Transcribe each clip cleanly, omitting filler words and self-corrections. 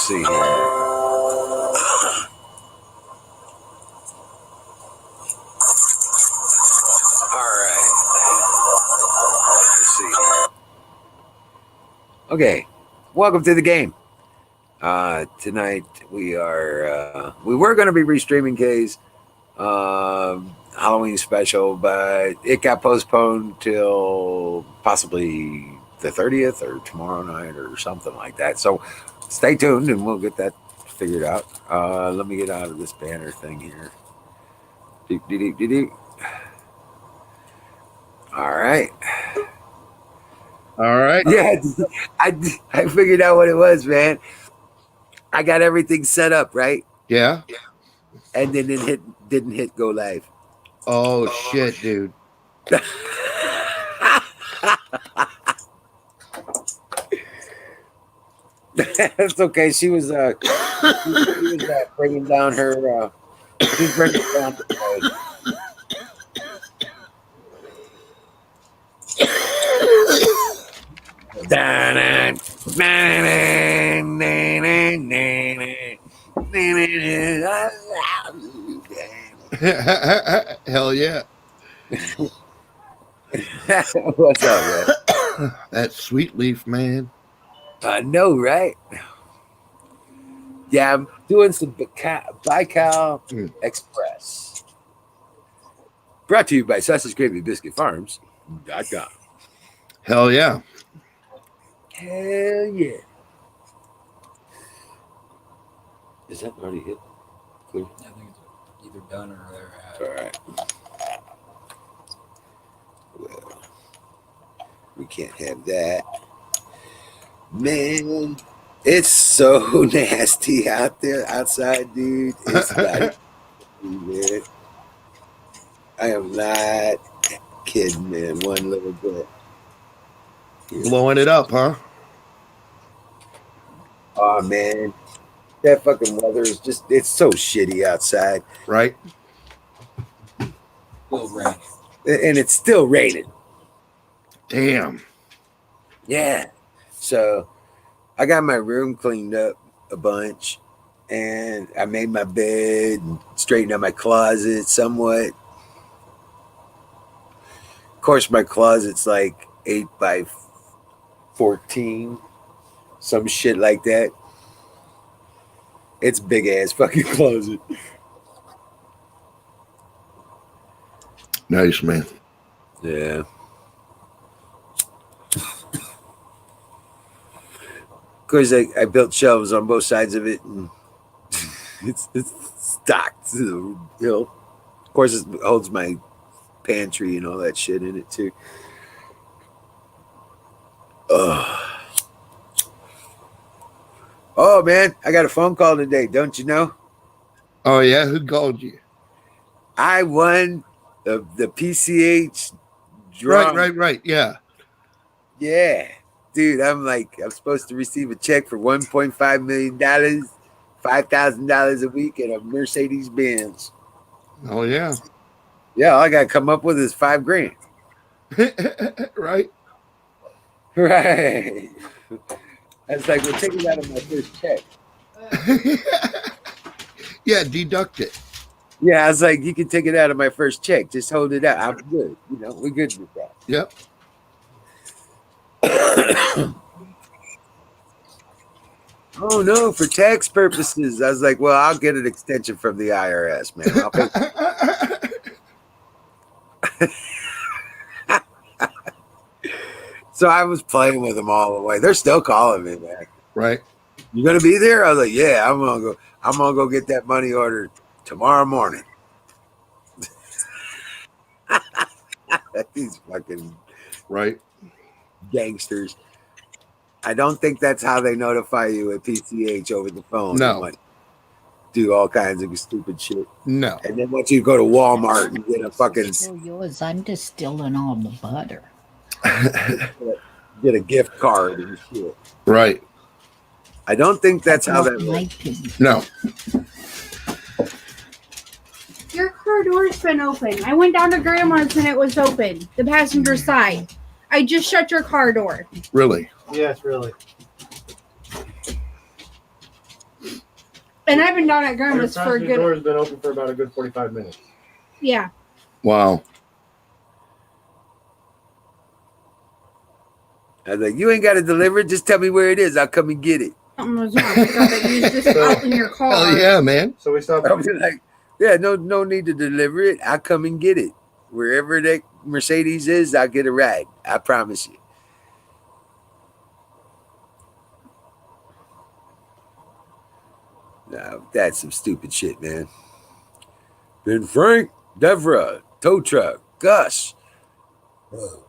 see here. Okay, welcome to the game. Tonight we were going to be restreaming K's Halloween special, but it got postponed till possibly the 30th or tomorrow night or something like that. So stay tuned and we'll get that figured out. Let me get out of this banner thing here. All right. All right. Yeah, I figured out what it was, man. I got everything set up, right? Yeah. And then it didn't hit go live. Oh shit, dude. That's okay. She was bringing down her. She's bringing down. Hell yeah. What's up, man? That sweet leaf, man. I know, right? Yeah, I'm doing some Baikal Express. Brought to you by Sausage Gravy Biscuit Farms.com. Hell yeah. Hell yeah. Is that already hit? Clear? I think it's either done or they're at. All right. Well, we can't have that. Man, it's so nasty out there, outside, dude. It's like, man. I am not kidding, man. One little bit. Blowing it up, huh? Oh, man. That fucking weather is just, it's so shitty outside. Right? Still raining. And it's still raining. Damn. Yeah. So I got my room cleaned up a bunch and I made my bed and straightened out my closet somewhat. Of course, my closet's like 8 by 14, some shit like that. It's big ass fucking closet. Nice, man. Yeah. Of course, I built shelves on both sides of it, and it's stocked to the hill. Of course, it holds my pantry and all that shit in it too. Oh man, I got a phone call today. Don't you know? Oh yeah, who called you? I won the PCH draw. Right. Yeah. Yeah. Dude, I'm supposed to receive a check for $1.5 million, $5,000 a week, and a Mercedes Benz. Oh yeah. Yeah, all I gotta come up with is $5,000. Right. Right. I was like, we'll take it out of my first check. Yeah, deduct it. Yeah, I was like, you can take it out of my first check. Just hold it out. I'm good. You know, we're good with that. Yep. Oh no, for tax purposes. I was like, well, I'll get an extension from the IRS, man. I'll pay. So I was playing with them all the way. They're still calling me, man. Right. You gonna be there? I was like, yeah, I'm gonna go get that money order tomorrow morning. These fucking right gangsters. I don't think that's how they notify you at PCH over the phone. No. Do all kinds of stupid shit. No. And then once you go to Walmart and get a fucking yours, I'm distilling all the butter. Get a gift card and shit. Right. I don't think that's how that works. No. Your car door's been open. I went down to Grandma's and it was open. The passenger side. I just shut your car door. Really? Yes, really. And I've been down at Grandma's for a The good. door has been open for about a good 45 minutes. Yeah. Wow. I was like, you ain't got to deliver it. Just tell me where it is. I'll come and get it. Something was wrong. I thought that you was just out in your car. Hell yeah, man. So we stopped. I'll be like, yeah, no need to deliver it. I'll come and get it. Wherever that Mercedes is, I'll get a ride. I promise you. No, that's some stupid shit, man. Ben Frank, Devra, Tow Truck, Gus,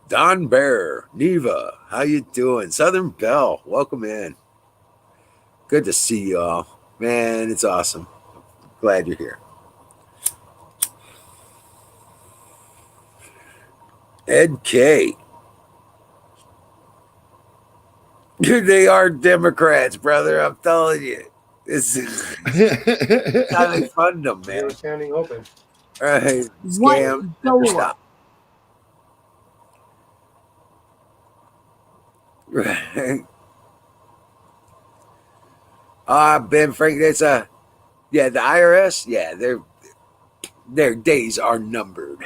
Don Bear, Neva, how you doing? Southern Belle, welcome in. Good to see y'all. Man, it's awesome. Glad you're here. Ed K. Dude, they are Democrats, brother. I'm telling you. It's how they fund them, They man. were standing open. Right. What Scam. Never door? stop. Right. Ben Frank, that's the IRS, yeah, their days are numbered.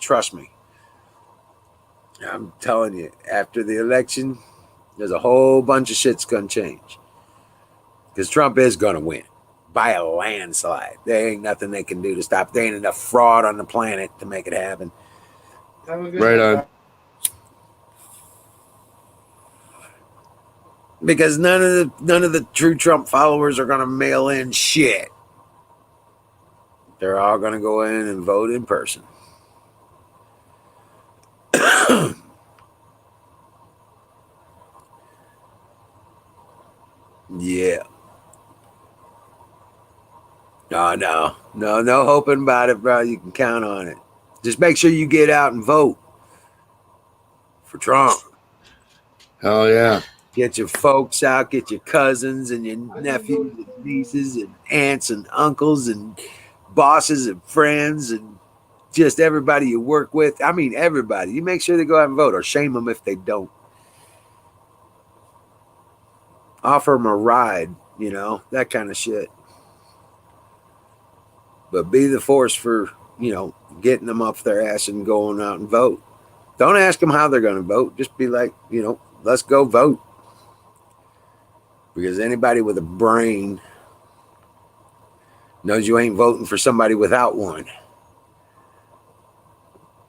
Trust me. I'm telling you, after the election, there's a whole bunch of shit's gonna change. Because Trump is gonna win by a landslide. There ain't nothing they can do to stop. There ain't enough fraud on the planet to make it happen. Have a good Right night. on. Because none of the true Trump followers are gonna mail in shit. They're all gonna go in and vote in person. Yeah. No hoping about it, bro. You can count on it. Just make sure you get out and vote for Trump. Hell yeah. Get your folks out, get your cousins and your nephews and nieces and aunts and uncles and bosses and friends and just everybody you work with. I mean, everybody. You make sure they go out and vote or shame them if they don't. Offer them a ride, that kind of shit. But be the force for, getting them off their ass and going out and vote. Don't ask them how they're going to vote. Just be like, let's go vote. Because anybody with a brain knows you ain't voting for somebody without one.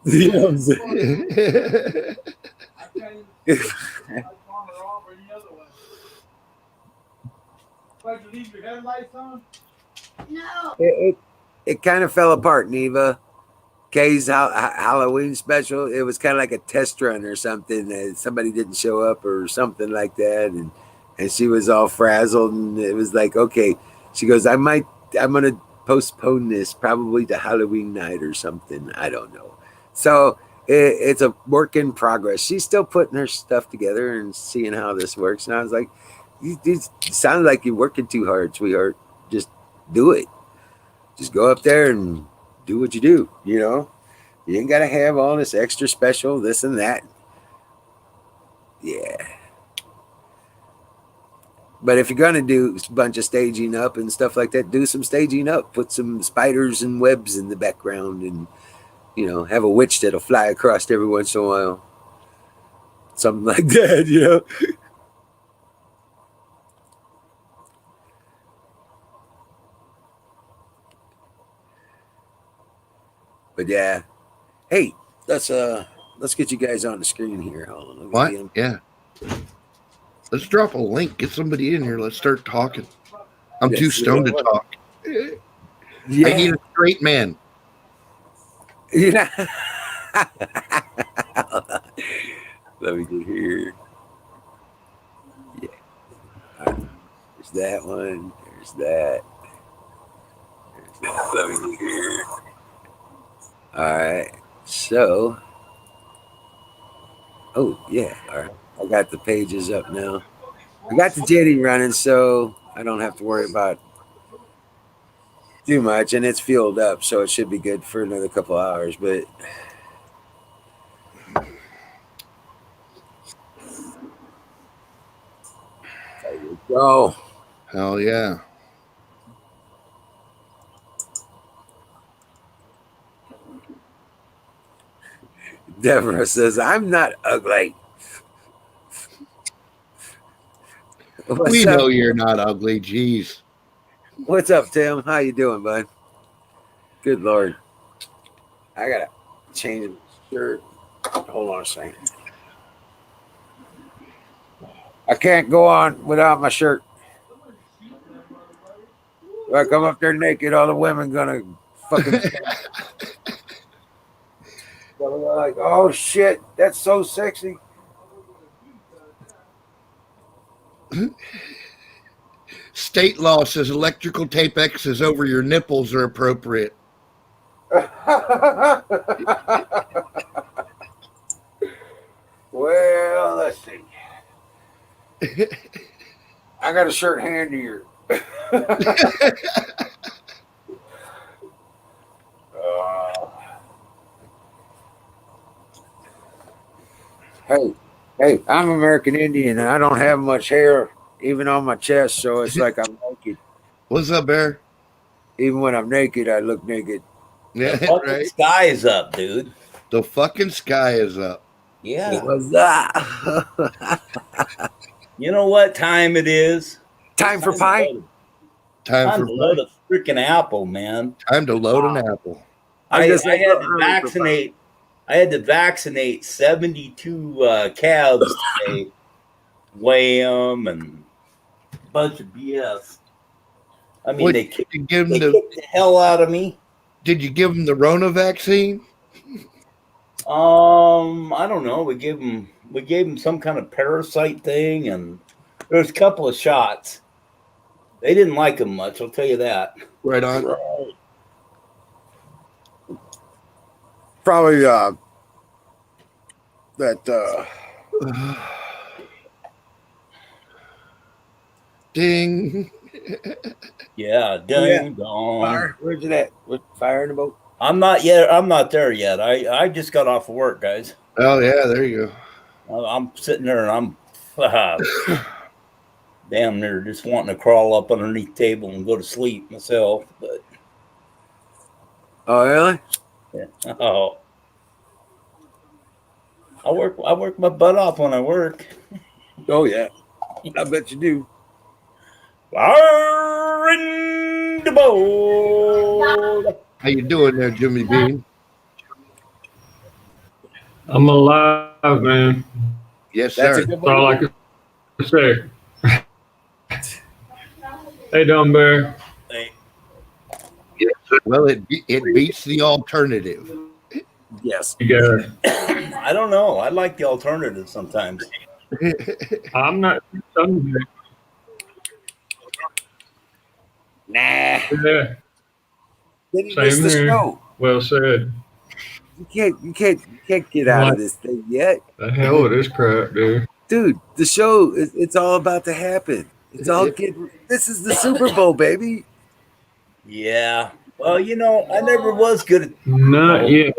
You know what I'm saying? No. It kind of fell apart, Neva. Kay's Halloween special, it was kind of like a test run or something. And somebody didn't show up or something like that. And she was all frazzled. And it was like, okay. She goes, I'm going to postpone this probably to Halloween night or something. I don't know. So it's a work in progress. She's still putting her stuff together and seeing how this works. And I was like, you sound like you're working too hard, sweetheart. Just do it. Just go up there and do what you do, You ain't got to have all this extra special, this and that. Yeah. But if you're going to do a bunch of staging up and stuff like that, do some staging up. Put some spiders and webs in the background and, have a witch that'll fly across every once in a while. Something like that, But yeah. Hey, let's get you guys on the screen here. Hold on. What? Yeah. Let's drop a link. Get somebody in here. Let's start talking. I'm too stoned to talk. Yeah. I need a straight man. Let me get here. Yeah. There's that one. There's that. There's that. Let me get here. All right. So. Oh, yeah. All right. I got the pages up now. I got the Jetty running, so I don't have to worry about too much. And it's fueled up, so it should be good for another couple hours. But there you go. Hell yeah. Deborah says, I'm not ugly. What's We up? know you're not ugly. Jeez. What's up, Tim? How you doing, bud? Good Lord. I gotta change my shirt. Hold on a second. I can't go on without my shirt. If I come up there naked, all the women gonna fucking like, oh shit, that's so sexy. State law says electrical tape X's over your nipples are appropriate. Well, let's see. I got a shirt handy here. Hey, I'm American Indian and I don't have much hair even on my chest, so it's like I'm naked. What's up, Bear? Even when I'm naked, I look naked. Yeah, The fucking right. sky is up, dude. The fucking sky is up. Yeah. What's up? You know what time it is? Time for pie? Time Time for to load a freaking apple, man. time to load an apple. I guess had that's to early for vaccinate. I had to vaccinate 72 calves today, weigh them, and a bunch of BS. I mean, What, they kicked did you give them the hell out of me. Did you give them the Rona vaccine? I don't know. We gave them some kind of parasite thing, and there was a couple of shots. They didn't like them much. I'll tell you that. Right on. Probably that Ding. Yeah, ding dong. fire. Where's it at? What fire in the boat? I'm not yet. I'm not there yet. I just got off of work, guys. Oh yeah, there you go. I'm sitting there and I'm damn near just wanting to crawl up underneath the table and go to sleep myself. But Oh really? yeah. Oh, I work my butt off when I work. Oh yeah. I bet you do. Fire in the boat. How you doing there, Jimmy Bean? I'm alive, man. Yes, That's sir. a good That's all I one. can say. Hey, Dumb Bear. Hey, Well, it beats the alternative. Yes. You got I don't know. I like the alternative sometimes. I'm not. I'm, Nah. yeah, Then you Same miss the here. show. well said. You can't get out of this thing yet. The hell with this crap, dude. Dude, the show it's all about to happen. It's all this is the Super Bowl, baby. Yeah. Well, you know, I never was good at. Not yet.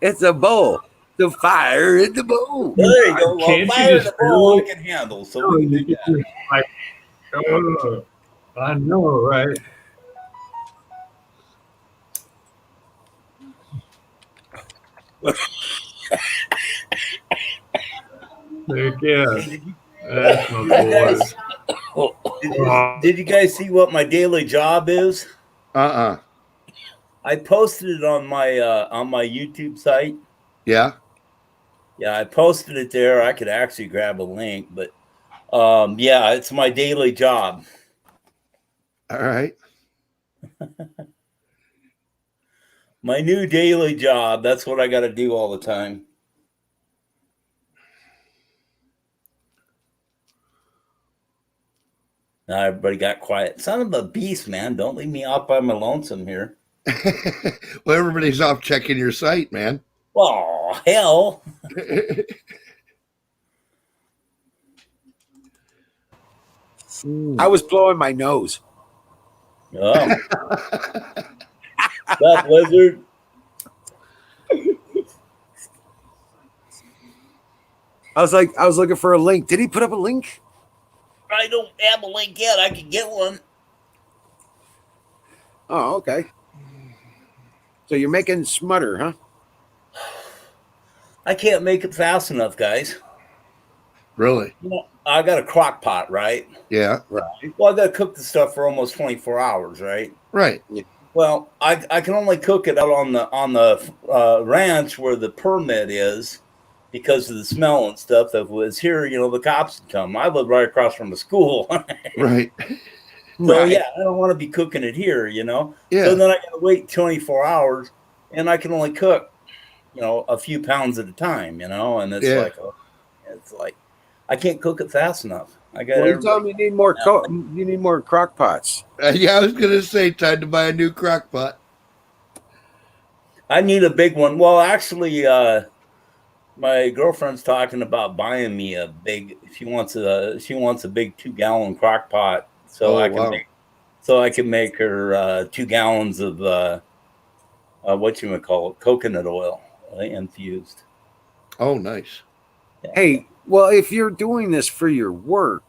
It's a bowl. The fire in the bowl. There you go. Well, Can't you fire just the ball I feel- can handle, so we can do that. Like, oh, I know, right? Heck yeah. That's my boys. Did you guys see what my daily job is? I posted it on my YouTube site. Yeah. Yeah, I posted it there. I could actually grab a link, but yeah, it's my daily job. All right. My new daily job. That's what I got to do all the time. Now everybody got quiet. Son of a beast, man. Don't leave me out by my lonesome here. Well, everybody's off checking your site, man. Oh, hell. I was blowing my nose. Oh. That lizard. I was looking for a link. Did he put up a link? I don't have a link yet. I can get one. Oh, okay. So you're making smutter, huh? I can't make it fast enough, guys. Really? You know, I got a crock pot, right? Yeah. Well, I got to cook the stuff for almost 24 hours, right? Right. Well, I can only cook it out on the ranch where the permit is because of the smell and stuff. If it was here, you know, the cops would come. I live right across from a school. Right. So yeah, I don't want to be cooking it here, you know. Yeah. So then I got to wait 24 hours, and I can only cook, you know, a few pounds at a time, you know. And it's like I can't cook it fast enough. I got. Well, you told me you need more. You need more crock pots. Yeah, I was gonna say time to buy a new crock pot. I need a big one. Well, actually, my girlfriend's talking about buying me a big. She wants a big 2-gallon crock pot, so I can make her 2 gallons of coconut oil infused. Oh, nice. Hey, well, if you're doing this for your work,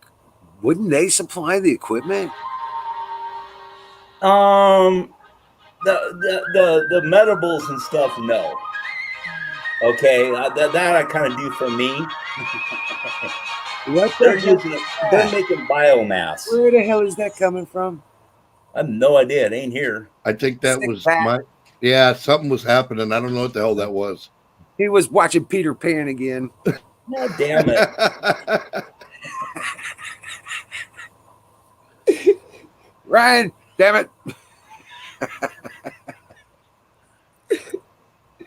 wouldn't they supply the equipment? The medibles and stuff, no. Okay, that I kind of do for me. What They're making biomass. Where the hell is that coming from? I have no idea. It ain't here. I think that was something was happening. I don't know what the hell that was. He was watching Peter Pan again. God damn it. Ryan, damn it.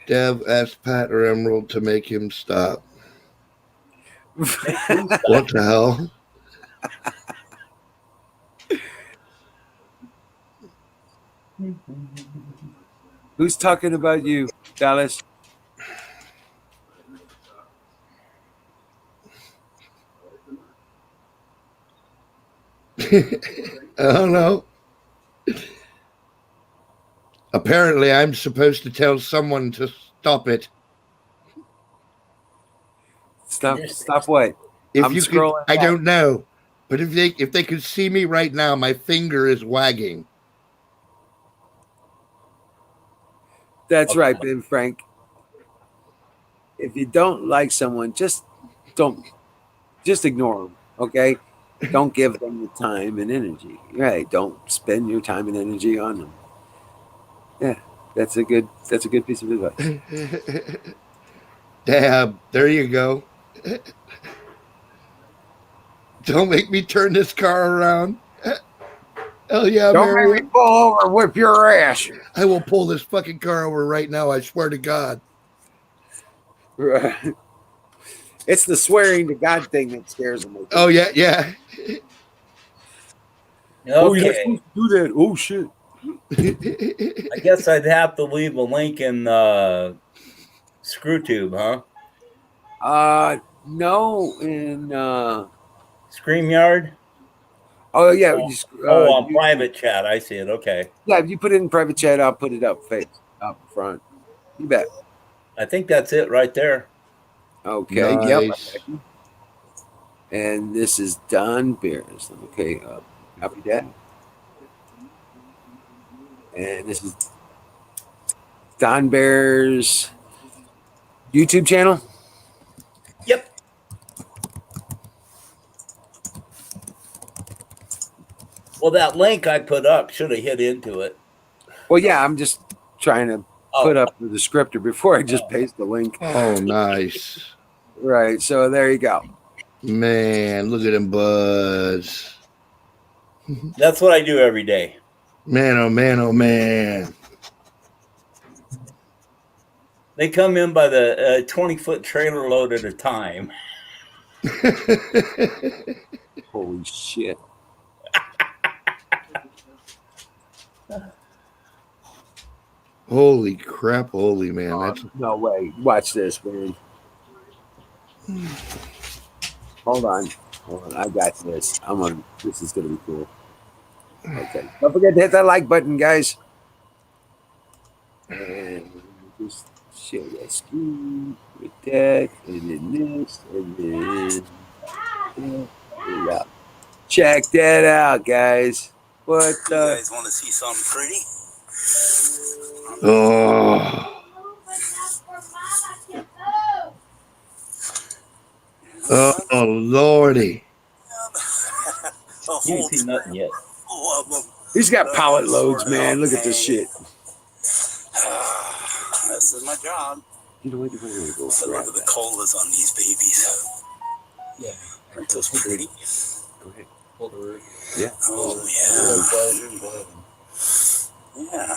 Dev asked Pat or Emerald to make him stop. What the hell? Who's talking about you, Dallas? I don't know. Apparently, I'm supposed to tell someone to stop it. Stop what? If I'm you could, scrolling I back. don't know. But if they could see me right now, my finger is wagging. That's right, Ben Frank. If you don't like someone, just ignore them, okay? Don't give them the time and energy. Right? Don't spend your time and energy on them. Yeah, that's a good piece of advice. Dab, there you go. Don't make me turn this car around. Hell yeah, Don't Mary. make me pull over, whip your ass. I will pull this fucking car over right now. I swear to God. Right. It's the swearing to God thing that scares them. Oh yeah, yeah. Oh, you're Okay. supposed to do that. Oh shit. I guess I'd have to leave a link in ScrewTube, huh? No, in StreamYard? oh yeah. On private chat. I see it. Okay. Yeah, if you put it in private chat, I'll put it up front. You bet. I think that's it right there. Okay. Nice. Yep. And this is Don Bears. Okay. Copy that. And this is Don Bears YouTube channel. Yep. Well, that link I put up should have hit into it. Well, yeah, I'm just trying to put up the descriptor before I just paste the link. Oh, nice. Right. So there you go. Man, look at him buzz. That's what I do every day. Man, oh man, oh man. They come in by the 20-foot trailer load at a time. Holy shit. Holy crap, holy man. That's No way. Watch this, man. Hold on. I got this. This is gonna be cool. Okay. Don't forget to hit that like button, guys. And just share that screen with that, and then this, and then yeah. Check that out, guys. What You guys want to see something pretty? Oh, Lordy. You ain't seen nothing yet. He's got pallet loads, man. Look at this shit. This is my job. You know what? You're going to go So grab look at the that. colas on these babies. Yeah. Aren't those pretty? Go ahead. Pull the roof. Yeah. Oh, yeah. Yeah.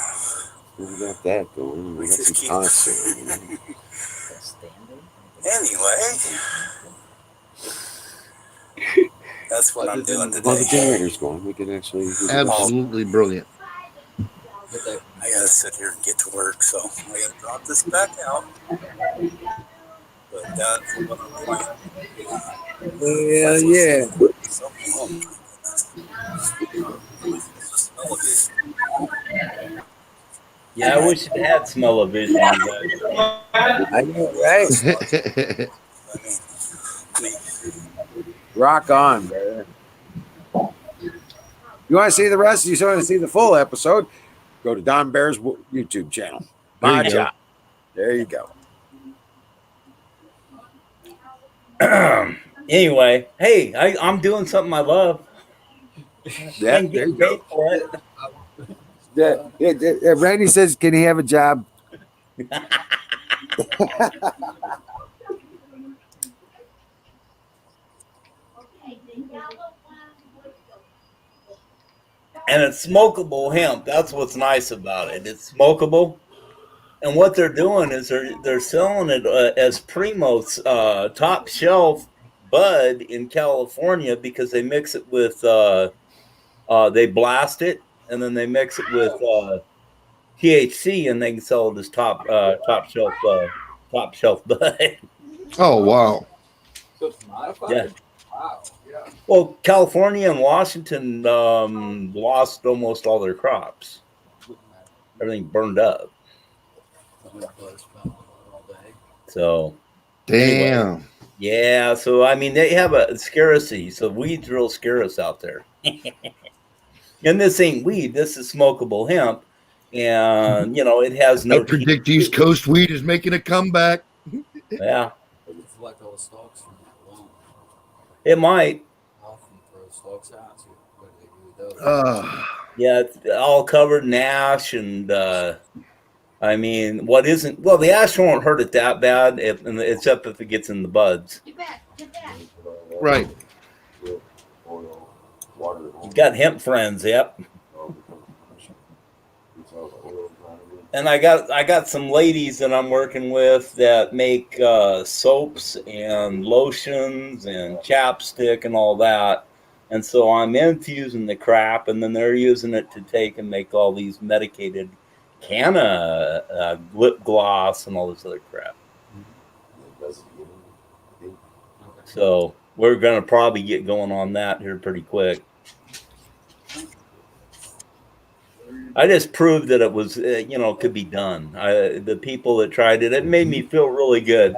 We got that going. We got Just some keep- concerts. You know? Anyway, that's what I'm doing Well, the today. generator's going. We can actually. Absolutely brilliant. Get that. I gotta sit here and get to work, so I gotta drop this back out. But that's what I'm planning. Hell yeah. So, oh my goodness. The smell of it. Yeah, I wish it had smell-o-vision. I know, right? I mean, Rock on, man. You want to see the rest? You want to see the full episode? Go to Don Bear's YouTube channel. There My you go. job. There you go. Anyway, hey, I'm doing something I love. Yeah, And there get you go. paid for it. Randy says, "Can he have a job?" And it's smokable hemp. That's what's nice about it. It's smokable. And what they're doing is they're selling it as Primo's top shelf bud in California because they mix it with they blast it and then they mix it with THC and they can sell it as top shelf bud. Oh, wow. So it's modified? Yeah. Wow. Yeah. Well, California and Washington lost almost all their crops. Everything burned up. All day. So Damn. yeah, so I mean they have a scarcity, so weeds real scarce out there. And this ain't weed, this is smokable hemp. And you know, it has no I predict East Coast weed is making a comeback. Yeah, It's like all the stalks from that loan. it might. Often throw stalks out. So what do they do with those? Yeah, it's all covered in ash and I mean, what isn't well, the ash won't hurt it that bad, except if it gets in the buds. Get back. Get back. Right. You got hemp friends, yep. And I got some ladies that I'm working with that make soaps and lotions and chapstick and all that. And so I'm infusing the crap, and then they're using it to take and make all these medicated canna lip gloss and all this other crap. So we're gonna probably get going on that here pretty quick. I just proved that it was, could be done. The people that tried it, it made me feel really good.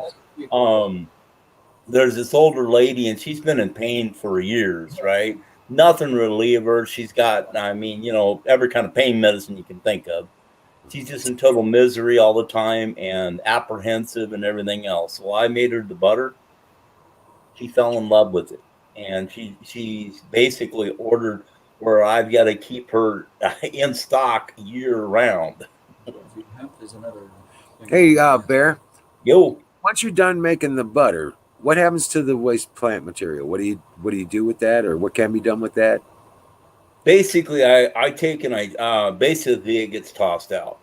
There's this older lady, and she's been in pain for years, right? Nothing relieve her. She's got, every kind of pain medicine you can think of. She's just in total misery all the time and apprehensive and everything else. Well, I made her the butter. She fell in love with it, and she's basically ordered where I've got to keep her in stock year round. Hemp is another. Hey, Bear. Yo, Once you're done making the butter, what happens to the waste plant material? What do you do with that, or what can be done with that? basically, I take and basically it gets tossed out.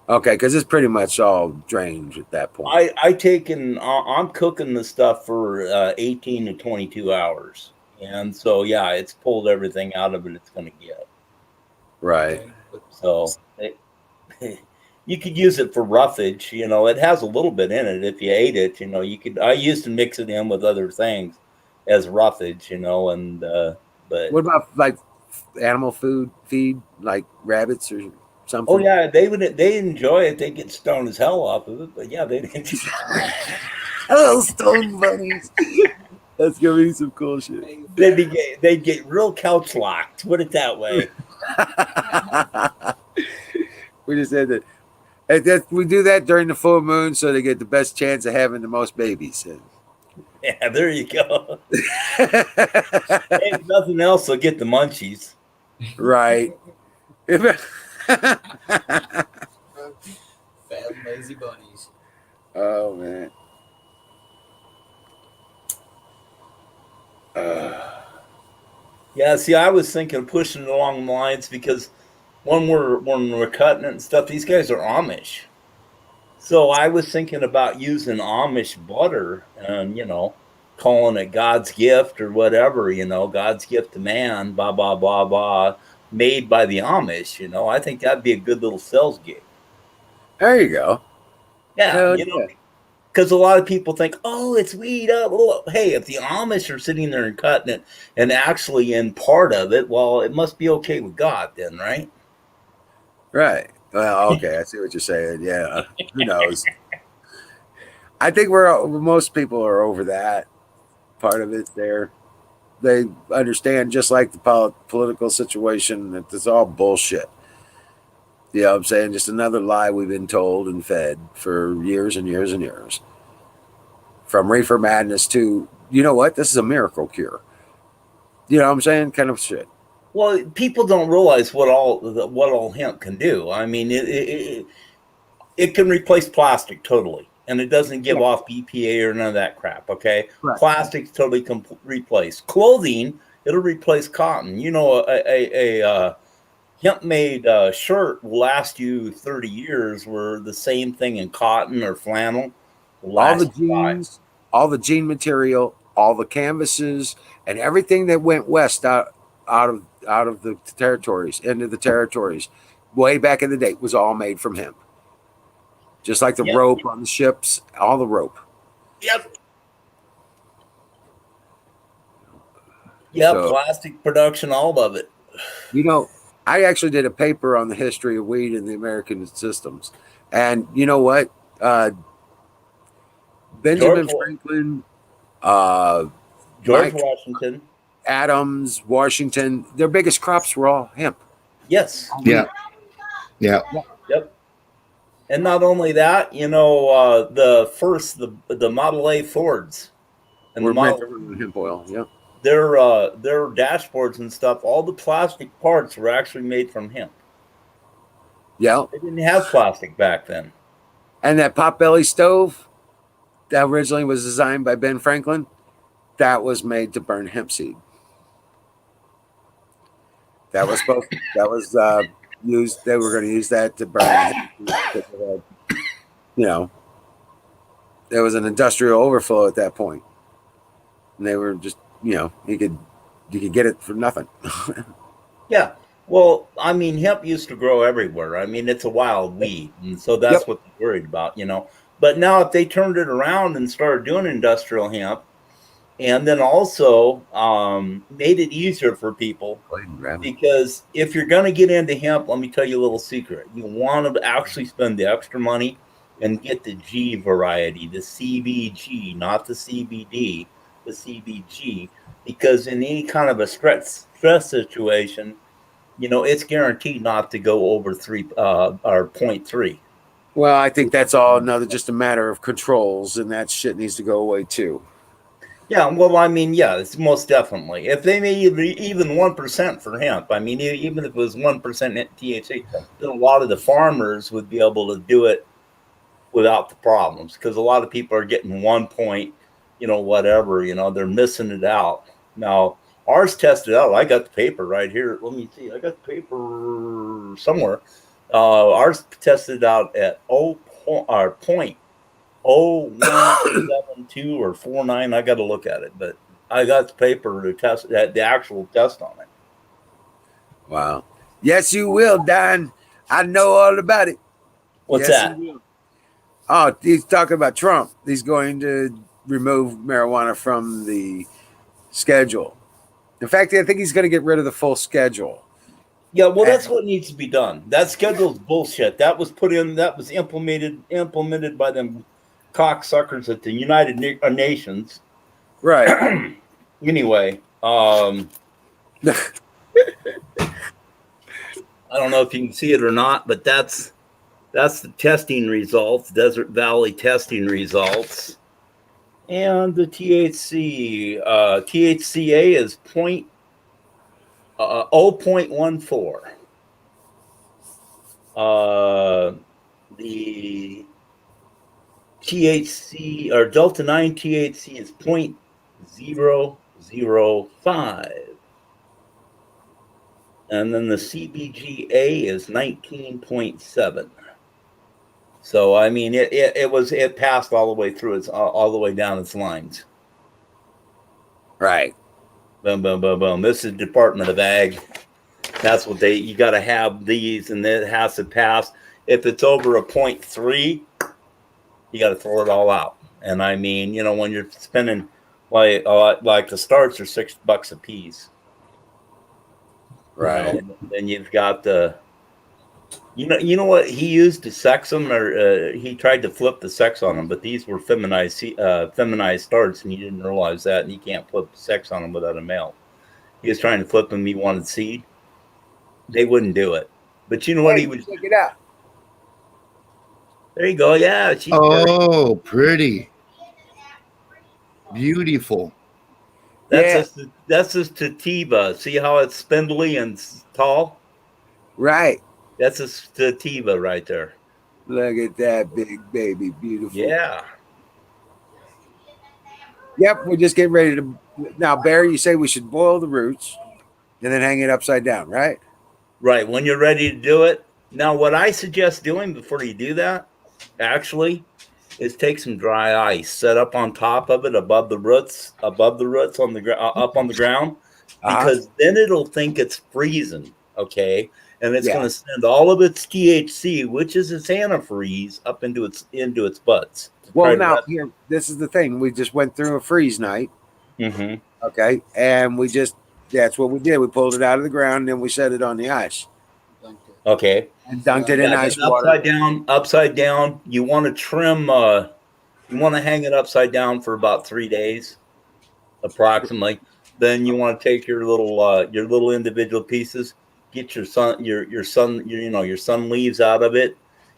Okay, because it's pretty much all drained at that point. I take and I'm cooking the stuff for 18 to 22 hours. And so, yeah, it's pulled everything out of it it's going to get. Right. So you could use it for roughage. It has a little bit in it. If you ate it, I used to mix it in with other things as roughage, and, but. What about like animal feed, like rabbits or something? Oh, yeah, they enjoy it. They get stoned as hell off of it. But, yeah, they Hello, stone bunnies. That's gonna be some cool shit. They'd get real couch locked. Put it that way. We just said that we do that during the full moon, so they get the best chance of having the most babies. And Yeah, there you go. Hey, if nothing else, they'll get the munchies. Right. Fat and lazy bunnies. Oh man. Yeah, see, I was thinking of pushing it along the lines because when we're cutting it and stuff, these guys are Amish. So I was thinking about using Amish butter and, calling it God's gift or whatever, God's gift to man, blah, blah, blah, blah, made by the Amish, I think that'd be a good little sales gig. There you go. Yeah, Hell yeah. because a lot of people think, oh, it's weed up. Well, hey, if the Amish are sitting there and cutting it and actually in part of it, well, it must be okay with God then, right? Right. Well, okay, I see what you're saying. Yeah. Who knows? I think most people are over that part of it there. They understand, just like the political situation, that it's all bullshit. You know what I'm saying? Just another lie we've been told and fed for years and years and years. From reefer madness to, you know what? This is a miracle cure. You know what I'm saying? Kind of shit. Well, people don't realize what all hemp can do. I mean, it can replace plastic totally, and it doesn't give off BPA or none of that crap. Okay, Right. Plastic's totally replace clothing. It'll replace cotton. A hemp-made shirt will last you 30 years, where the same thing in cotton or flannel will All the last you 5. jeans, all the jean material, all the canvases, and everything that went west out of the territories into the territories way back in the day was all made from hemp. Just like the Yep. rope on the ships, all the rope. Yep. Yep, So- plastic production, all of it. You know, I actually did a paper on the history of weed in the American systems. And you know what? Benjamin George- Franklin, George Mike- Washington. Adams, Washington, their biggest crops were all hemp. Yes. Yeah. Yeah. Yep. And not only that, the Model A Fords and We're the meant Model, to run hemp oil. Yeah. their dashboards and stuff, all the plastic parts were actually made from hemp. Yeah. They didn't have plastic back then. And that potbelly stove that originally was designed by Ben Franklin, that was made to burn hemp seed. That was used. They were going to use that to burn hemp seed. There was an industrial overflow at that point, and they were just, you could get it for nothing. Yeah. Well, I mean, hemp used to grow everywhere. I mean, it's a wild weed, and so that's what they're worried about, But now, if they turned it around and started doing industrial hemp, and then also made it easier for people, because if you're going to get into hemp, let me tell you a little secret. You want to actually spend the extra money and get the G variety, the CBG, not the CBD, the CBG, because in any kind of a stress situation, it's guaranteed not to go over 3 or 0.3. Well, I think that's all just a matter of controls, and that shit needs to go away too. Yeah, well, I mean, yeah, it's most definitely. If they made even 1% for hemp, I mean, even if it was 1% THC, then a lot of the farmers would be able to do it without the problems, because a lot of people are getting 1 point, whatever, they're missing it out. Now, ours tested out. I got the paper right here. Let me see. I got the paper somewhere. Ours tested out at 0.0172 or 49. I got to look at it, but I got the paper to test the actual test on it. Wow. Yes, you will, Don. I know all about it. What's Yes, that? he will. Oh, he's talking about Trump. He's going to remove marijuana from the schedule. In fact, I think he's going to get rid of the full schedule. Yeah, well, that's what needs to be done. That schedule's bullshit. That was put in. That was implemented by them cocksuckers at the United Nations. Right. Anyway, I don't know if you can see it or not, but that's the testing results, Desert Valley testing results. And the THC, THCA is 0.14. The THC or Delta 9 THC is 0.005. And then the CBGA is 19.7. So I mean, it passed all the way through. It's all the way down its lines. Right. Boom, boom, boom, boom. This is Department of Ag. That's what you got to have these, and it has to pass. If it's over a 0.3, you got to throw it all out. And I mean, you know, when you're spending like the starts are $6 a piece. Right. Then you've got the, you know what he used to sex them, or he tried to flip the sex on them, but these were feminized starts, and he didn't realize that, and you can't flip sex on them without a male. He was trying to flip them. He wanted seed. They wouldn't do it. But you know what he was? Check it out. There you go. Yeah. Oh, pretty. Beautiful. That's a sativa. See how it's spindly and tall? Right. That's a sativa right there. Look at that big baby, beautiful. Yeah. Yep, we're just getting ready to. Now, Barry, you say we should boil the roots and then hang it upside down, right? Right. When you're ready to do it. Now, what I suggest doing before you do that, actually, is take some dry ice, set up on top of it, above the roots on the up on the ground, because then it'll think it's freezing. Okay. And it's going to send all of its THC, which is its antifreeze, up into its buds. Well, now here, this is the thing. We just went through a freeze night. Mm-hmm. Okay, and that's what we did. We pulled it out of the ground, and then we set it on the ice. Okay. And dunked it in ice water. Upside down. You want to trim. You want to hang it upside down for about 3 days, approximately. Then you want to take your little individual pieces. Get your sun leaves out of it,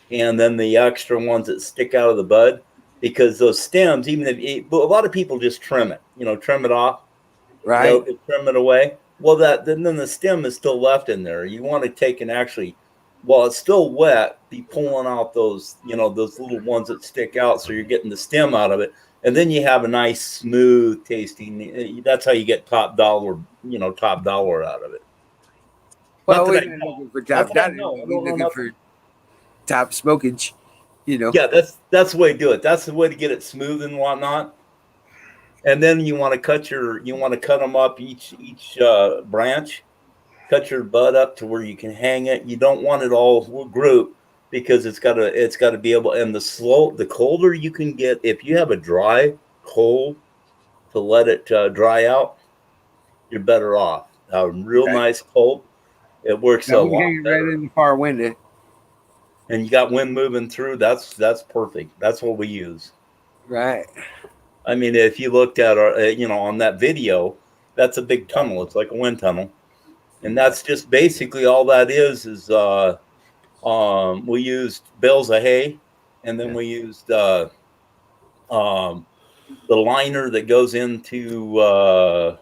and then the extra ones that stick out of the bud, because those stems, even if a lot of people just trim it, trim it off, right? Trim it away. Well, then the stem is still left in there. You want to take and actually, while it's still wet, be pulling out those those little ones that stick out, so you're getting the stem out of it, and then you have a nice smooth tasting. That's how you get top dollar out of it. Well, we're not looking for top dollar. We're looking for top smokage, Yeah, that's the way to do it. That's the way to get it smooth and whatnot. And then you want to cut them up each branch. Cut your bud up to where you can hang it. You don't want it all group, because it's got to be able. And the colder you can get, if you have a dry cold to let it dry out, you're better off. A real nice cold. It works a lot better. Right in the far window. And you got wind moving through. That's perfect. That's what we use. Right. I mean, if you looked at our, on that video, that's a big tunnel. It's like a wind tunnel, and that's just basically all that is. We used bales of hay, and then we used the liner that goes into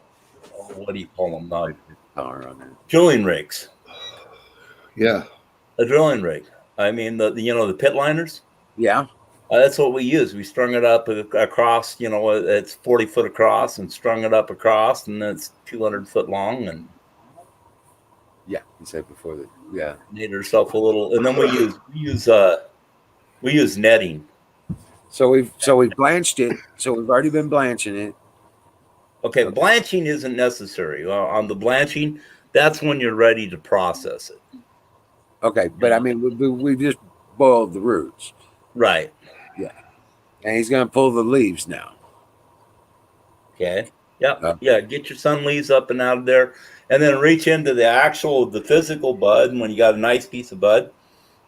what do you call them? Drilling rigs. Yeah. A drilling rig. I mean, the pit liners. Yeah. That's what we use. We strung it up across, it's 40 foot across, and strung it up across, and then it's 200 foot long. And yeah, you said before that. Yeah. Made herself a little, and then we use netting. So we've blanched it. So we've already been blanching it. Okay, blanching isn't necessary. On the blanching, that's when you're ready to process it. Okay, but I mean, we just boiled the roots. Right. Yeah. And he's going to pull the leaves now. Okay. Yeah. Yeah. Get your sun leaves up and out of there, and then reach into the physical bud. And when you got a nice piece of bud,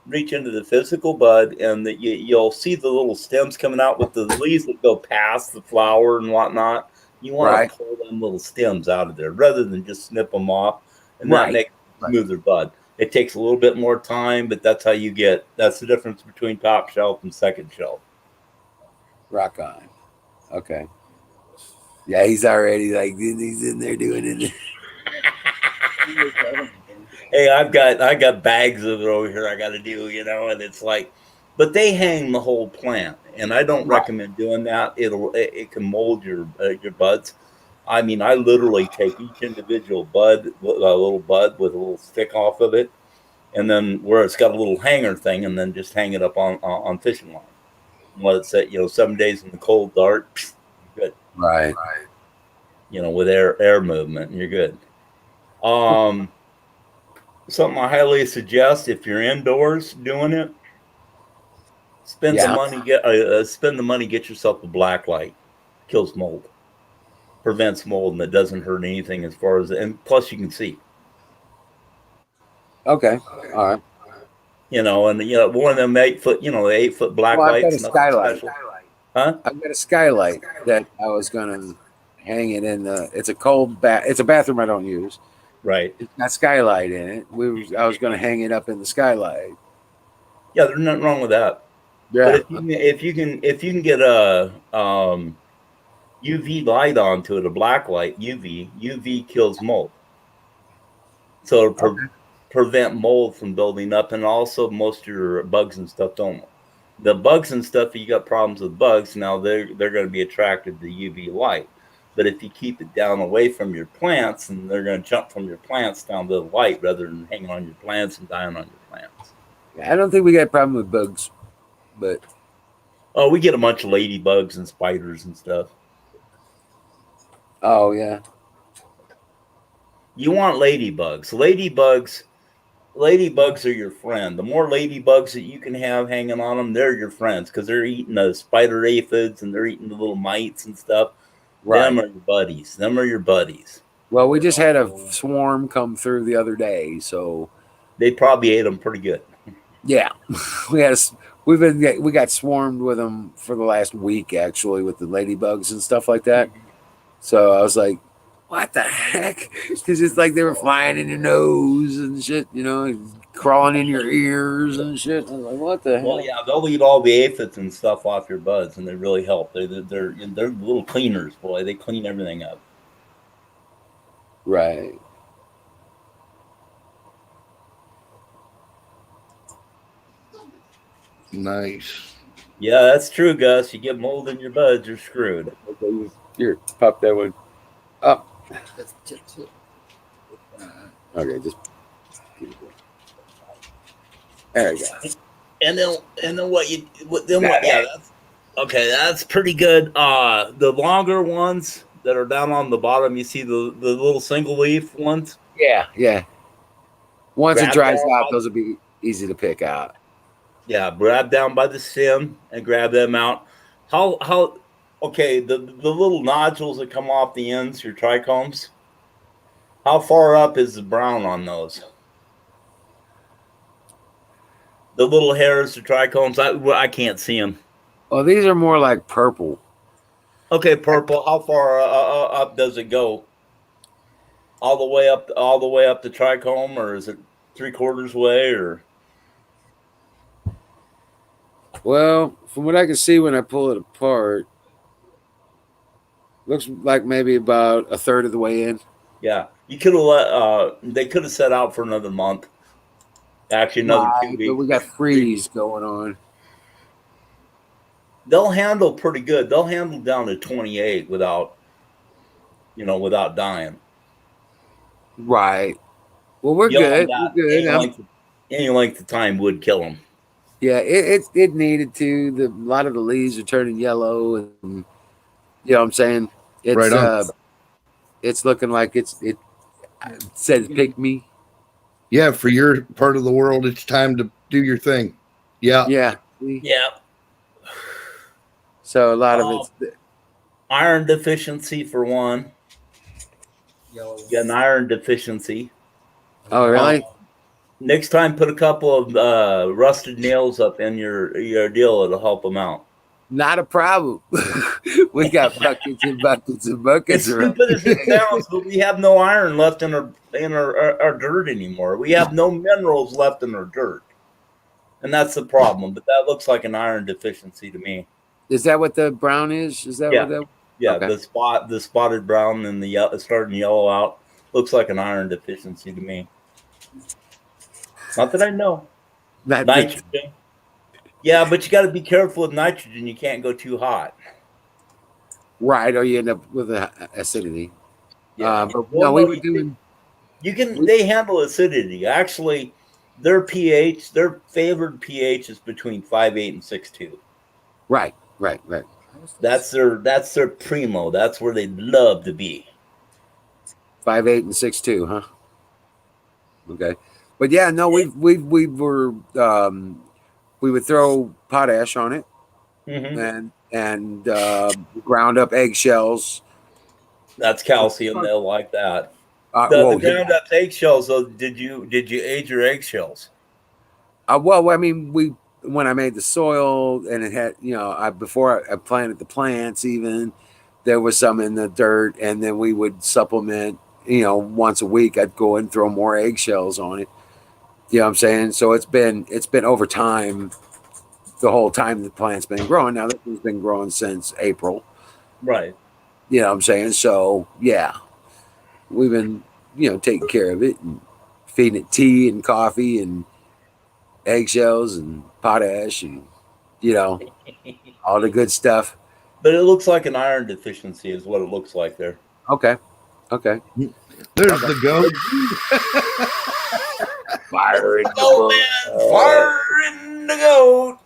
reach into the physical bud, and you'll see the little stems coming out with the leaves that go past the flower and whatnot. You want to pull them little stems out of there rather than just snip them off and not make a smoother bud. It takes a little bit more time, but that's the difference between top shelf and second shelf. Rock on. Okay. Yeah, he's already like he's in there doing it. Hey, I got bags of it over here I got to do, and it's like, but they hang the whole plant, and I don't Right. recommend doing that. It can mold your buds. I mean, I literally take each individual bud, a little bud with a little stick off of it, and then where it's got a little hanger thing, and then just hang it up on fishing line. And let it sit, 7 days in the cold dark, you're good. Right. With air movement, you're good. Something I highly suggest if you're indoors doing it, spend the money. Spend the money. Get yourself a black light. Kills mold, prevents mold, and it doesn't hurt anything as far as. And plus, you can see. Okay. All right. One of them 8-foot, the 8-foot black Well, I've got lights. a Nothing skylight. special. Huh? I've got a skylight that I was gonna hang it in. It's a cold It's a bathroom I don't use. Right. It's got skylight in it. I was gonna hang it up in the skylight. Yeah, there's nothing wrong with that. Yeah. But if you can get a UV light onto it, a black light, UV kills mold. So it'll prevent mold from building up, and also most of your bugs and stuff don't. The bugs and stuff, you got problems with bugs, now they're going to be attracted to UV light. But if you keep it down away from your plants, and they're going to jump from your plants down to the light rather than hanging on your plants and dying on your plants. I don't think we got a problem with bugs, but we get a bunch of ladybugs and spiders and stuff. Oh yeah. You want ladybugs. Ladybugs are your friend. The more ladybugs that you can have hanging on them, they're your friends because they're eating the spider aphids and they're eating the little mites and stuff. Right. Them are your buddies. Well, we just had a swarm come through the other day, so they probably ate them pretty good. Yeah, we got swarmed with them for the last week actually with the ladybugs and stuff like that. So I was like, what the heck? Because it's like they were flying in your nose and shit, crawling in your ears and shit. I was like, what the hell? Well, yeah, they'll eat all the aphids and stuff off your buds, and they really help. They're little cleaners, boy. They clean everything up. Right. Nice. Yeah, that's true, Gus. You get mold in your buds, you're screwed. Okay, here, pop that one up. Okay, just there you go. And then what? Yeah, that's pretty good. The longer ones that are down on the bottom, you see the little single leaf ones. Yeah. Once it dries out, those will be easy to pick out. Yeah, grab down by the stem and grab them out. How? Okay, the little nodules that come off the ends, your trichomes. How far up is the brown on those? The little hairs, the trichomes. I can't see them. Oh, these are more like purple. Okay, purple. How far up does it go? All the way up the trichome, or is it 3/4 way, or? Well, from what I can see when I pull it apart, looks like maybe about a third of the way in. Yeah, you could have they could have set out for another month. Actually, another 2 weeks. But we got freeze going on. They'll handle pretty good. They'll handle down to 28 without dying. Right. Well, we're good. Any length of time would kill them. Yeah, it needed to. A lot of the leaves are turning yellow, and you know what I'm saying. It's right on. It's looking like it said pick me. Yeah, for your part of the world, it's time to do your thing. Yeah. Yeah. So a lot of it's iron deficiency for one. You got an iron deficiency. Oh, really? Next time, put a couple of rusted nails up in your deal. It'll help them out. Not a problem. We got buckets and buckets and buckets. As stupid as it sounds, but we have no iron left in our dirt anymore. We have no minerals left in our dirt, and that's the problem. But that looks like an iron deficiency to me. Is that what the brown is? Is that Yeah. what that? Yeah, Okay. the spotted brown and the yellow, starting yellow out looks like an iron deficiency to me. Not that I know. That, Nitrogen. Yeah, but you got to be careful with nitrogen. You can't go too hot. right, or you end up with acidity. Yeah. But Well, no, we no, were doing. you can. They handle acidity. Actually, their pH, their favored pH is between 5.8 and 6.2. Right. That's their primo. That's where they'd love to be. 5.8 and 6.2, huh? Okay. But yeah, no, we were we would throw potash on it and ground up eggshells. That's calcium. They'll like that. The Well, ground up eggshells. Though, did you age your eggshells? well, I mean, when I made the soil and it had, before I planted the plants, even there was some in the dirt, and then we would supplement. Once a week, I'd go and throw more eggshells on it. You know what I'm saying? So it's been over time, the whole time the plant's been growing. Now this has been growing since April. Right. You know what I'm saying? So yeah, we've been taking care of it and feeding it tea and coffee and eggshells and potash and all the good stuff. But it looks like an iron deficiency is what it looks like there. Okay. There's the goat. Fire in the goat. Fire in the goat.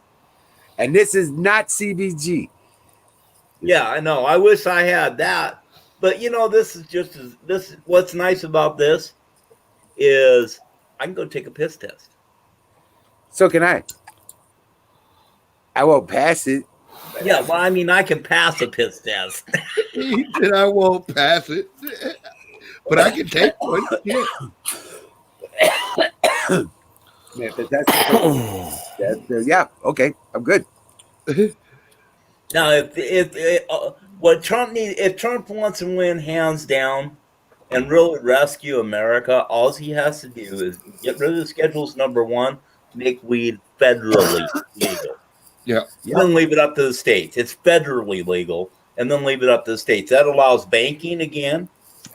And this is not CBG. Yeah, I know. I wish I had that. But this is what's nice about this is I can go take a piss test. So can I. I won't pass it. Yeah, well, I mean, I can pass a piss test. He said I won't pass it, but I can take one. Yeah. Yeah, but yeah, okay, I'm good. Now, if Trump wants to win hands down and really rescue America, all he has to do is get rid of the schedules. Number one, make weed federally legal. Yeah. Then leave it up to the states. It's federally legal, and then leave it up to the states. That allows banking again.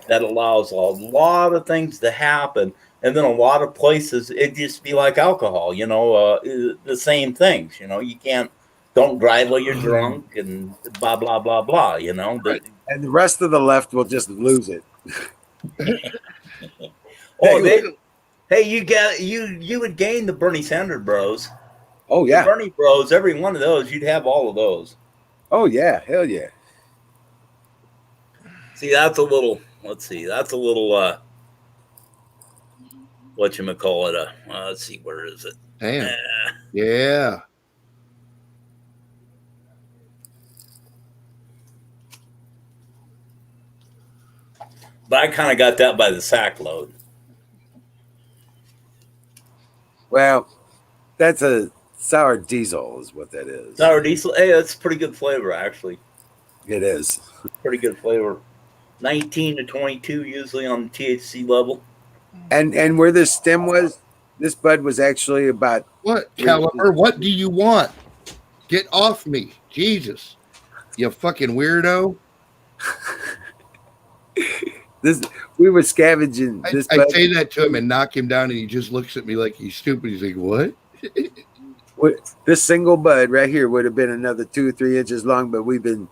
That allows a lot of things to happen. And then a lot of places, it just be like alcohol, the same things. You don't drive while you're drunk and blah, blah, blah, blah, Right. And the rest of the left will just lose it. You would gain the Bernie Sanders bros. Oh, yeah. The Bernie bros, every one of those, you'd have all of those. Oh, yeah. Hell yeah. See, that's a little, whatchamacallit, let's see, where is it? Damn. Yeah. But I kind of got that by the sack load. Well, that's a sour diesel is what that is. Sour diesel, hey, that's pretty good flavor, actually. It is. Pretty good flavor. 19 to 22 usually on the THC level. And where this stem was, this bud was actually about what caliber? What do you want? Get off me, Jesus! You fucking weirdo! We were scavenging. I say that to him and knock him down, and he just looks at me like he's stupid. He's like, "What?" This single bud right here would have been another 2 or 3 inches long, but we've been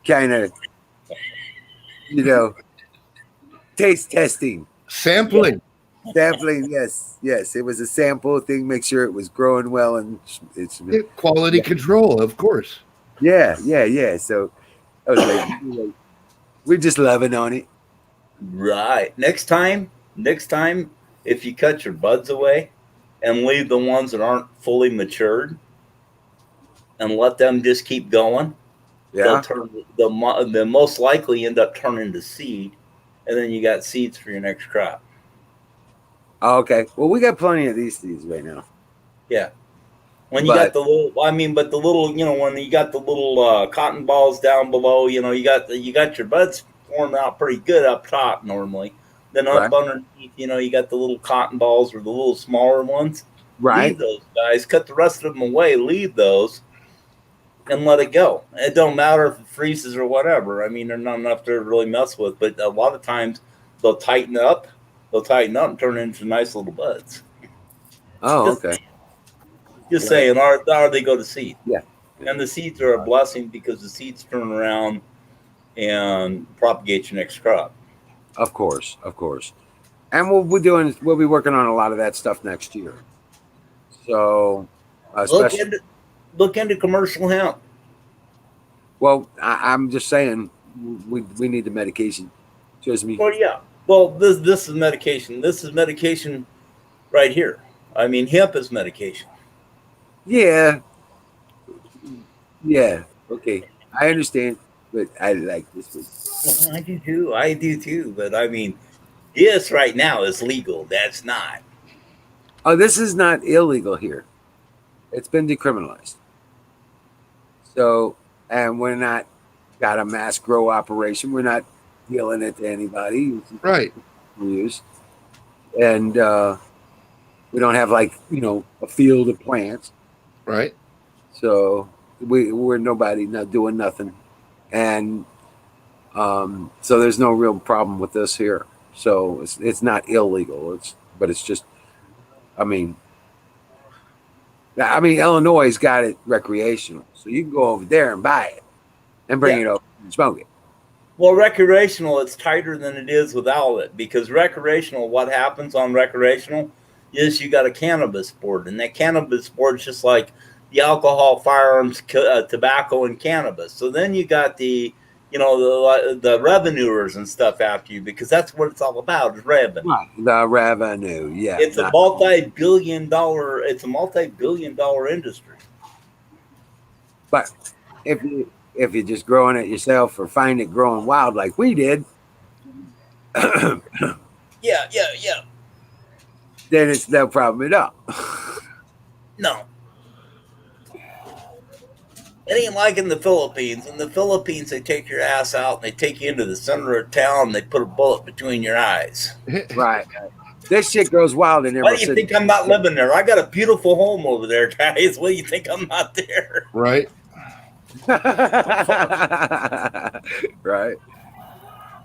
kind of, taste testing. Sampling. Yes. It was a sample thing. Make sure it was growing well and it's quality control, of course. Yeah. So I was like, we're just loving on it. Right. Next time, if you cut your buds away and leave the ones that aren't fully matured and let them just keep going, yeah, they'll most likely end up turning to seed, and then you got seeds for your next crop. Okay. Well, we got plenty of these seeds right now. Yeah. When you got the little, when you got the little cotton balls down below, you got your buds formed out pretty good up top normally. Then up underneath, you got the little cotton balls or the little smaller ones. Right. Leave those guys. Cut the rest of them away. Leave those. and let it go. It don't matter if it freezes or whatever. I mean, they're not enough to really mess with, but a lot of times they'll tighten up. They'll tighten up and turn it into nice little buds. Oh, Just, okay. just saying, are they go to seed? Yeah. And the seeds are a blessing because the seeds turn around and propagate your next crop. Of course. And we'll be working on a lot of that stuff next year. So, especially, Look into commercial hemp. well, I'm just saying we need the medication. Just me. Well, yeah. Well, this is medication. This is medication right here. I mean, hemp is medication. Yeah. Okay. I understand, but I like this one. Well, I do too. But I mean, this right now is legal. That's not. Oh, this is not illegal here. It's been decriminalized. So, and we're not got a mass grow operation. We're not dealing it to anybody. Right. We use, and we don't have like a field of plants. Right. So we're nobody not doing nothing, and so there's no real problem with this here. So it's not illegal. But it's just, I mean, Illinois got it recreational, so you can go over there and buy it and bring it over and smoke it. Well, recreational, it's tighter than it is without it because recreational, what happens on recreational is you got a cannabis board, and that cannabis board is just like the alcohol, firearms, tobacco, and cannabis. So then you got the revenuers and stuff after you because that's what it's all about is revenue. Right. The revenue, yeah. It's a multi-billion dollar industry. But if you're just growing it yourself or find it growing wild like we did, Yeah. then it's no problem at all. No. It ain't like in the Philippines. In the Philippines, they take your ass out and they take you into the center of town and they put a bullet between your eyes. Right. This shit goes wild in Why Emerald do you City. think I'm not living there? I got a beautiful home over there, guys. Why do you think I'm not there? Right. Right.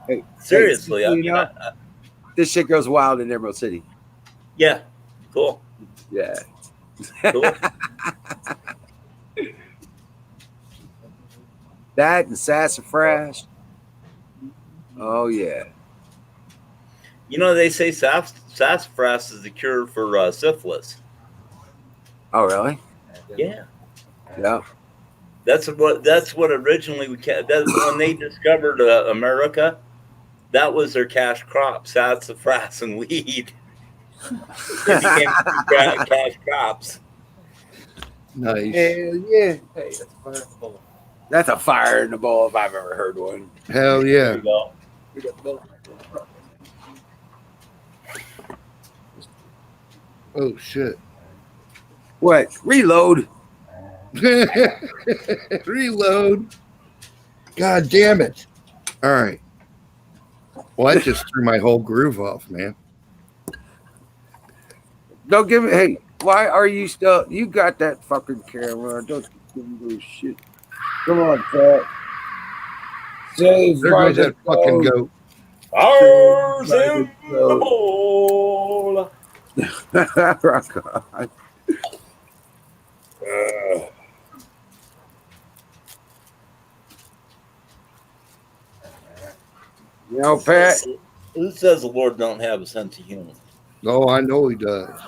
Hey, Seriously. This shit goes wild in Emerald City. Yeah. Cool. Yeah. Cool. That and sassafras. Oh yeah. They say sassafras is the cure for syphilis. Oh really? Yeah. Yeah. That's what originally when they discovered America, that was their cash crop, sassafras and weed. They became cash crops. Nice. Hell yeah. Hey, that's fire in the bowl. That's a fire in the bowl if I've ever heard one. Hell There yeah. you go. We got both. Oh shit. What? Reload. Reload. God damn it. All right. Well, that just threw my whole groove off, man. Don't give me. Hey, why are you still? You got that fucking camera. Don't give me this shit. Come on, Pat. Save There goes that fucking goat. Ours in the bowl. Rock on. Pat. Who says the Lord don't have a sense of humor? Oh, I know he does.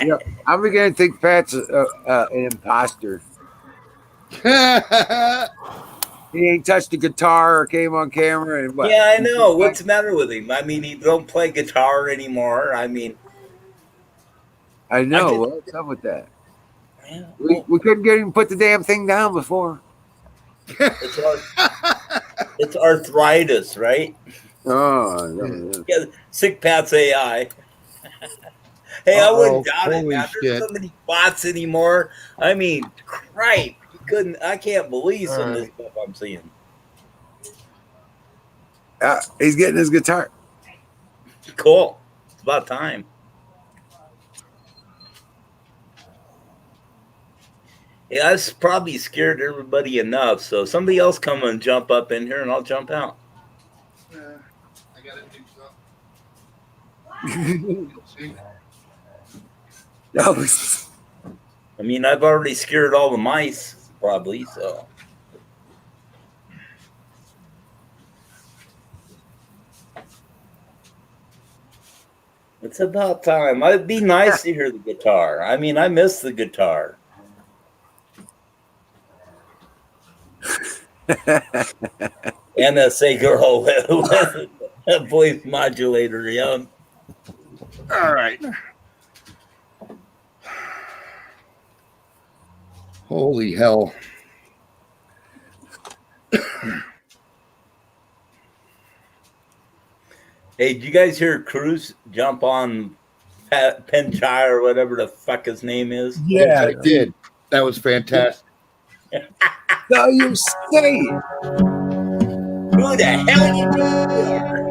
Yeah, I'm beginning to think Pat's an imposter. He ain't touched a guitar or came on camera and what? Yeah, I know. What's the matter with him? I mean, he don't play guitar anymore. I mean, I know. What's up with that? yeah, We couldn't get him to put the damn thing down before. it's arthritis, right? Oh, no. Yeah, sick Pat's AI. Hey, I wouldn't doubt it, Holy man. shit. There's so many bots anymore. I mean, cripe. I can't believe some of this stuff I'm seeing. He's getting his guitar. Cool. It's about time. Yeah, I've probably scared everybody enough. So somebody else come and jump up in here, and I'll jump out. I gotta do something. Oh, I mean, I've already scared all the mice, probably. So it's about time. It'd be nice to hear the guitar. I mean, I miss the guitar. NSA girl with a voice modulator, yeah. All right. Holy hell. Hey, did you guys hear Cruz jump on Penchai or whatever the fuck his name is? Yes, I did. That was fantastic. no, you say. Who the hell you doing?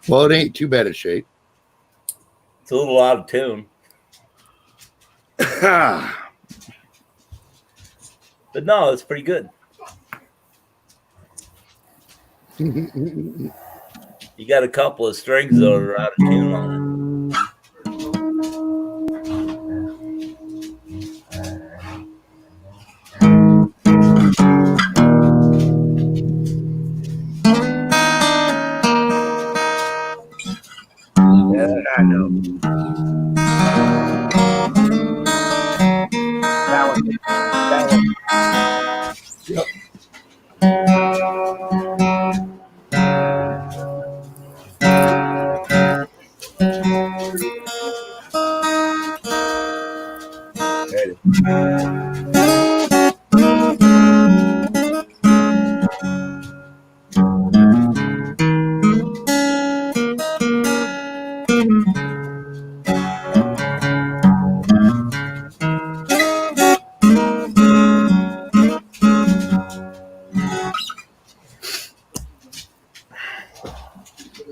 Well, it ain't too bad a shape. It's a little out of tune. But no, it's pretty good. You got a couple of strings that are out of tune on it. Yeah, I know. That one. Yep.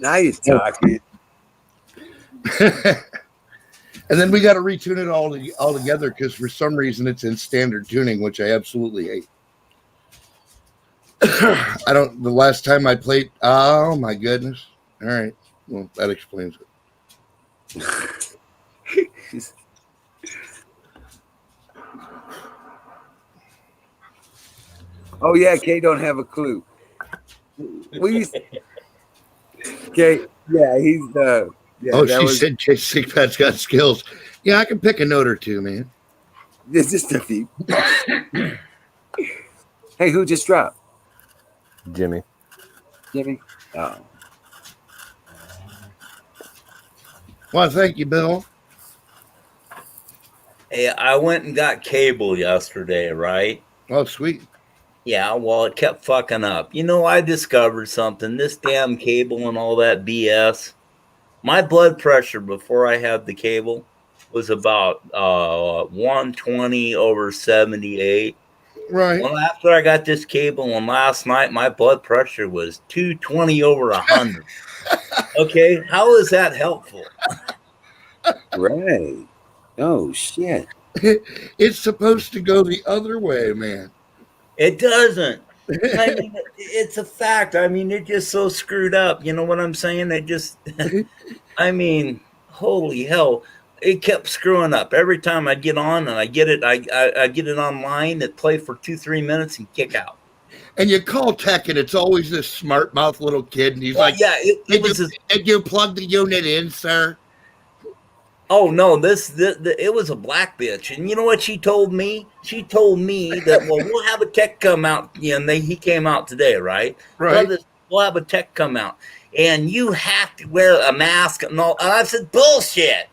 Now you're talking. And then we got to retune it all together because for some reason it's in standard tuning, which I absolutely hate. The last time I played, oh my goodness. All right. Well, that explains it. Oh yeah, Kay don't have a clue. Kay, yeah, he's the. Yeah, She said Jay Sigpat's got skills. Yeah, I can pick a note or two, man. It's just a few. Hey, who just dropped? Jimmy. Jimmy. Oh. Well, thank you, Bill. Hey, I went and got cable yesterday, right? Oh, sweet. Yeah, well, it kept fucking up. You know, I discovered something. This damn cable and all that BS. My blood pressure before I had the cable was about 120/78. Right. Well, after I got this cable and last night, my blood pressure was 220/100. Okay, how is that helpful? Right. Oh, shit. It's supposed to go the other way, man. It doesn't. I mean, it's a fact. I mean, it's just so screwed up. You know what I'm saying? It just, I mean, holy hell. It kept screwing up. Every time I get on and I get it, I get it online, it play for 2-3 minutes and kick out. And you call tech and it's always this smart mouth little kid. And he's like, yeah, did you plug the unit in, sir? Oh no, it was a black bitch, and you know what she told me? She told me that we'll have a tech come out, and he came out today, right? Right. We'll have a tech come out, and you have to wear a mask and all. And I said, bullshit.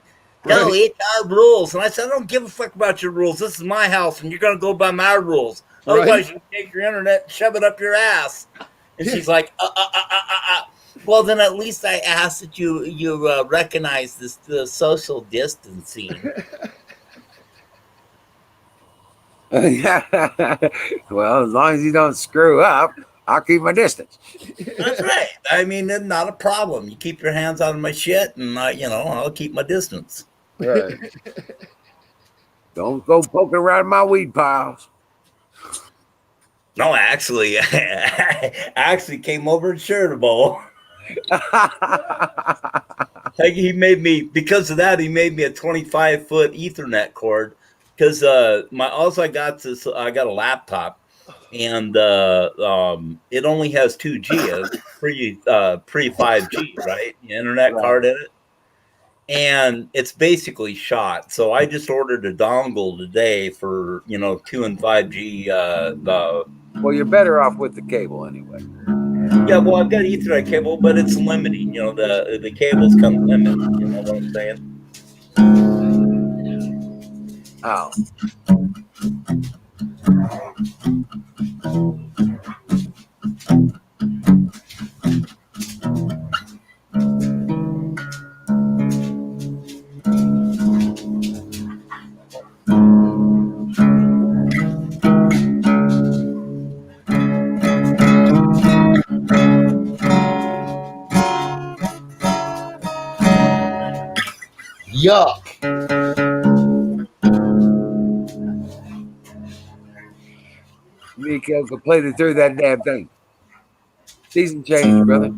No, Right. it's our rules. And I said, I don't give a fuck about your rules. This is my house, and you're gonna go by my rules. Right. Otherwise, you take your internet and shove it up your ass. And she's like, Well, then at least I asked that you recognize the social distancing. Well, as long as you don't screw up, I'll keep my distance. That's right. I mean, it's not a problem. You keep your hands out of my shit, and I'll keep my distance. Right. Don't go poking around my weed piles. No, actually, I actually came over and shared a bowl. Like he made me, because of that, he made me a 25-foot Ethernet cord. Because all I got is I got a laptop, and it only has 2G, pre 5G, right? The internet card in it, and it's basically shot. So I just ordered a dongle today for 2 and 5G. Well, you're better off with the cable anyway. Yeah, well, I've got Ethernet cable, but it's limiting. The cables come limited. You know what I'm saying? Oh. Yuck. Nico completed through that damn thing. Season change, brother.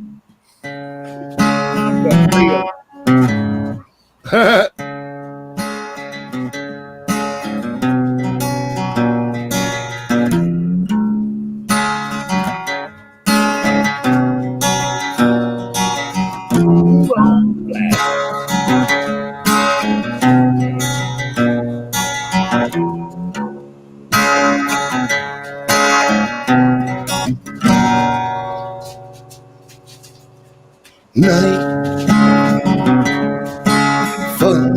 Night falls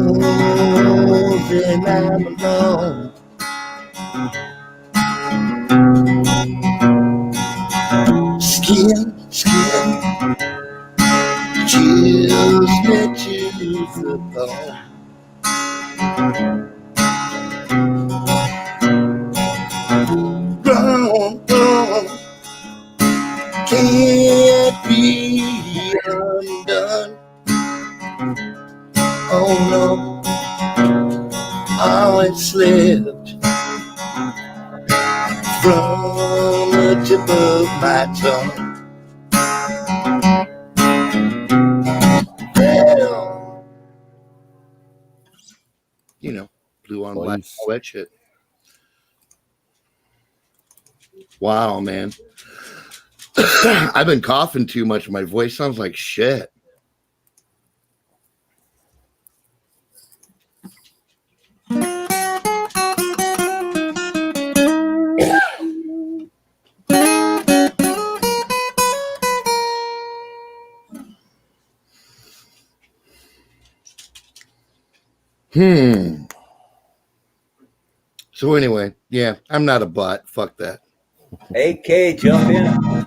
and I'm alone. Skin chills me to the bone. Wrong, can't be undone. Oh no, I went slipped from the tip of my tongue. Well, blue on black, all that shit. Wow, man. I've been coughing too much. My voice sounds like shit. So anyway, yeah, I'm not a butt. Fuck that. AK, jump in.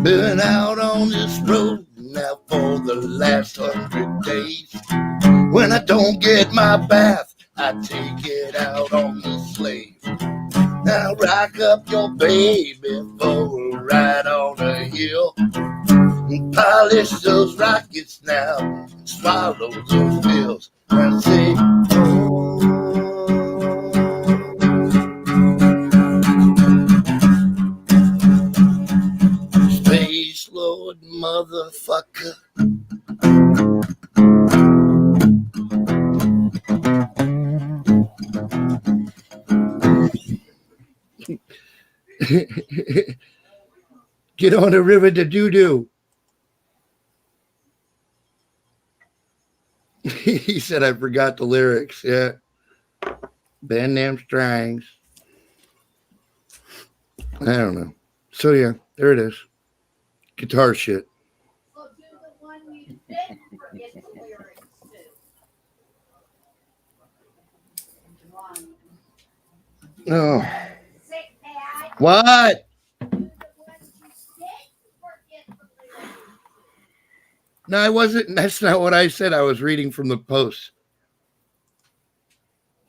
Been out on this road now for the last 100 days. When I don't get my bath, I take it out on the slave. Now rock up your baby for a ride on a hill. And polish those rockets now and swallow those pills. And say, motherfucker. Get on the river to doo-doo. He said I forgot the lyrics. Yeah. Band name strings. I don't know. So yeah, there it is. Guitar shit. So do the one you did forget the lyrics to. Oh. Say, Dad, What? do the ones you did forget the lyrics to. No, I wasn't. That's not what I said. I was reading from the post.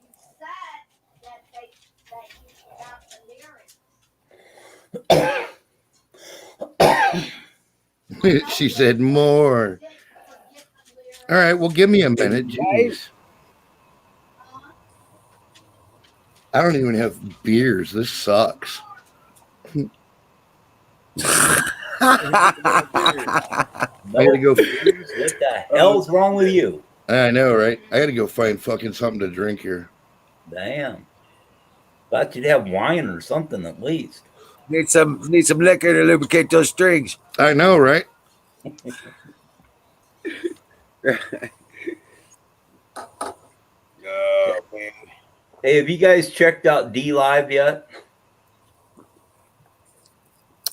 You said that you forgot the lyrics. She said more. Did forget the lyrics. All right, well, give me a minute. Jeez. I don't even have beers. This sucks. I gotta go. What the hell's wrong with you? I know, right? I gotta go find fucking something to drink here. Damn. Thought you'd have wine or something at least. Need some liquor to lubricate those strings. I know, right? Oh, man. Hey, have you guys checked out D Live yet?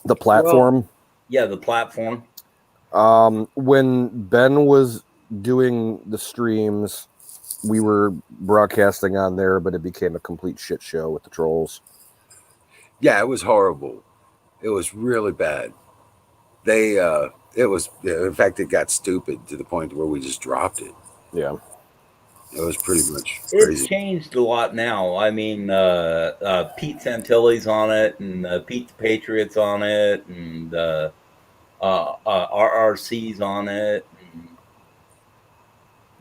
The platform. Yeah, the platform. When Ben was doing the streams, we were broadcasting on there, but it became a complete shit show with the trolls. Yeah, it was horrible. It was really bad. In fact, it got stupid to the point where we just dropped it. Yeah. It was pretty much It's crazy. changed a lot now. I mean, Pete Santilli's on it, and Pete the Patriot's on it, and RRC's on it. And,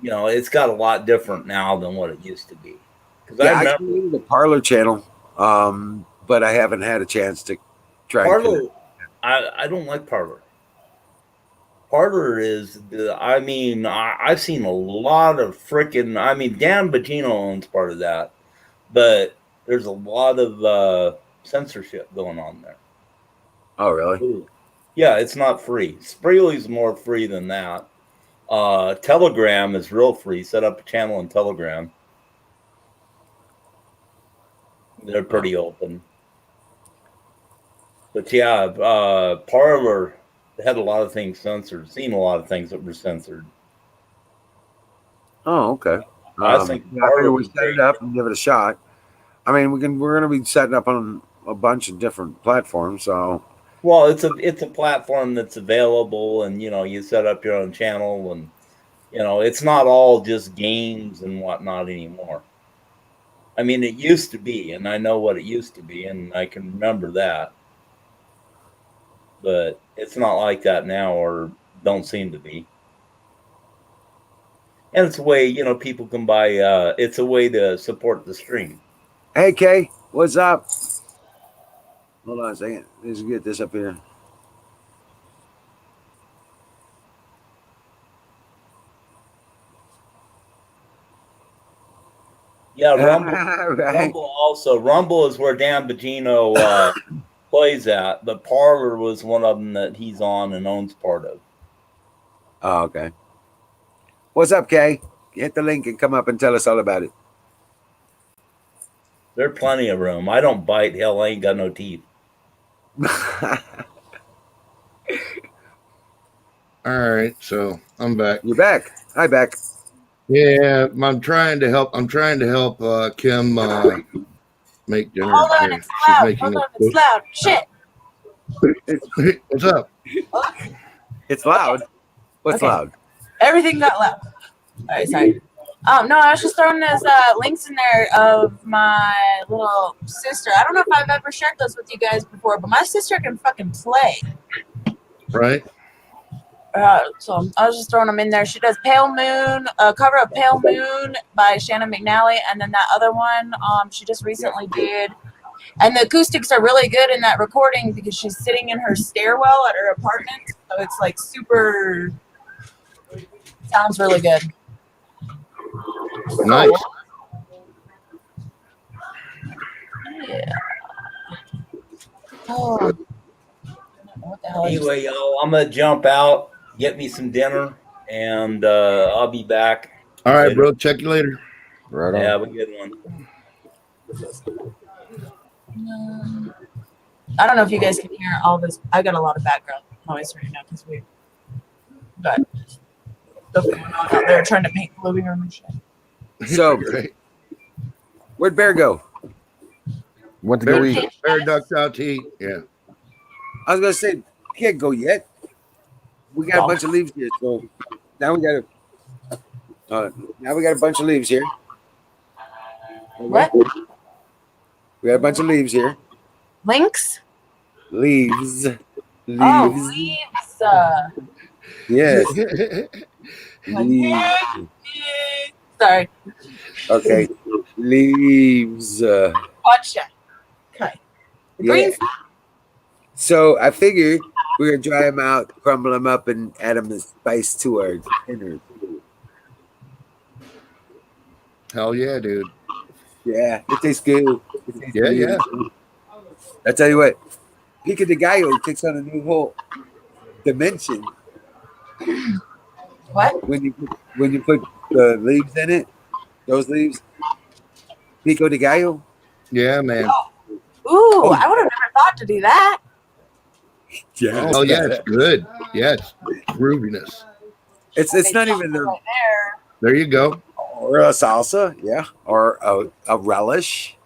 you know, it's got a lot different now than what it used to be. Because Yeah, I I remember created the Parlor channel, but I haven't had a chance to try. Parlor. I don't like Parlor. Parlor is, I've seen a lot of freaking, Dan Bongino owns part of that, but there's a lot of censorship going on there. Oh, really? Yeah, it's not free. Spreely's more free than that. Telegram is real free. Set up a channel on Telegram. They're pretty open. But yeah, Parlor had a lot of things censored. Seen a lot of things that were censored. Oh, okay. I think I figure we set it up and give it a shot. I mean, we're going to be setting up on a bunch of different platforms. So, well, it's a platform that's available, and you set up your own channel, and it's not all just games and whatnot anymore. I mean, it used to be, and I know what it used to be, and I can remember that. But it's not like that now, or don't seem to be. And it's a way, people can buy, it's a way to support the stream. hey, Kay, what's up? Hold on a second. Let's get this up here. Yeah, Rumble. Right. Rumble also. Rumble is where Dan Bongino plays at, but Parlor was one of them that he's on and owns part of. Oh, okay. What's up, Kay? Hit the link and come up and tell us all about it. There's plenty of room. I don't bite. Hell, I ain't got no teeth. All right, so I'm back. You're back. Hi, back. Yeah, I'm trying to help. Kim make dinner. Hold on, here. it's She's loud. making Hold on, it's loud. Shit. What's up? It's loud. What's Okay. loud? Everything got loud. All right, sorry. No, I was just throwing those links in there of my little sister. I don't know if I've ever shared those with you guys before, but my sister can fucking play. Right? So I was just throwing them in there. She does Pale Moon, cover of Pale Moon by Shannon McNally, and then that other one she just recently did. And the acoustics are really good in that recording because she's sitting in her stairwell at her apartment. So it's like super. Sounds really good. Nice. Yeah. Oh. What the hell? Anyway, y'all, I'm gonna jump out, get me some dinner, and I'll be back. All right, later. bro. Check you later. Right on. Have a good one. I don't know if you guys can hear all this. I got a lot of background noise right now because we got stuff going on out there trying to paint the living room and shit. So, Right. where'd Bear go? Went to go Bear, eat. bear ducked out to eat. Yeah. I was gonna say he can't go yet. We got a bunch of leaves here, so now we got a bunch of leaves here. What? We got a bunch of leaves here. Links? Leaves. Oh, Leaves. leaves. Yes. Like, Leaves. sorry. Okay. Leaves. Gotcha. Okay. The Yeah. greens. So I figured we're gonna dry them out, crumble them up, and add them as spice to our dinner. Hell yeah, dude. Yeah, it tastes good. It tastes Yeah, good. yeah. I tell you what, Pico de Gallo takes on a new whole dimension What? when you put the leaves in it. Those leaves, Pico de Gallo. Yeah, man. Ooh, I would have never thought to do that. Yeah. Oh yeah, it's good. Yeah, it's grooviness. It's not even the Right there. There you go. or a salsa, yeah, or a relish.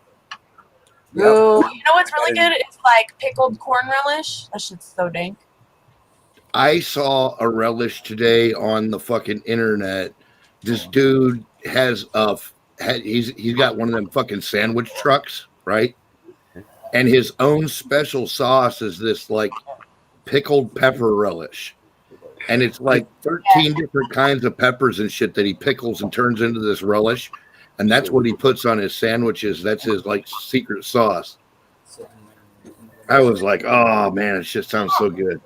Yep. Ooh, you know what's really good? It's like pickled corn relish. That shit's so dank. I saw a relish today on the fucking internet. This dude has he's got one of them fucking sandwich trucks, right? And his own special sauce is this like pickled pepper relish. And it's like 13 different kinds of peppers and shit that he pickles and turns into this relish. And that's what he puts on his sandwiches. That's his like secret sauce. I was like, oh man, it just sounds so good.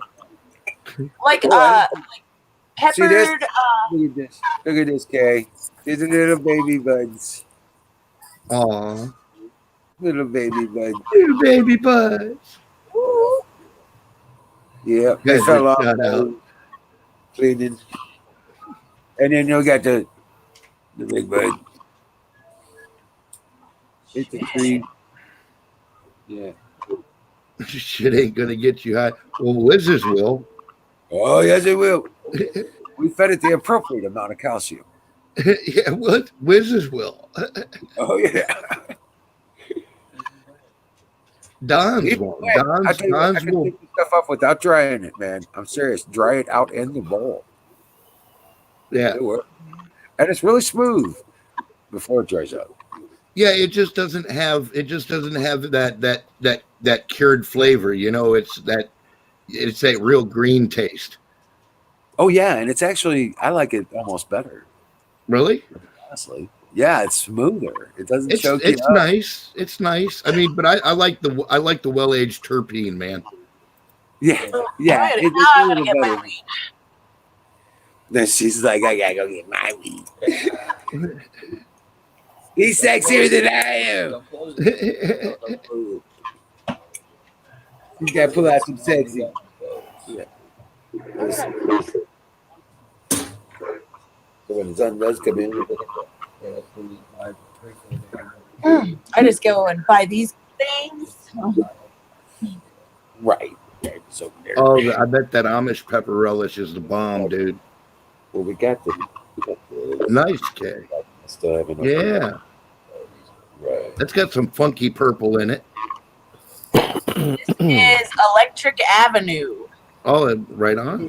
Like See peppered. this? Look at this. Look at this, Kay. These are little baby buds. Aw. Little baby buds. Little baby buds. Yeah, they Guys, fell off. shout out. Cleaning. And then you got the big bud. It's a tree. Yeah. Shit ain't gonna get you high. Well, Wizards will. Oh, yes, it will. We fed it the appropriate amount of calcium. Yeah, what? Wizards will. Oh, yeah. Don's won't. I tell you what, I Don's can will. take this stuff off without drying it, man. I'm serious. Dry it out in the bowl. Yeah. It works. And it's really smooth before it dries out. Yeah, it just doesn't have that cured flavor, you know, it's that real green taste. Oh, yeah. And it's actually, I like it almost better. Really? Honestly. Yeah, it's smoother. It doesn't choke you It's up. nice. It's nice. I mean, but I like the well-aged terpene, man. Yeah. Yeah. Alright, It's now a I'm gonna little get my better. weed. Then she's like, I gotta go get my weed. He's sexier than I am. You gotta pull out some sexy. Yeah. So when the sun does come in, I just go and buy these things. right. So there. Oh, I bet that Amish pepper relish is the bomb, dude. Well, we got the Nice, Kay. still have enough. Yeah. Right. That's got some funky purple in it. This is Electric Avenue. Oh, right on.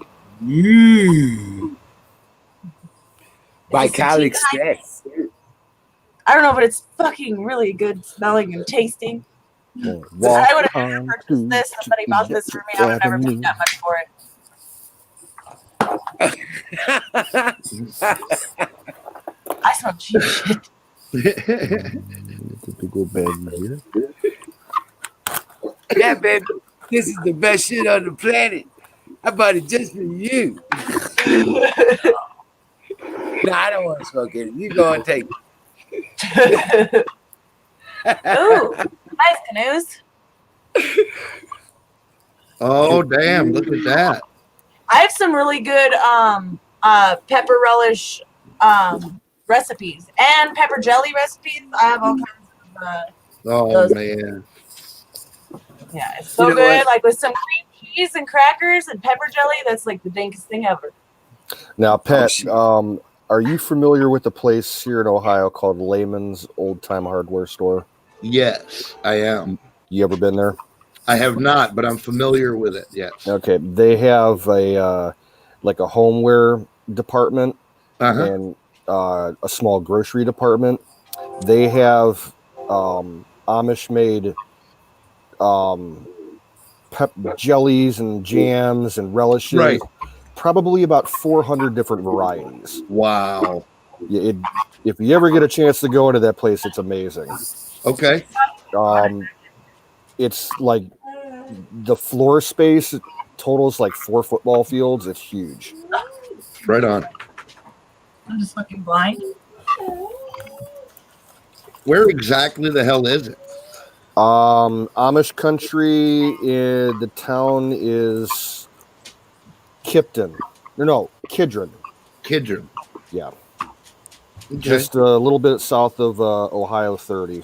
By It's a Kyle tea Express. I don't know, but it's fucking really good smelling and tasting. I would have never purchased this. Somebody bought this for me. I would have never paid that much for it. I smell cheap shit. Yeah, baby. This is the best shit on the planet. I bought it just for you. No, I don't want to smoke it. You go and take it. Ooh, nice canoes. Oh, damn. Look at that. I have some really good pepper relish recipes and pepper jelly recipes. I have all kinds of Oh, those. man. Yeah, it's so You know good. what? Like with some cream cheese and crackers and pepper jelly. That's like the dankest thing ever. Now, Pat, shit. are you familiar with the place here in Ohio called Lehman's Old Time Hardware Store? Yes, I am. You ever been there? I have not, but I'm familiar with it. Yes. Okay, they have a like a homeware department and a small grocery department. They have Amish made jellies and jams and relishes. Right. Probably about 400 different varieties. Wow. If you ever get a chance to go into that place, it's amazing. Okay. It's like the floor space totals like 4 football fields. It's huge. Right on. I'm just fucking blind. Where exactly the hell is it? Amish country. The town is Kidron. Kidron. Yeah. Okay. Just a little bit south of Ohio 30.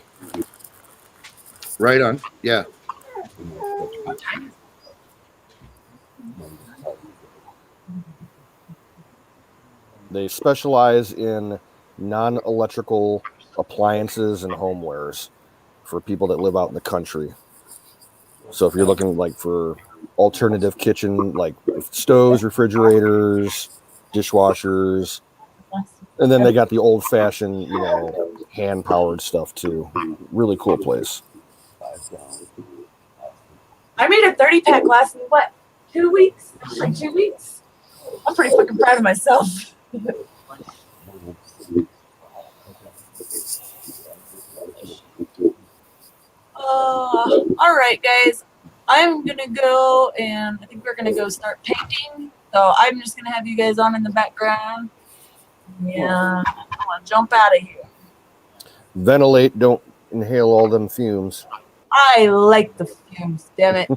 Right on. Yeah. They specialize in non-electrical appliances and homewares for people that live out in the country. So if you're looking like for alternative kitchen, like stoves, refrigerators, dishwashers, and then they got the old-fashioned, hand-powered stuff too. Really cool place. I made a 30-pack last in what? 2 weeks? Like 2 weeks? I'm pretty fucking proud of myself. All right, guys. I'm gonna go, and I think we're gonna go start painting. So I'm just gonna have you guys on in the background. Yeah, I want to jump out of here. Ventilate, don't inhale all them fumes. I like the fumes, damn it.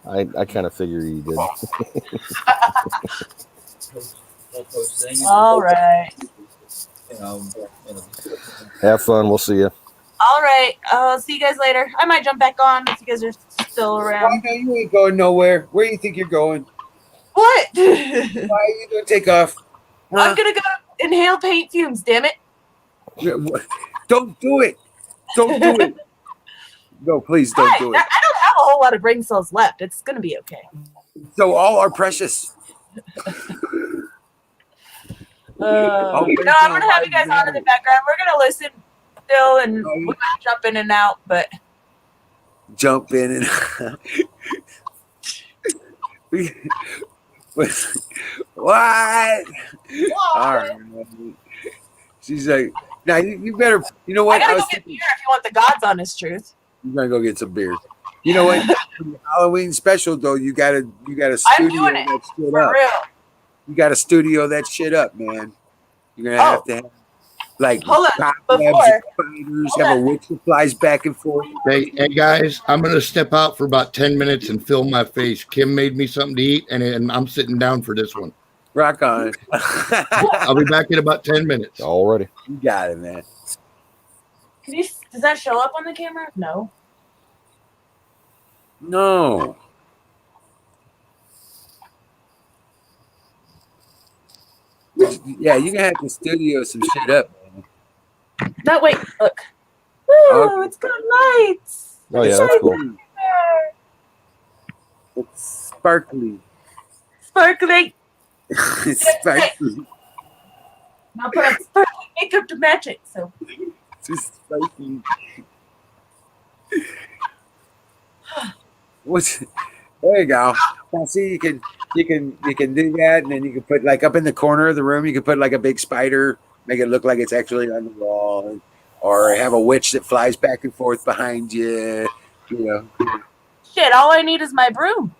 I kind of figured you did. All right. Have fun. We'll see you. All right. I'll see you guys later. I might jump back on if you guys are still around. You ain't going nowhere. Where do you think you're going? What? Why are you going to take off? I'm going to go inhale paint fumes, damn it. Don't do it. Don't do it. No, please don't do it. I don't have a whole lot of brain cells left. It's going to be okay. So all are precious. I'm going to have you guys on in the background. We're going to listen still, and we're going to jump in and out, but... Jump in and what? All right. She's like, now you better. You know what? I gotta go get beer if you want the God's honest truth. You're gonna go get some beer. You know what? For the Halloween special though, you gotta studio I'm doing it that shit for up. real. You gotta studio that shit up, man. You're gonna have to have like hold on. Spiders, have a witch that flies back and forth. Hey, guys, I'm going to step out for about 10 minutes and film my face. Kim made me something to eat, and I'm sitting down for this one. Rock on. I'll be back in about 10 minutes. Already. You got it, man. Does that show up on the camera? No. No. Yeah, you're gonna have to studio some shit up, man. No, wait, look. Ooh, it's got lights. Oh yeah, that's cool. It's sparkly. Sparkly. It's sparkly. I'll put on sparkly makeup to match it. So It's just sparkly. What's there you go. Now see you can do that, and then you can put like up in the corner of the room, you can put like a big spider, make it look like it's actually on the wall, or have a witch that flies back and forth behind you, you know. shit, all I need is my broom.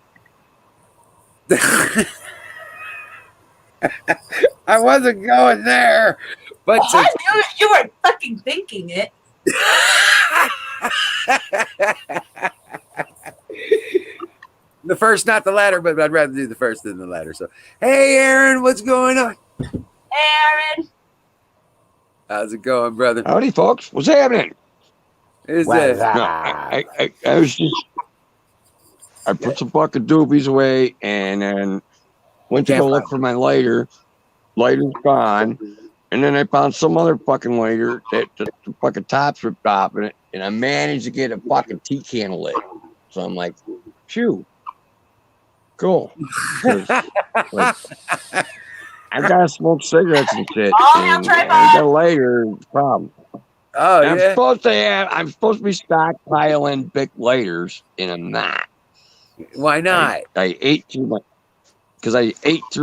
I wasn't going there, but I knew you were fucking thinking it. the first, not the latter, but I'd rather do the first than the latter. So, hey, Aaron, what's going on? Aaron. How's it going, brother? Howdy, folks. What's happening? Is No, it? I was just, I put some fucking doobies away and then went to go look for my lighter. Lighter's gone. And then I found some other fucking lighter that the fucking top's ripped off in it. And I managed to get a fucking tea candle lit. So I'm like, phew. Cool. Like, I gotta smoke cigarettes and shit. And I got a lighter problem. Oh, and yeah. I'm supposed to be stockpiling big lighters, and I'm not. Why not? I ate through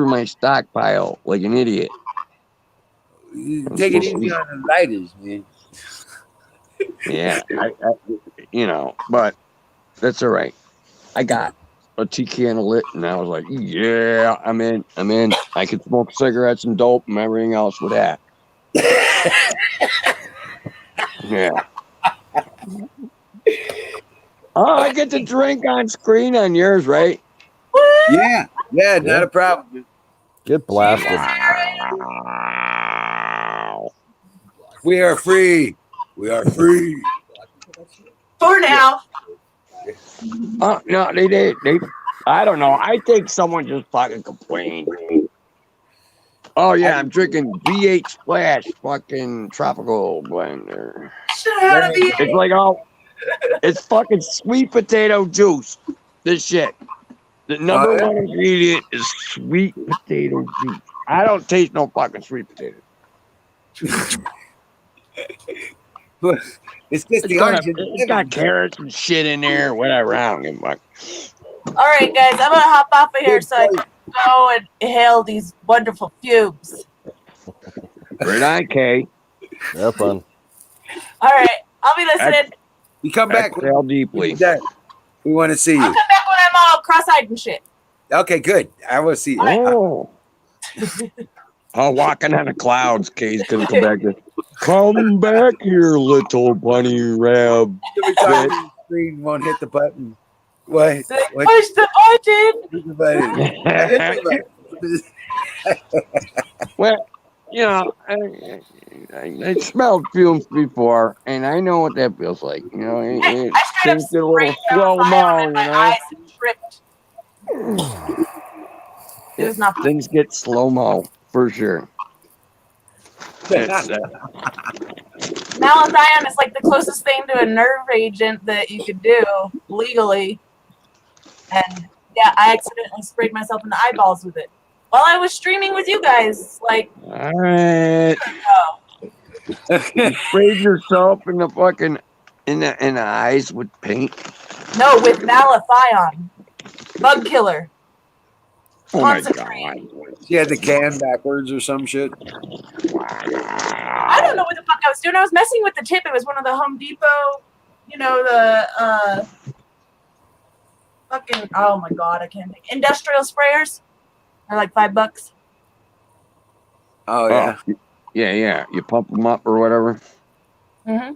my stockpile like an idiot. Take it easy on the lighters, man. Yeah, but that's all right. I got a tea candle lit, and I was like, yeah, I'm in. I can smoke cigarettes and dope and everything else with that. Yeah. Oh, I get to drink on screen on yours, right? Yeah, not a problem. Get blasted. Wow. We are free. We are free. For now. Oh, no, they I don't know. I think someone just fucking complained. Oh, yeah, I'm drinking V8 Splash fucking tropical blender. It's like, it's fucking sweet potato juice. This shit. The number one ingredient is sweet potato juice. I don't taste no fucking sweet potato. It's just the orange. It's got carrots and shit in there. Whatever. I don't give a fuck. All right, guys, I'm gonna hop off of here so I can go and inhale these wonderful fumes. Right on, Kay. Have fun. All right, I'll be listening. You come back. Exhale deeply. We want to see you. I'll come back when I'm all cross-eyed and shit. Okay, good. I will see you. Oh. Walking on the clouds. Kay's gonna come back. Come back here, little bunny rab. Screen won't hit the button. What? Push the button. Well, I smelled fumes before, and I know what that feels like. I Things get a little slow-mo, eyes and tripped. It was not fun. Things get slow-mo, for sure. Malathion is like the closest thing to a nerve agent that you could do legally. And yeah, I accidentally sprayed myself in the eyeballs with it while I was streaming with you guys. Like, all right. You sprayed yourself in the fucking in the eyes with paint. No, with Malathion, bug killer. Oh my god! You had the can backwards or some shit. I don't know what the fuck I was doing. I was messing with the tip. It was one of the Home Depot, the fucking, oh my god, I can't think. Industrial sprayers. They're like $5. Oh yeah. Yeah. You pump them up or whatever. Mm-hmm.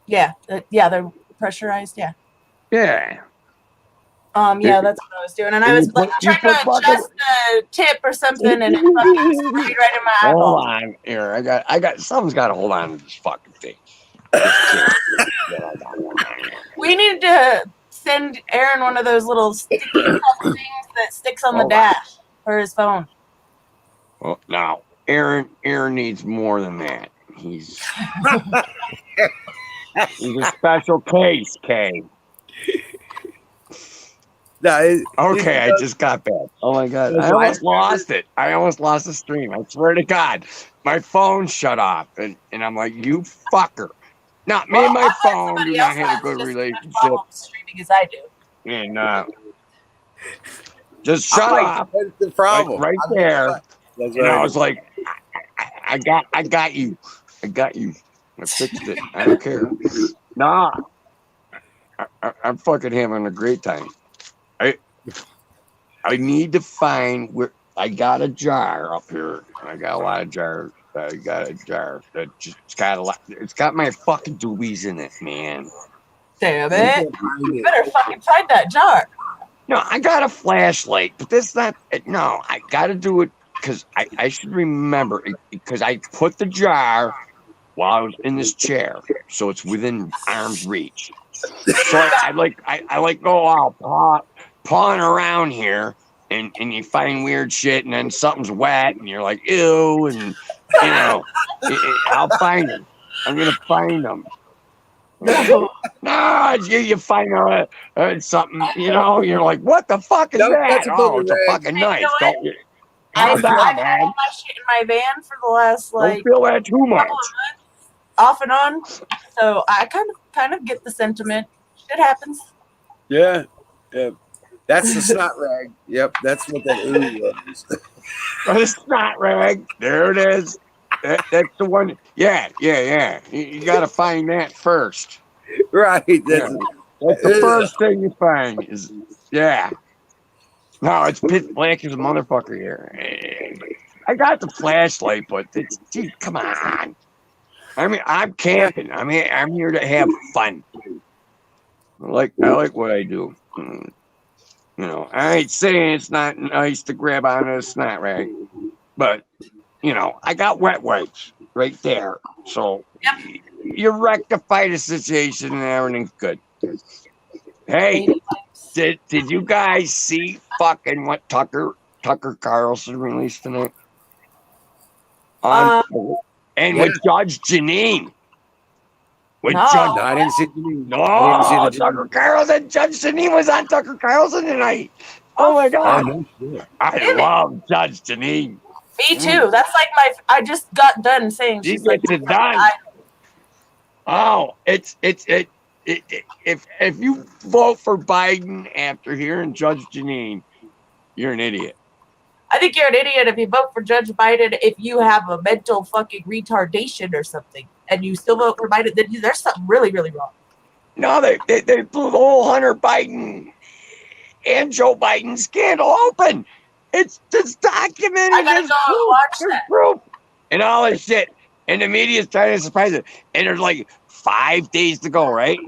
Yeah, they're pressurized. Yeah. Yeah. Yeah, that's what I was doing, and I was like trying to adjust the tip or something, and it fucking sprayed right in my eyeball. Hold on, here. I got. Someone's got to hold on to this fucking thing. We need to send Aaron one of those little sticky things that sticks on the dash for his phone. Well, now Aaron needs more than that. He's a special case, Kay. No, okay, I just got back. Oh my god, I almost lost it. I almost lost the stream. I swear to God, my phone shut off, and I'm like, you fucker. Not me and my phone do not have a good relationship. Streaming as I do. And just shut off. That's the problem. Right there. That's and I was like, I got you. I got you. I fixed it. I don't care. Nah. I'm fucking having a great time. I need to find where I got a jar up here. I got a lot of jars. I got a jar that just got a lot. It's got my fucking doobies in it, man. Damn it! You better fucking find that jar. No, I got a flashlight, but that's not. No, I got to do it because I should remember it because I put the jar while I was in this chair, so it's within arm's reach. So I like go out pawing around here, and you find weird shit, and then something's wet, and you're like ew, and you know, I'll find them. I'm gonna find them. No, you find out something, you know, you're like, what the fuck is Nope, that? that's a Oh, booger it's a rag. fucking knife. know Don't you? I've Calm down, had all man. my shit in my van for the last Don't like feel that too much. couple of months, off and on. So I kind of get the sentiment. It happens. Yeah. That's the snot rag. Yep, that's what that ooh was. But it's not rag. There it is. That's the one. Yeah. You got to find that first. Right. That's the first thing you find is, yeah. No, it's pitch black as a motherfucker here. I got the flashlight, but gee, come on. I mean, I'm camping. I mean, I'm here to have fun. I like what I do. You know, I ain't saying it's not nice to grab onto a snot rag, but you know, I got wet wipes right there, so you rectify the situation and everything's good. Hey, did you guys see fucking what Tucker Carlson released tonight? And with Judge Janine. With Judge, No, I didn't see Janine. no, I didn't see the Tucker Carlson. Judge Janine was on Tucker Carlson tonight. Oh my god, no shit. I love Judge Janine. Me too. That's like I just got done saying She she's like gets it done. Oh, if you vote for Biden after hearing Judge Janine, you're an idiot. I think you're an idiot if you vote for Judge Biden if you have a mental fucking retardation or something, and you still vote for Biden. Then there's something really, really wrong. No, they blew the whole Hunter Biden and Joe Biden scandal open. It's documented. I gotta go and watch that. Proof and all this shit. And the media's trying to surprise it. And there's like 5 days to go, right?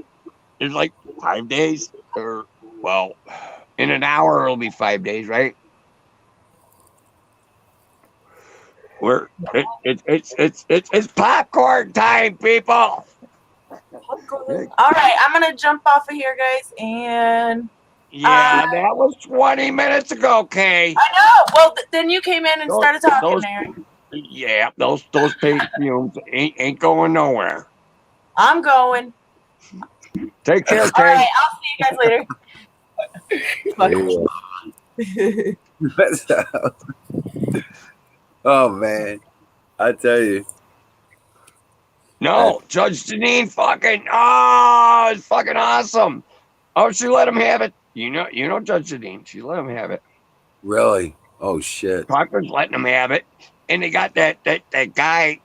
There's like 5 days, or well, in an hour it'll be 5 days, right? It's popcorn time, people. All right, I'm gonna jump off of here, guys, and yeah, that was 20 minutes ago, Kay. I know. Well, then you came in and started talking there. Yeah, those paid fumes ain't going nowhere. I'm going. Take care, All Kay. right, I'll see you guys later. Oh man, I tell you. No, Judge Janine it's fucking awesome. Oh, she let him have it. You know Judge Janine. She let him have it. Really? Oh shit. Tucker's letting him have it. And they got that guy,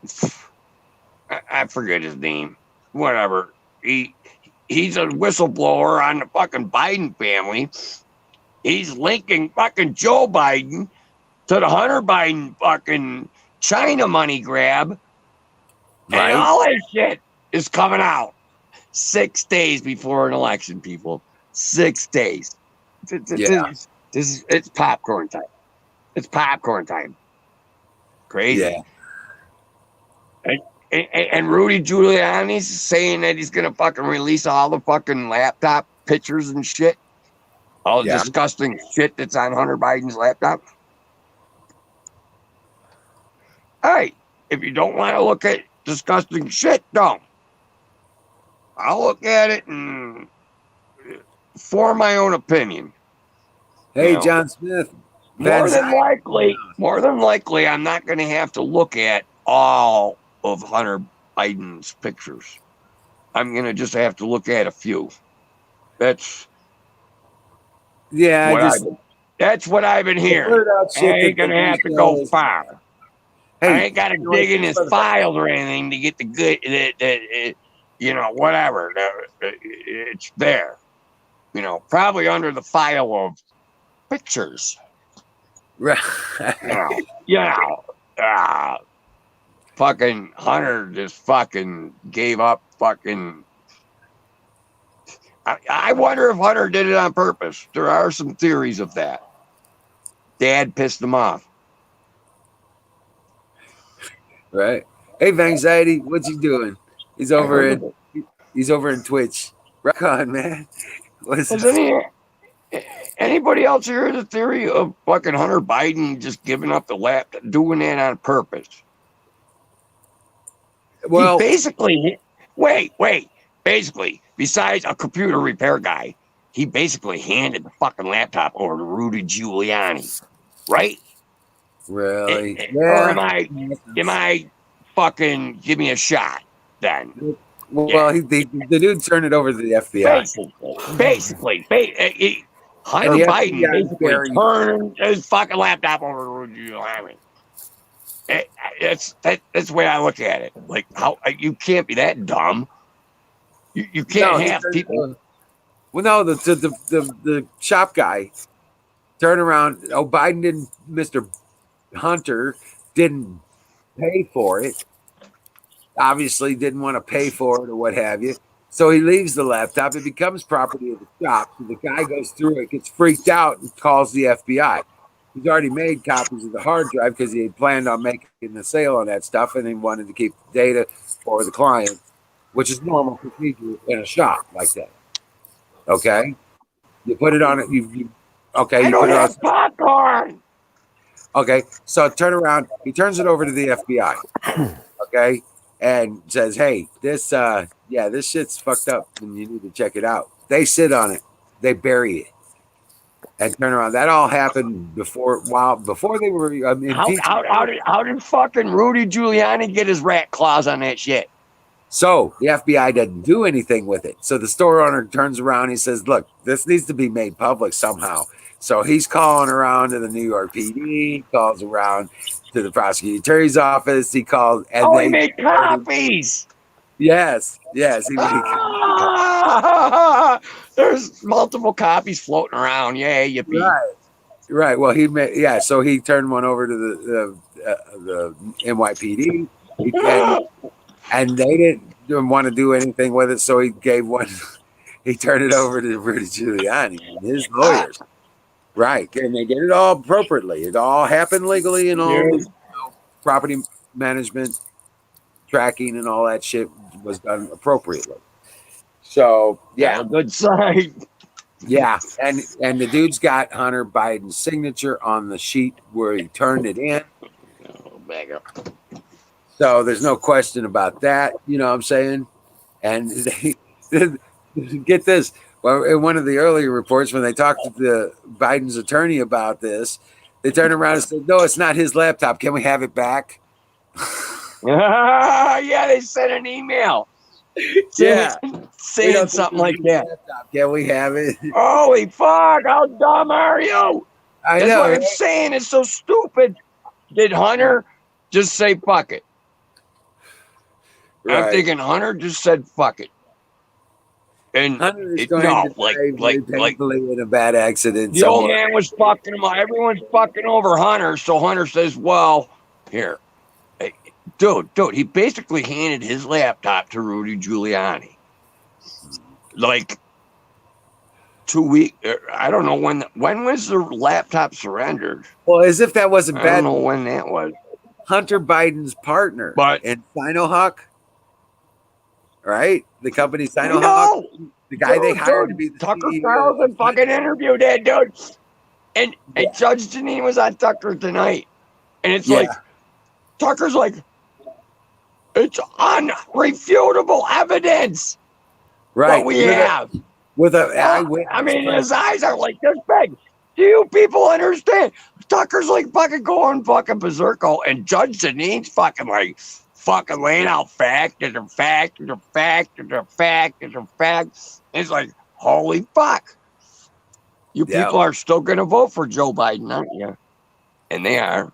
I forget his name. Whatever. He's a whistleblower on the fucking Biden family. He's linking fucking Joe Biden to the Hunter Biden fucking China money grab. Right. And all that shit is coming out 6 days before an election, people. 6 days. It's popcorn time. It's popcorn time. Crazy. Yeah. And Rudy Giuliani's saying that he's gonna fucking release all the fucking laptop pictures and shit. All the disgusting shit that's on Hunter Biden's laptop. All right. If you don't want to look at disgusting shit, don't. I'll look at it and form my own opinion. Hey, You know, John Smith. More than likely, I'm not going to have to look at all of Hunter Biden's pictures. I'm going to just have to look at a few. That's that's what I've been hearing. I ain't going to have to go far. I ain't got to dig in his files or anything to get the good, whatever. It's there. Probably under the file of pictures. Right. Fucking Hunter just fucking gave up fucking. I wonder if Hunter did it on purpose. There are some theories of that. Dad pissed him off. Right. Hey, Anxiety, what's he doing? He's over in Twitch. Rock on, man. What's Has anybody else hear the theory of fucking Hunter Biden just giving up the laptop, doing that on purpose? Well, he basically, basically, besides a computer repair guy, he basically handed the fucking laptop over to Rudy Giuliani, right? Really? Or am I fucking give me a shot then? Well, the dude turned it over to the FBI. Basically, Hunter And the Biden FBI basically turned his fucking laptop over to Rudy Giuliani. That's the way I look at it. Like, how you can't be that dumb. You can't have people. Well, no, the shop guy turned around. Oh, Biden didn't. Mr. Hunter didn't pay for it. Obviously, didn't want to pay for it or what have you. So he leaves the laptop. It becomes property of the shop. So the guy goes through it, gets freaked out, and calls the FBI. He's already made copies of the hard drive because he had planned on making the sale on that stuff, and he wanted to keep the data for the client, which is normal procedure in a shop like that. Okay, you put it on it. Okay, you put it on popcorn. Okay, so turn around. He turns it over to the FBI. Okay, and says, "Hey, this shit's fucked up, and you need to check it out." They sit on it, they bury it, and turn around. That all happened before they were. How did fucking Rudy Giuliani get his rat claws on that shit? So the FBI doesn't do anything with it. So the store owner turns around. He says, "Look, this needs to be made public somehow." So he's calling around to the New York PD. Calls around to the prosecuting attorney's office. He calls, and he made copies. Yes, he made copies. There's multiple copies floating around. Yeah, yippee. Right. Well, so he turned one over to the NYPD, and they didn't want to do anything with it. So he gave one. He turned it over to Rudy Giuliani and his lawyers. Right, and they did it all appropriately. It all happened legally, and all property management, tracking, and all that shit was done appropriately. So good sign. Yeah, and the dude's got Hunter Biden's signature on the sheet where he turned it in. So there's no question about that. You know what I'm saying? And they get this. Well, in one of the earlier reports, when they talked to the Biden's attorney about this, they turned around and said, "No, it's not his laptop. Can we have it back?" Yeah, they sent an email. Saying something like that. Laptop. Can we have it? Holy fuck! How dumb are you? That's what I'm saying. It's so stupid. Did Hunter just say fuck it? I'm thinking Hunter just said fuck it. And Hunter is going to in a bad accident. The old man was fucking him. Everyone's fucking over Hunter. So Hunter says, "Well, here, hey, dude, he basically handed his laptop to Rudy Giuliani. Like 2 weeks. I don't know when was the laptop surrendered. Well, as if that wasn't bad. I don't know when that was. Hunter Biden's partner, in Sinohawk. Right? The company Sinohawk. The guy they hired to be the Tucker CEO. Carlson fucking interviewed that dude. And Judge Janine was on Tucker tonight. And it's like, Tucker's like, it's unrefutable evidence. Right. What we have. With a eyewitness. I mean, his eyes are like this big. Do you people understand? Tucker's like fucking going fucking berserko. And Judge Janine's fucking like, fucking laying out fact after fact after fact after fact after fact. It's like, holy fuck. You people are still going to vote for Joe Biden, aren't you? And they are.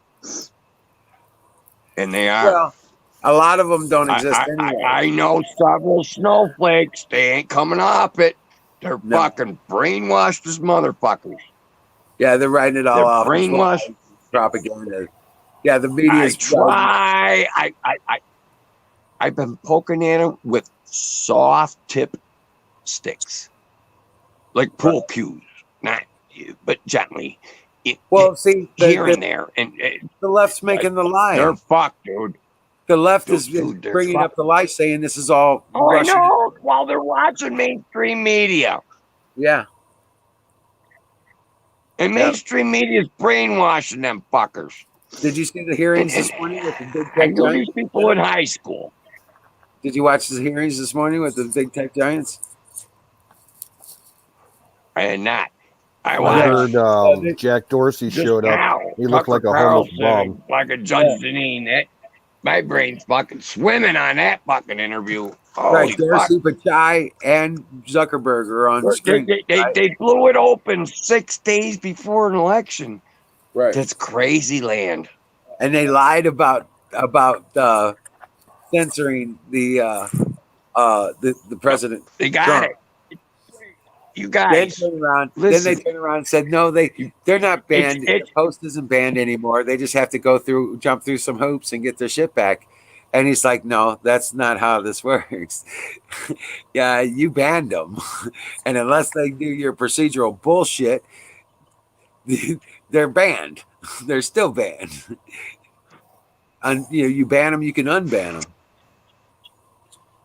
And they are. Well, a lot of them don't exist anyway. I know several snowflakes. They ain't coming off it. They're fucking brainwashed as motherfuckers. Yeah, they're writing it all They're off. brainwashed. Propaganda. Yeah, the I media's try. I've been poking at them with soft tip sticks, like pool cues, not but gently. Well, see, Here and there, and the left's making the lie. they're fucked, dude. The left Dude, is dude, they're bringing up fucked. the lie, saying this is all Oh, I Russian. know. While they're watching mainstream media, Yeah. and mainstream media is brainwashing them fuckers. Did you see the hearings this morning with the big I tech knew giants? these people in high school. Did you watch the hearings this morning with the big tech giants? I had not. I I watched. heard Jack Dorsey Just showed up. now, He looked like Tucker a homeless Carlson, bum. like a Judge Deneen. That my brain's fucking swimming on that fucking interview. Holy Right, fuck! Dorsey, Pachai, and Zuckerberg are on screen. They blew it open 6 days before an election. Right. That's crazy land. And they lied about censoring the president. They got Trump. it. You guys. Then turn around. Listen. Then they turn around and said, "No, they're not banned. The post isn't banned anymore. They just have to jump through some hoops and get their shit back." And he's like, "No, that's not how this works. Yeah, you banned them, and unless they do your procedural bullshit, they're banned. They're still banned. And you ban them, you can unban them.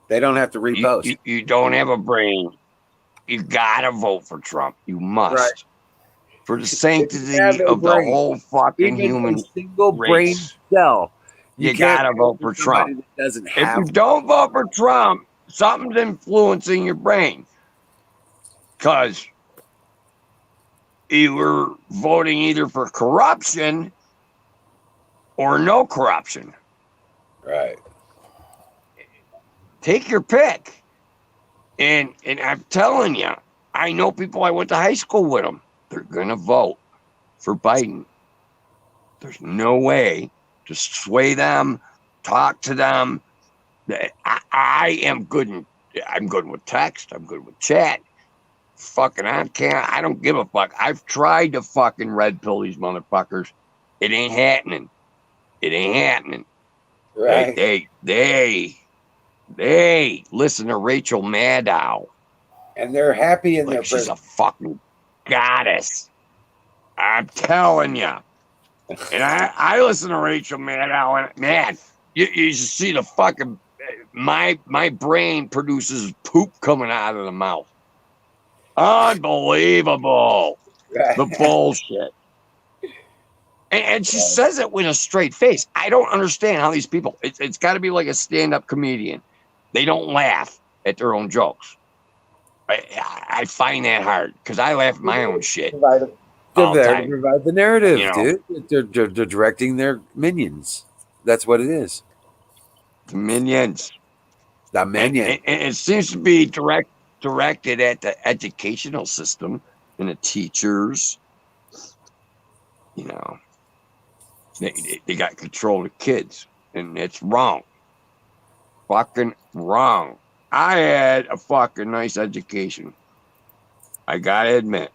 They don't have to repost. You don't have a brain. You gotta vote for Trump. You must. Right. For the sanctity of the whole fucking human single race. brain cell. You can't gotta vote for somebody Trump. that doesn't If have you don't vote for Trump, something's influencing your brain. Because you were voting either for corruption or no corruption. Right. Take your pick. And I'm telling you, I know people I went to high school with them. They're going to vote for Biden. There's no way to sway them, talk to them. I am good. I'm good with text. I'm good with chat. Fucking, I don't give a fuck. I've tried to fucking red pill these motherfuckers. It ain't happening. It ain't happening. Right. They listen to Rachel Maddow. And they're happy in like their she's prison. a fucking goddess. I'm telling you. And I listen to Rachel Maddow, and man, you should see the fucking my brain produces poop coming out of the mouth. Unbelievable. The bullshit. And she says it with a straight face. I don't understand how these people, it's got to be like a stand-up comedian. They don't laugh at their own jokes. I find that hard because I laugh at my own shit. They're there to provide the narrative, You know. dude. They're directing their minions. That's what it is. The minions. The minion. And it seems to be directed at the educational system and the teachers. You know, they got control of kids, and it's wrong. Fucking wrong. I had a fucking nice education. I gotta admit.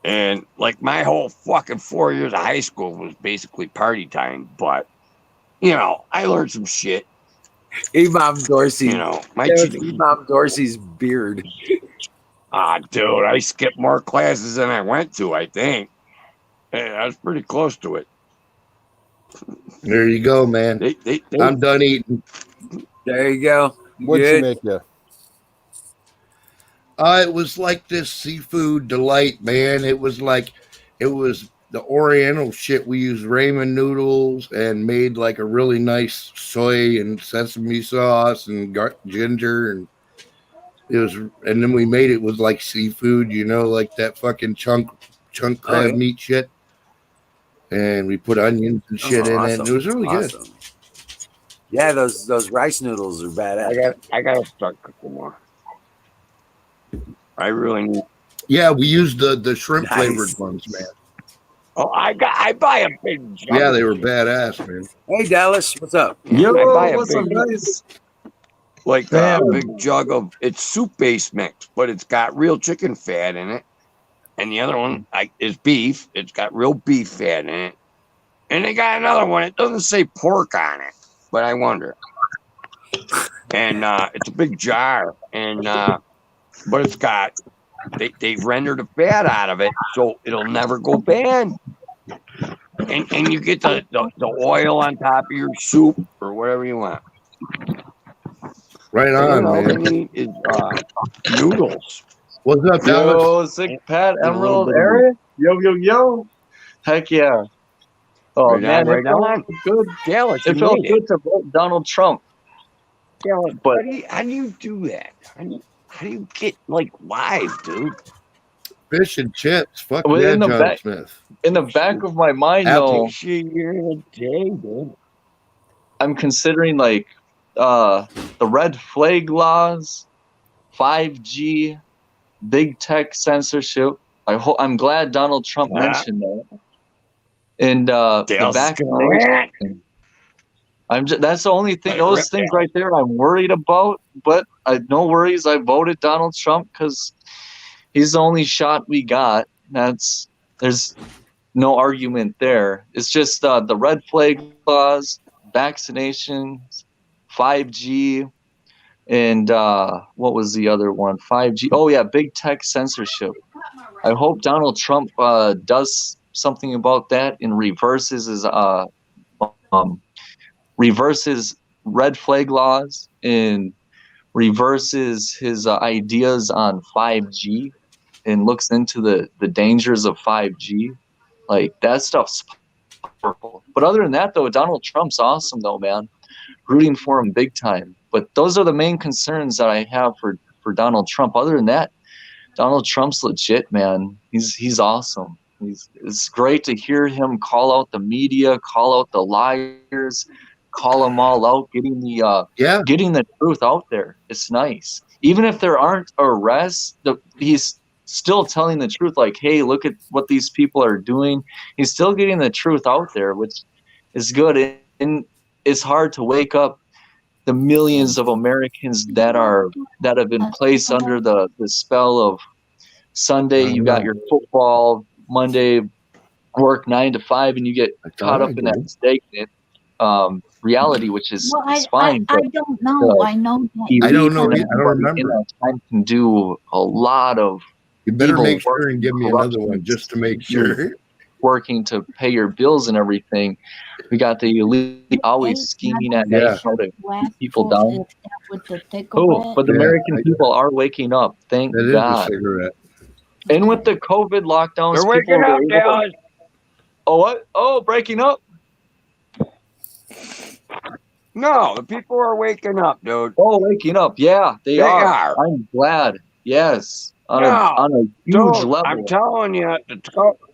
And like my whole fucking 4 years of high school was basically party time, but you know, I learned some shit. Imam Dorsey. You know, Imam Dorsey's beard. Dude, I skipped more classes than I went to, I think. Hey, I was pretty close to it. There you go, man. I'm done eating. There you go. What'd she make you? It was like this seafood delight, man. It was the Oriental shit. We used ramen noodles and made like a really nice soy and sesame sauce and ginger, and and then we made it with like seafood, like that fucking chunk crab meat shit. And we put onions and shit in it. And it was really good. Yeah, those rice noodles are badass. I gotta start cooking more. I really need. Yeah, we used the shrimp flavored ones, man. Oh, I buy a big jug. Yeah, they were badass, man. Hey Dallas, what's up? Yo, I buy a what's up, big- guys? Like a big jug of it's soup based mix, but it's got real chicken fat in it, and the other one is beef. It's got real beef fat in it. And they got another one. It doesn't say pork on it, but I wonder. And it's a big jar, and but it's got they rendered the fat out of it, so it'll never go bad. And you get the oil on top of your soup or whatever you want. Right And on, then all they man. need is noodles. What's up, Yo, Dallas? Sick Pat And a little Emerald bit of area? Yo. Heck yeah. Oh right man, on, right it felt on. good. Dallas, It you felt made it. good to vote Donald Trump. Dallas, But how do you do that? How do you get like live, dude? Fish and chips. Fuck well, yeah, in the John back Smith. of my mind though, Takes you a year and a day, dude. I'm considering like the red flag laws, 5G, big tech censorship. I'm glad Donald Trump mentioned that. And the vaccination. That's the only thing. Those things right there I'm worried about. But no worries. I voted Donald Trump because he's the only shot we got. There's no argument there. It's just the red flag laws, vaccinations, 5G, and what was the other one? 5G. Oh yeah, big tech censorship. I hope Donald Trump does something about that and reverses red flag laws and reverses his ideas on 5G and looks into the dangers of 5G. Like that stuff's powerful. But other than that, though, Donald Trump's awesome, though, man. Rooting for him big time. But those are the main concerns that I have for Donald Trump. Other than that, Donald Trump's legit, man. He's awesome. It's great to hear him call out the media, call out the liars, call them all out, getting the truth out there. It's nice. Even if there aren't arrests, he's still telling the truth. Like, hey, look at what these people are doing. He's still getting the truth out there, which is good. And it's hard to wake up the millions of Americans that have been placed under the spell of Sunday you got your football, Monday work 9 to 5, and you get caught up in that stagnant reality, which is fine. I don't know. I know that I don't know. I don't remember. In that time can do a lot of. You better evil make sure work and give me another one just to make sure. Working to pay your bills and everything. We got the elite always scheming at night how to keep people down. Oh, but the American people are waking up. Thank God. Is a cigarette. And with the COVID lockdowns, They're waking up, Dallas. Oh, what? Oh, breaking up? No, the people are waking up, dude. Oh, waking up. Yeah, they are. I'm glad. Yes. On a huge level. I'm telling you,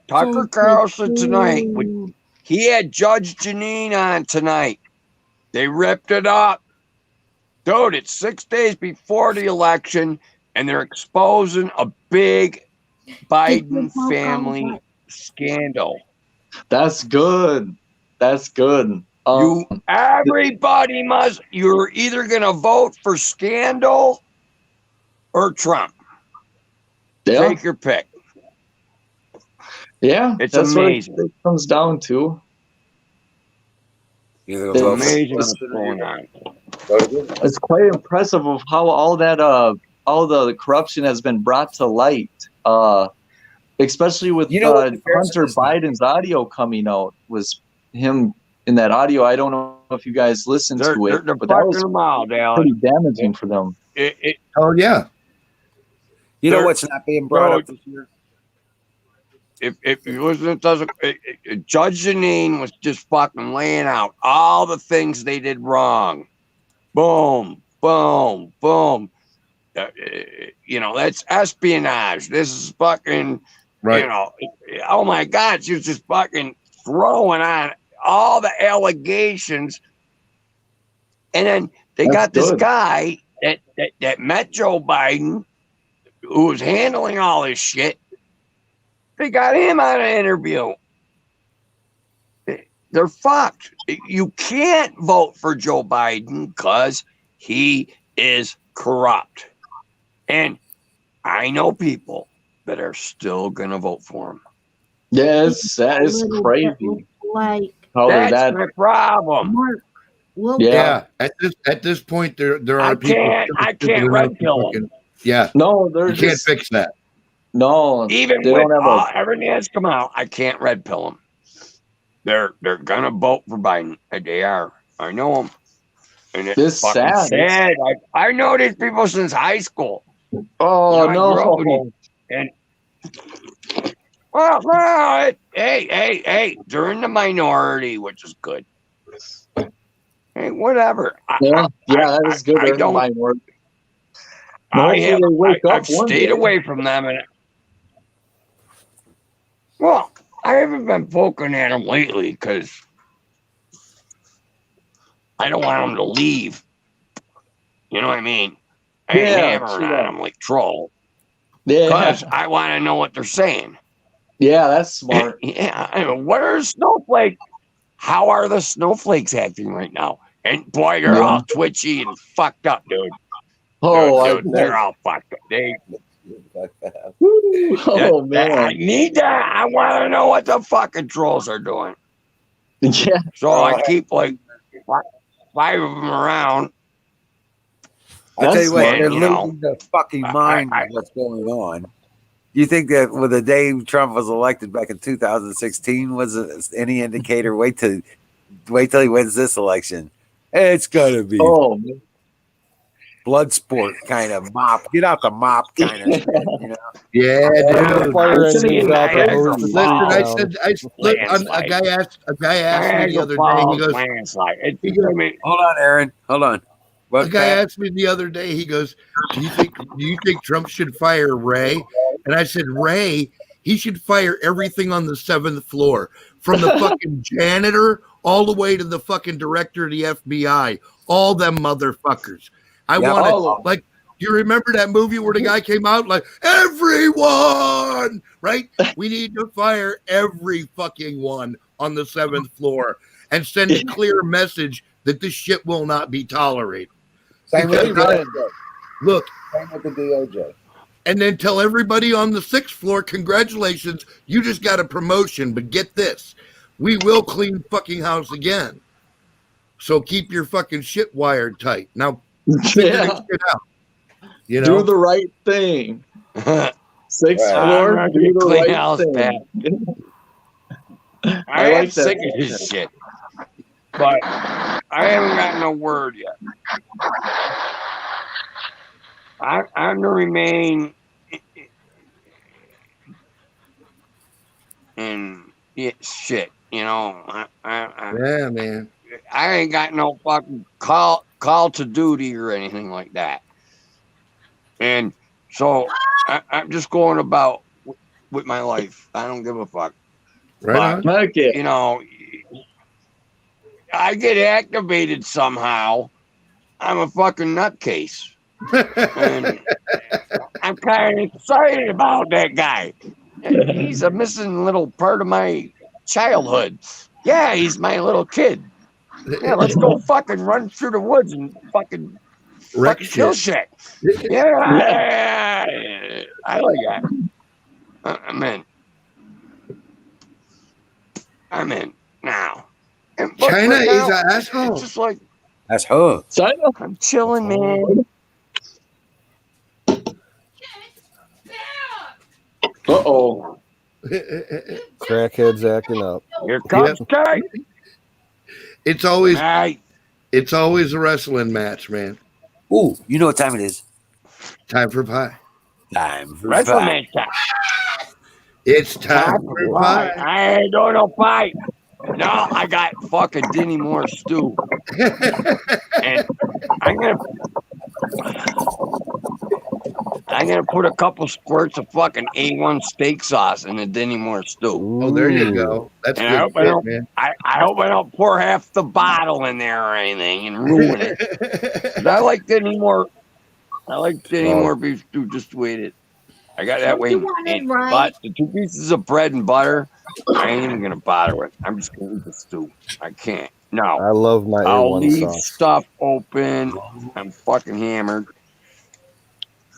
Tucker Carlson tonight, he had Judge Janine on tonight. They ripped it up. Dude, it's 6 days before the election, and they're exposing a big Biden family scandal. That's good. That's good. Everybody you're either going to vote for scandal or Trump. Yeah. Take your pick. Yeah, it's that's amazing. What it comes down to. It's amazing what's going on. It's quite impressive of how all the corruption has been brought to light. Especially with Hunter Biden's audio coming out, was him in that audio. I don't know if you guys listened to it, but that was pretty damaging for them. Oh yeah. You know what's not being brought up this year? If you listen to Judge Janine was just fucking laying out all the things they did wrong. Boom, boom, boom. That's espionage. This is fucking, oh my God, she was just fucking throwing on all the allegations. And then they got this guy that met Joe Biden who was handling all this shit. They got him on an interview. They're fucked. You can't vote for Joe Biden because he is corrupt. And I know people that are still gonna vote for him. Yes, that is Little bit crazy. like How That's that? my problem. Mark will Yeah. At this point, there I are people can't stupid enough red to pill him. fucking yeah. No, they're You can't just fix that. no. Even They with don't have a. everything that's come out, I can't red pill them. They're gonna vote for Biden. They are. I know them, and it's It's fucking sad. sad. I know these people since high school. Oh I grew up with no. these, and hey, they're in the minority, which is good. Hey, whatever. Yeah, that is good. I They're in the don't. minority. I Hopefully they wake up I've one stayed day. away from them, and well, I haven't been poking at them lately because I don't want them to leave. You know what I mean? I ain't Yeah, hammering on them like troll yeah, because I want to know what they're saying. yeah. That's smart. Yeah, I mean, what are snowflakes? How are the snowflakes acting right now? And boy, they're all twitchy and fucked up, dude. Oh, Dude, they're all fucked up. oh man. I need that. I want to know what the fucking trolls are doing. Yeah. So I keep like 5 of them around. I tell you what, And, they're you know, losing their fucking mind with what's going on. You think that with the day Trump was elected back in 2016 was any indicator? Wait till he wins this election. It's gonna be blood sport kind of mop. Get out the mop kind of shit, you know? Yeah, dude. Fire engines out the hose to Listen, look, a guy asked me the other day. He goes, Hold on, Aaron. Hold on. a guy asked me the other day. He goes, "Do you think Trump should fire Ray?" And I said, "Ray, he should fire everything on the 7th floor, from the fucking janitor all the way to the fucking director of the FBI. All them motherfuckers. I Yeah, want all to like." Do you remember that movie where the guy came out like, everyone, right? We need to fire every fucking one on the 7th floor and send a clear message that this shit will not be tolerated. Same with the Because, DOJ. look, Same with the DOJ. and then tell everybody on the 6th floor, congratulations, you just got a promotion. But get this, we will clean fucking house again. So keep your fucking shit wired tight. Now, figure this shit out. You know? Do the right thing. 6th floor, I'm do ready to the clean right house, thing. I like am that. sick of this shit, but I haven't gotten a word yet. I'm gonna remain in shit. You know, Yeah, man. I ain't got no fucking call to duty or anything like that. And so I'm just going about with my life. I don't give a fuck. Right but, on. Okay. You know, I get activated somehow. I'm a fucking nutcase. And I'm kind of excited about that guy. He's a missing little part of my childhood. Yeah, he's my little kid. Yeah, let's go fucking run through the woods and fucking kill shit. Yeah, I like that. I'm in now. And, China right is now, an asshole. It's just like That's her. China? I'm chilling, man. Uh-oh. Crackheads acting up. Here comes Ty. It's always Right. it's always a wrestling match, man. Ooh, you know what time it is? Time for pie. Time for WrestleMania pie. time. It's time for pie. I ain't doing no pie. No, I got fucking Denny Moore stew. And I'm gonna put a couple squirts of fucking A1 steak sauce in the Denny Moore stew. Oh, there you go. That's And good shit, man. I hope I don't pour half the bottle in there or anything and ruin it. 'Cause I like Denny Moore. I like Denny Moore beef stew just the way it is. I got that way. But the 2 pieces of bread and butter, I ain't even gonna bother with. I'm just gonna eat the stew. I can't. No. I love my I'll A1 leave sauce. stuff open. I'm fucking hammered.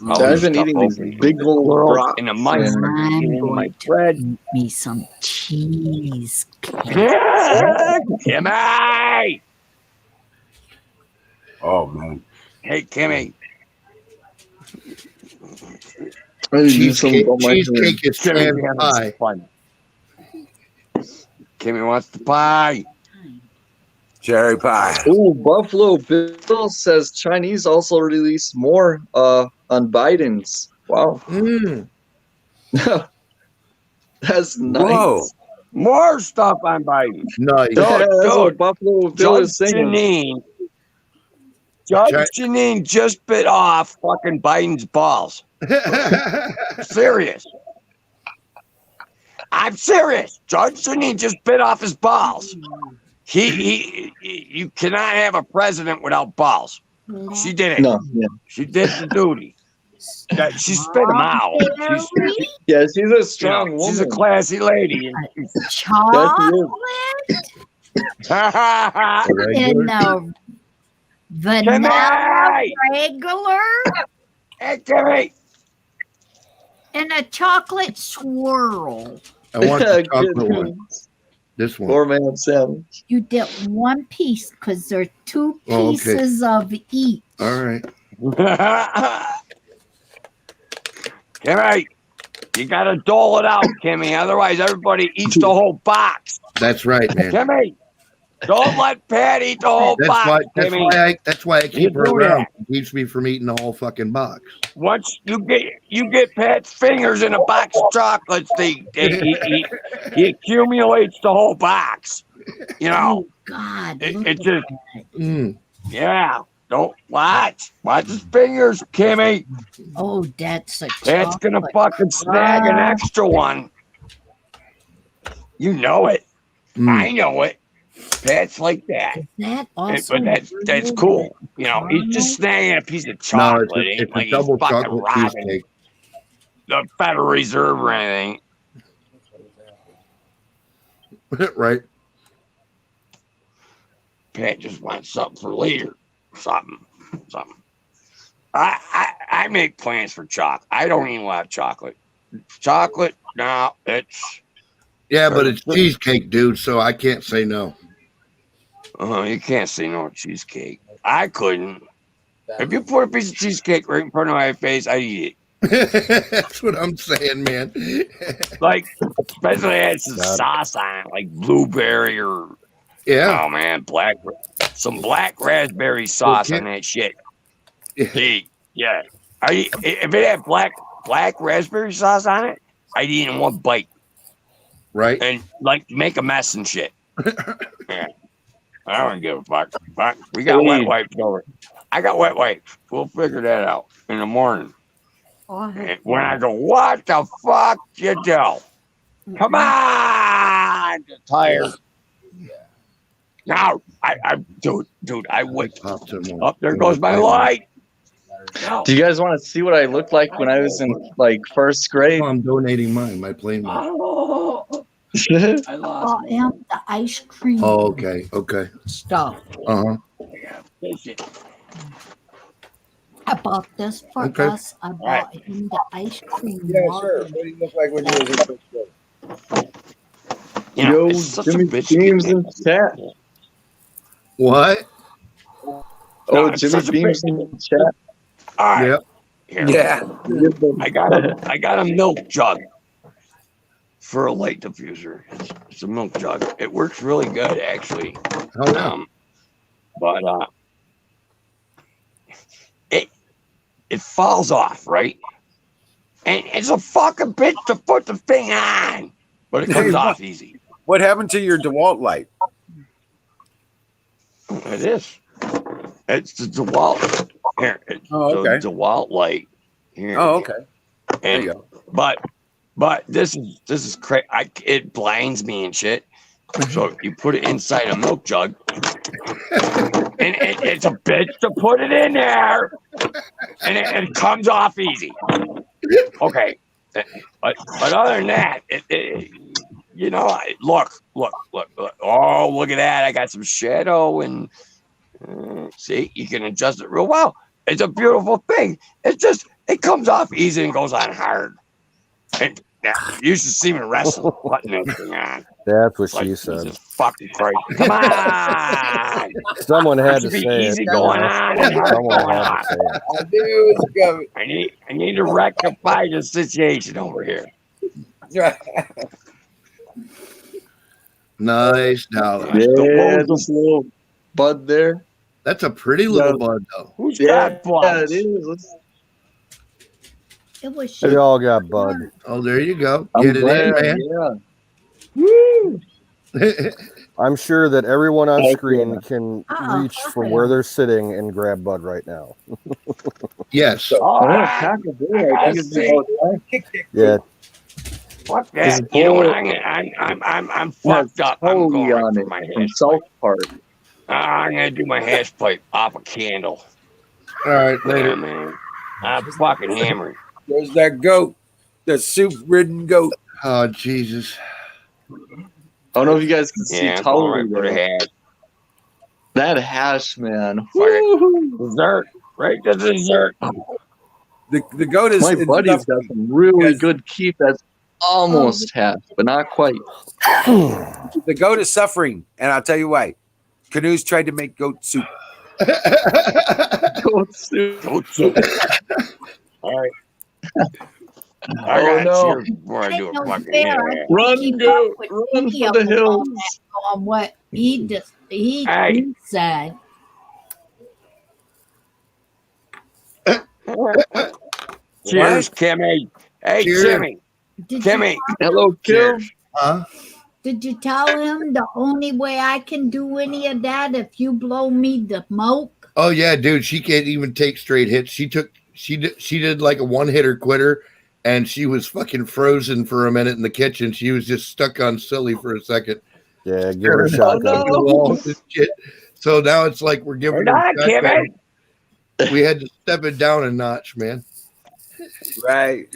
I've been eating these big old brats and the mice and are eating into my bread. Me some cheese. Kimmy! Oh man. Hey, Kimmy. Cheesecake is Kimmy, cherry we having pie. some fun. Kimmy wants the pie. Cherry pie. Oh, Buffalo Bill says Chinese also released more on Biden's. Wow. That's nice. Whoa. More stuff on Biden. Nice. That's what Dude, Buffalo Bill Judge is saying. Janine just bit off fucking Biden's balls. Serious. I'm serious. Judge Janine just bit off his balls. You cannot have a president without balls. She did it. No, yeah. She did the duty. She spit him out. Yeah, she's a strong woman. She's a classy lady. Chocolate in the vanilla regular Hey, Kimmy. and a chocolate swirl. I want the chocolate one. This one. Poor man sandwich. You get one piece because there are two Oh, okay. pieces of each. All right. Kimmy, you gotta dole it out, Kimmy. Otherwise, everybody eats the whole box. That's right, man. Kimmy, don't let Pat eat the whole box, Kimmy. That's why I keep her do around. that. It keeps me from eating the whole fucking box. Once you get Pat's fingers in a box of chocolates, he accumulates the whole box. You know, God, it just yeah. Don't watch his fingers, Kimmy. Oh, that's a Pat's gonna chocolate fucking snag an extra one. You know it. I know it. Pat's like that. That also But that's cool. You know, he's just snagging a piece of No, chocolate. it's Ain't a like he's double fucking chocolate robbing cheesecake. the Federal Reserve or anything. Right. Pat just wants something for later. Something. I make plans for chocolate. I don't even love chocolate. Chocolate, no, it's Yeah, but it's cheesecake, dude, so I can't say no. you can't say no to cheesecake. I couldn't. If you put a piece of cheesecake right in front of my face, I'd eat it. That's what I'm saying, man. Like, especially had some sauce on it, like blueberry or oh man, some black raspberry sauce on that shit. Yeah. If it had black raspberry sauce on it, I'd eat it in one bite. Right. And like make a mess and shit. Yeah. I don't give a fuck. We got wet wipes over. I got wet wipes. We'll figure that out in the morning. And when I go, what the fuck you do? Come on, I'm tired. Now, dude, I would. Oh, there goes my light. Do you guys want to see what I looked like when I was in like first grade? I'm donating mine, my plain one. I lost and the ice cream Oh, okay. stuff. Uh-huh. I bought this for us. I bought him the ice cream. Yeah, sure. What do you look like when you was in fifth grade? Yo, Jimmy Beams in chat. What? Oh, Jimmy Beams in chat. All right. Yep. Here. Yeah. I got a milk jug for a light diffuser. It's a milk jug. It works really good, actually. Oh, yeah. But it falls off, right? And it's a fucking bitch to put the thing on, but it comes off easy. What happened to your DeWalt light? It is. It's the DeWalt. Here, it's the DeWalt light. Here. Oh, okay. And, you go. But this is crazy. It blinds me and shit. So you put it inside a milk jug, and it's a bitch to put it in there, and it comes off easy. Okay, but other than that, look. Oh, look at that! I got some shadow, and see, you can adjust it real well. It's a beautiful thing. It's it comes off easy and goes on hard. And you should see me wrestle putting that thing on. That's what Like, she said. Jesus fucking Christ. Come on. Someone had to It should be say easy it. going on and hard Someone going had to off. say it. I knew it was coming. I need to rectify the situation over here. Nice dollar. Yeah, this little bud there. That's a pretty little bud, though. Who's Yeah, got buds? it is. It was They all got bud. Oh, there you go. I'm Get it glad, in, yeah. man. I'm sure that everyone on Heck screen yeah. can Uh-oh, reach okay. from where they're sitting and grab bud right now. Yes. Oh, Taco Boy, I think it's about time. Yeah. Fuck This that. You know what? boy I'm has fucked up. I'm Toby going right on for it my from hash South pipe. Park. I'm gonna do my hash pipe off a candle. All right, Yeah, later. man. I'm fucking hammered. There's that goat, the soup-ridden goat. Oh, Jesus. I don't know if you guys can see Yeah, I'm going right Toby for the there. hash. That hash, man. Fuck it. Woo-hoo. Dessert. Right to dessert. The goat is. My is buddy's got some really because good keep that's almost half, but not quite. the goat is suffering, and I'll tell you why. Canoes tried to make goat soup. Goat soup. Goat soup. All right. I Oh got no. cheers before I do a No fucking fair. hit. I can't Run, keep goat. up with Run any for of the them hills. on what he Hey. said. Cheers, Kimmy. Hey, Cheers. Kimmy. Did Kimmy. you, Hello, Kim. Cheers. Huh? did you tell him the only way I can do any of that if you blow me the smoke? Oh, yeah, dude. She can't even take straight hits. She did like a one-hitter quitter, and she was fucking frozen for a minute in the kitchen. She was just stuck on silly for a second. Yeah, give her a shotgun. Fucking walls and shit. So now it's like we're giving We're her not, shotgun. Kimmy. We had to step it down a notch, man. Right.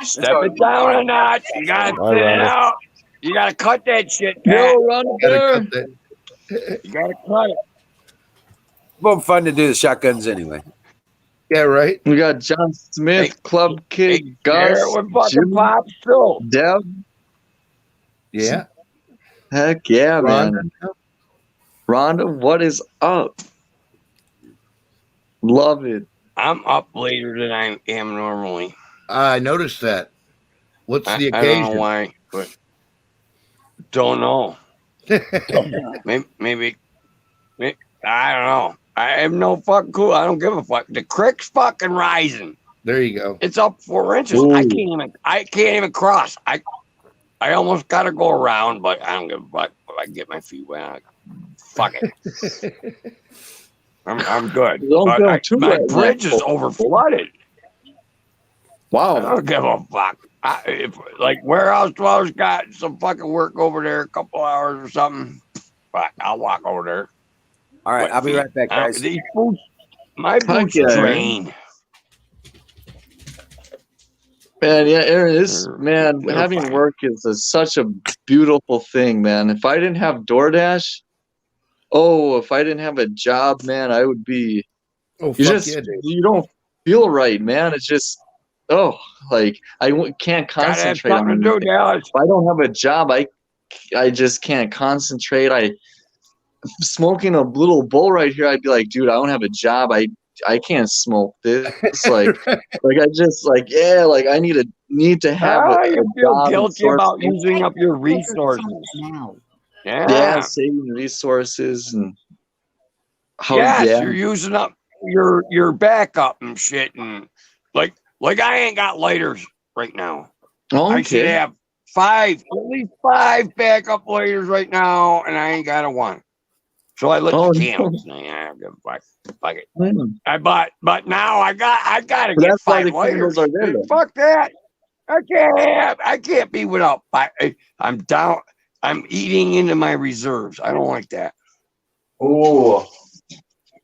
Step it down a notch. You gotta All thin it right. out. You gotta cut that shit, Pat. No, run Gotta there. cut that. You gotta cut it. Well, fun to do the shotguns anyway. Yeah, right. We got John Smith, Hey, Club Kid, Hey, Gus, we're fucking Jimmy, pop still. Deb. Yeah. Heck yeah, man. Rhonda. Rhonda, what is up? Love it. I'm up later than I am normally. I noticed that. What's the I don't know occasion? why, but don't know. Maybe I don't know. I have no fucking clue. I don't give a fuck. The creek's fucking rising. There you go. It's up 4 inches. Ooh. I can't even cross. I almost gotta go around, but I don't give a fuck. If I get my feet wet, fuck it. I'm good. Don't But go too my wet, bridge is man. over flooded. I Wow. don't give a fuck. If like warehouse dwellers got some fucking work over there, a couple hours or something, fuck, I'll walk over there. All right, Wet I'll be feet. right back, guys. These boots, my boots yeah. drain. Man, yeah, Aaron, this man They're having fine. work is such a beautiful thing, man. If I didn't have DoorDash, if I didn't have a job, man, I would be. Oh, You fuck just yeah, dude. you don't feel right, man. It's just like can't Gotta have concentrate something on to do, anything. Dallas. If I don't have a job, I just can't concentrate. Smoking a little bowl right here, I'd be like, dude, I don't have a job. I can't smoke this. Like I just I need to have You a feel job and guilty source about of- using up your resources. Now. yeah, saving resources and how Yes, you're using up your backup and shit, and like I ain't got lighters right now. Oh, I should okay. have at least five backup lighters right now, and I ain't got a one. So I lit Oh, the no. candles. Nah, I don't give a fuck. Fuck it. Hmm. But now I gotta But get that's why 5 the lighters. candles are there, though. Fuck that. I can't be without 5. I'm down. I'm eating into my reserves. I don't like that. Oh,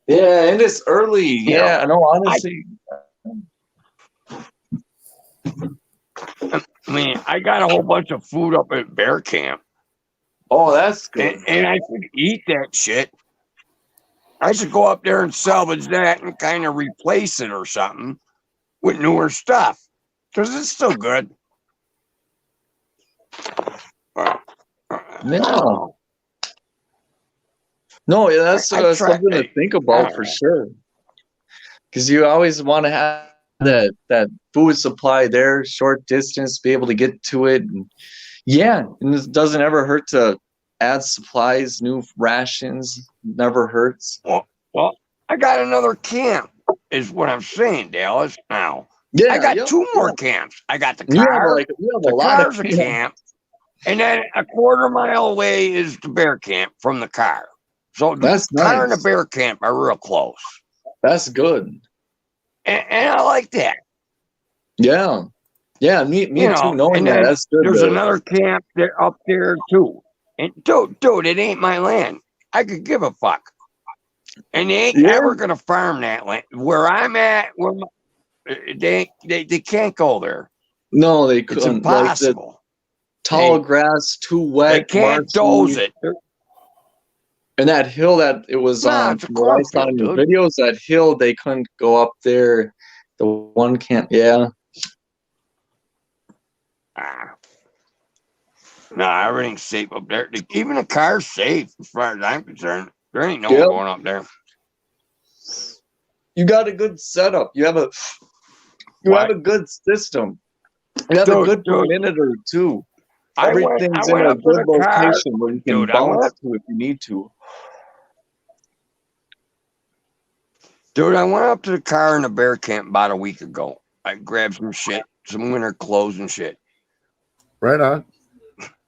yeah, and it's early. Yeah, no, honestly. I mean, I got a whole bunch of food up at bear camp. Oh, that's good. And I should eat that shit. I should go up there and salvage that and kind of replace it or something. with newer stuff because it's still good. Yeah. No, yeah, that's something to think about for sure. Because you always want to have that food supply there, short distance, be able to get to it. And yeah, and it doesn't ever hurt to add supplies, new rations. Never hurts. Well, I got another camp, is what I'm saying, Dallas. Now, Yeah, I got two more camps. I got the You have car. you have The a lot of car's a camp. And then a quarter mile away is the bear camp from the car. So the That's car and the nice. bear camp are real close. That's good. And I like that. Yeah. Yeah, me too, knowing and that. then That's good. there's another camp there up there too. And dude, it ain't my land. I could give a fuck. And they ain't ever gonna farm that land. Where I'm at, they can't go there. No, they It's couldn't. impossible. Like tall grass, too wet. They can't doze it. And that hill that it was on, it's a what I saw in your videos, that hill, they couldn't go up there. The one camp, yeah. No, everything's safe up there. Even the car's safe, as far as I'm concerned. There ain't no one going up there. You got a good setup. You have a good system. You have a good perimeter too. Everything's in a good location where you can bounce to if you need to. Dude, I went up to the car in the bear camp about a week ago. I grabbed some shit, some winter clothes and shit. Right on.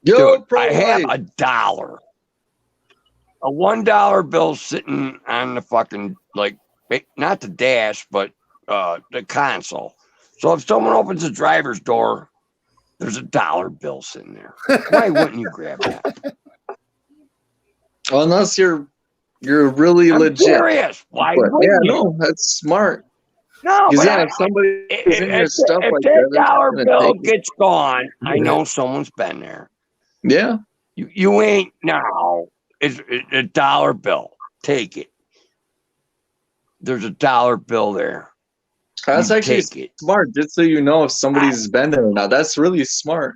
Dude, I have $1. A $1 bill sitting on the fucking, like, not the dash, but the console. So if someone opens the driver's door, there's $1 bill sitting there. Why wouldn't you grab that? Unless you're really legit. Serious. Why wouldn't you? No, that's smart. No, but if somebody is in your stuff like that that, $1 bill gets gone, I know someone's been there. Yeah. You ain't now. It's a $1 bill. Take it. There's $1 bill there. That's actually smart, just so you know if somebody's been there or not. That's really smart.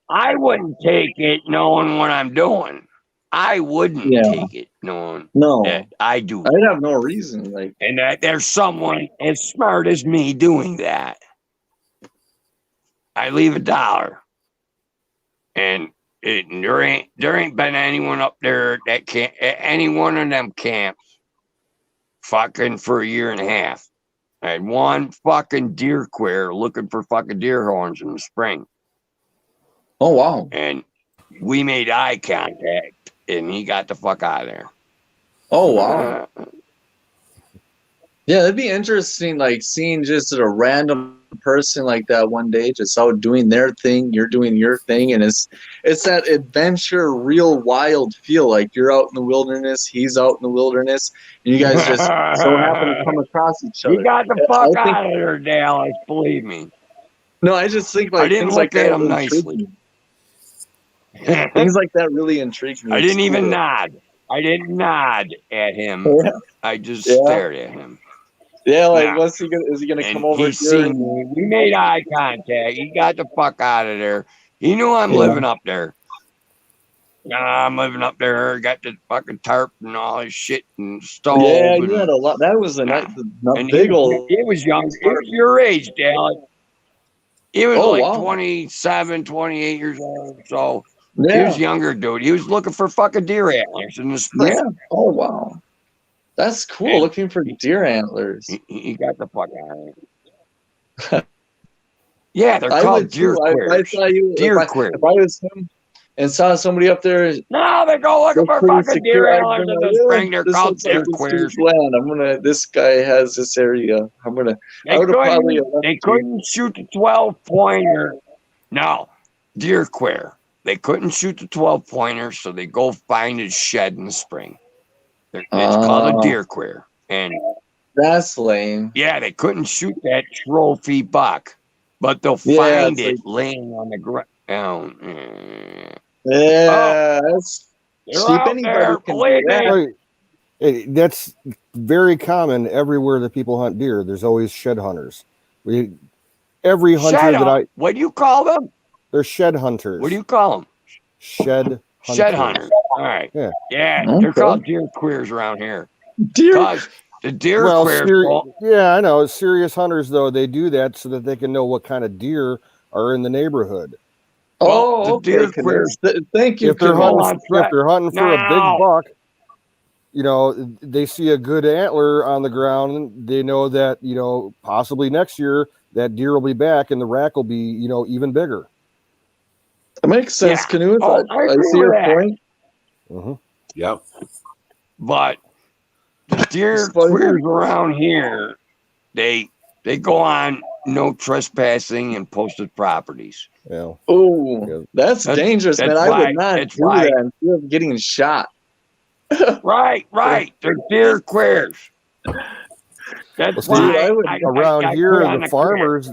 I wouldn't take it knowing what I'm doing. I wouldn't take it knowing that I do. I'd have no reason. And that there's someone as smart as me doing that. I leave $1. And there ain't been anyone up there that can't, any one of them camps fucking for a year and a half. I had one fucking deer queer looking for fucking deer horns in the spring. Oh, wow. And we made eye contact and he got the fuck out of there. Oh, wow. Yeah, it'd be interesting, like seeing just a random person like that one day, just out doing their thing, you're doing your thing, and it's that adventure, real wild feel. Like you're out in the wilderness, he's out in the wilderness, and you guys just so happen to come across each other. You got the fuck out of there, Dallas. Believe me. No, I just think like I didn't things look like that at him intrigue nicely. me. Things like that really intrigue me. I didn't even nod. I didn't nod at him. Yeah. I just stared at him. Yeah, like what's he gonna? Is he gonna come over here? Seen me. We made eye contact. He got the fuck out of there. He knew I'm living up there. I'm living up there. Got the fucking tarp and all his shit and stove. Yeah, you had a lot. That was a big old. He was young. He was your age, Dad. He was like wow. 27, 28 years old. So he Yeah. was younger, dude. He was looking for fucking deer antlers in the spring. Yeah. Oh wow. That's cool. Looking for deer antlers. He got the fuck out of it. Yeah, they're called deer queers. Deer queers. If I was him and saw somebody up there, no, they go looking for fucking deer antlers in the spring. They're called deer queers. Land. This guy has this area. They couldn't shoot the 12-pointer. No, deer queer. They couldn't shoot the 12-pointer, so they go find his shed in the spring. It's called a deer queer. And that's lame. Yeah, they couldn't shoot that trophy buck, but they'll find it laying on the ground. That's cheap. Anybody can do that. That's very common everywhere that people hunt deer. There's always shed hunters. Every hunter Shed that I, what do you call them? they're shed hunters. What do you call them? Shed Shed hunters. hunters. All right. Yeah. Yeah, Okay. they're called deer queers around here. Deer. Because the deer Well, queers. yeah, I know. Serious hunters, though, they do that so that they can know what kind of deer are in the neighborhood. Oh, the okay. deer queers. Thank you. If they're hunting for a big Now. buck, you know, they see a good antler on the ground, they know that, you know, possibly next year that deer will be back and the rack will be, you know, even bigger. It makes sense, Yeah. Canoe. Oh, I I agree see your with that. point. Mm-hmm. Yep. But the deer queers around here, they go on no trespassing and posted properties. Yeah. Oh, that's dangerous, man. I would not do that in fear of getting shot. Right. They're deer queers. That's why around here, the farmers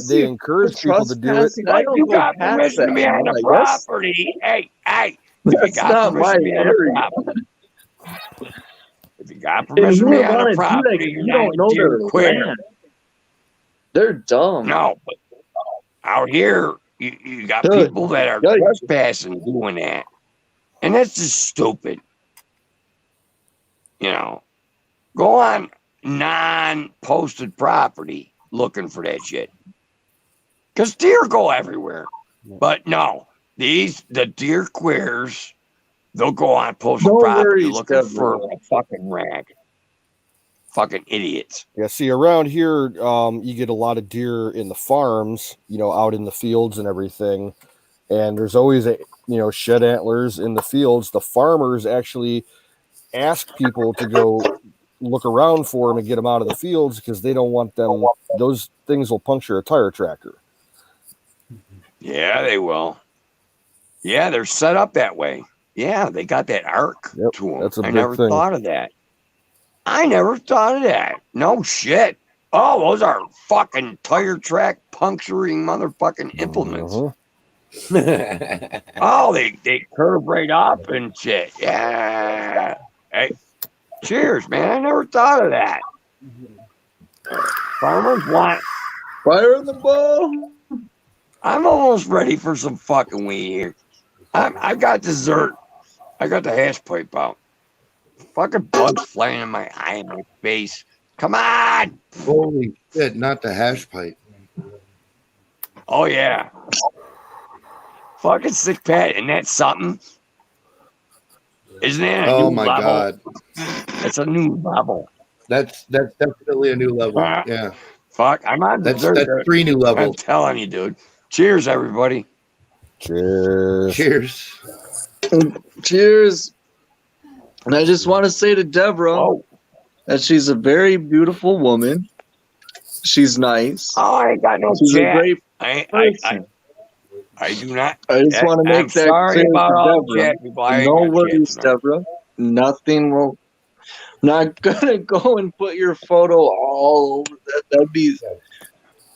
they encourage people to do it. But you got permission to be on the property. Hey, if you got permission to be on the property. If you got permission to be on the property, you don't know their land. They're dumb. No, but out here, you got people that are trespassing doing that. And that's just stupid. You know, go on non-posted property looking for that shit. Because deer go everywhere. But no, the deer queers, they'll go on posted property looking for a fucking rag. Fucking idiots. Yeah, see, around here, you get a lot of deer in the farms, you know, out in the fields and everything. And there's always shed antlers in the fields. The farmers actually ask people to go look around for them and get them out of the fields because they don't want them. Those things will puncture a tire tractor. Yeah, they will. Yeah, they're set up that way. Yeah, they got that arc to them. That's a I big never thing. thought of that. I never thought of that. No shit. Oh, those are fucking tire track puncturing motherfucking implements. Oh, they curve right up and shit. Yeah. Hey, cheers, man. I never thought of that. Farmers want fire in the ball. I'm almost ready for some fucking weed here. I got dessert. I got the hash pipe out. Fucking bugs flying in my eye and my face. Come on! Holy shit, not the hash pipe. Oh, yeah. Fucking sick Pat, and that's something. Isn't that a new my level? God. It's a new level. That's definitely a new level. Yeah. Fuck, I'm on dessert. That's 3 new levels. I'm telling you, dude. Cheers, everybody. Cheers. Cheers. Cheers. And I just want to say to Deborah that she's a very beautiful woman. She's nice. Oh, I ain't got no She's chat. a great I do not. I just want to make I'm that sorry clear about all to the Deborah. chat people. I ain't No got worries, chats, man. Deborah. Nothing will. Not gonna go and put your photo all over that.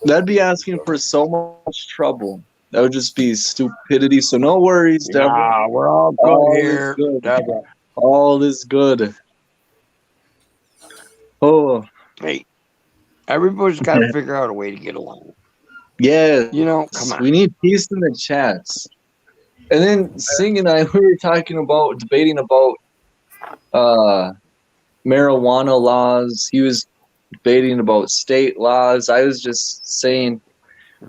That'd be asking for so much trouble. That would just be stupidity. So no worries, Deborah. Nah, we're all good here, Deborah. All is good. Oh, hey, everybody's got to figure out a way to get along. Yeah, You know, come on. we need peace in the chats. And then Singh and I, we were debating about marijuana laws. He was debating about state laws. I was just saying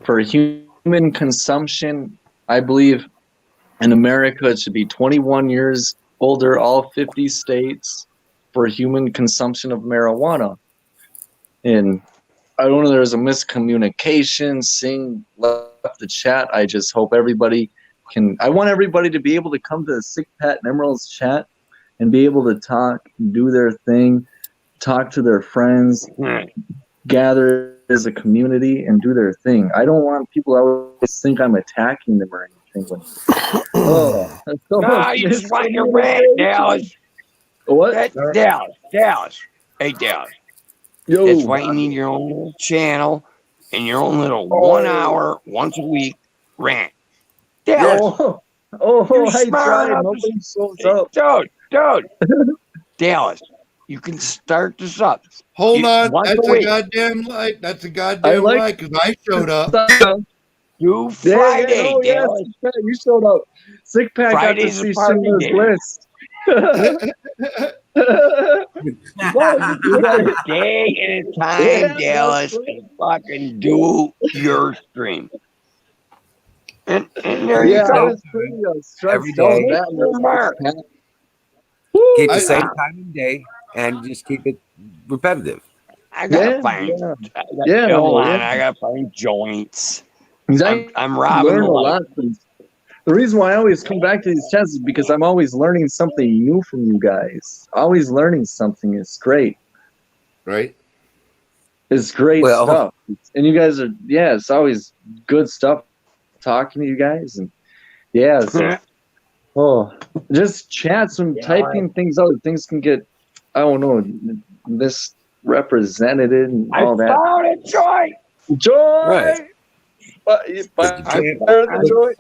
for human consumption, I believe in America it should be 21 years older, all 50 states, for human consumption of marijuana. And I don't know, there's a miscommunication. Singh left the chat. I just hope everybody I want everybody to be able to come to the Sick Pat and Emerald's chat and be able to talk, do their thing, talk to their friends, gather as a community and do their thing. I don't want people to always think I'm attacking them or anything. That's so Nah, much you just want your rant, Dallas. What? Dallas. Hey, Dallas. Yo. That's why you need your own little channel and your own little 1 hour, once a week rant. Dallas. You're I smart tried. enough Nobody shows up. Dude. Dallas. You can start this up. Hold on. Once That's a a week. goddamn light. That's a goddamn lie because I showed up. Do Yeah, Friday, no, yes, Dallas. you showed up. Sick Pack got to Friday's a see party Schindler's day. List. Pick a day and a time, Yeah, Dallas, that's right. and fucking do your stream. And there you Yeah, I go. was pretty stressed Every out day. that Your mark. Keep the I- same time and day, and just keep it repetitive. I gotta Yeah, find. yeah. I got, Yeah, hold on. yeah. I gotta find joints. I I'm robbing learn the a light. lot from. The reason why I always come back to these chats is because I'm always learning something new from you guys. Always learning something. It's great. Right? It's great Well- stuff. And you guys are, yeah, it's always good stuff talking to you guys. And yeah, so, oh, just chats and typing things out. Things can get, I don't know, misrepresented and I all that. found a joint. Joy! Right. But You I can't- heard the joy.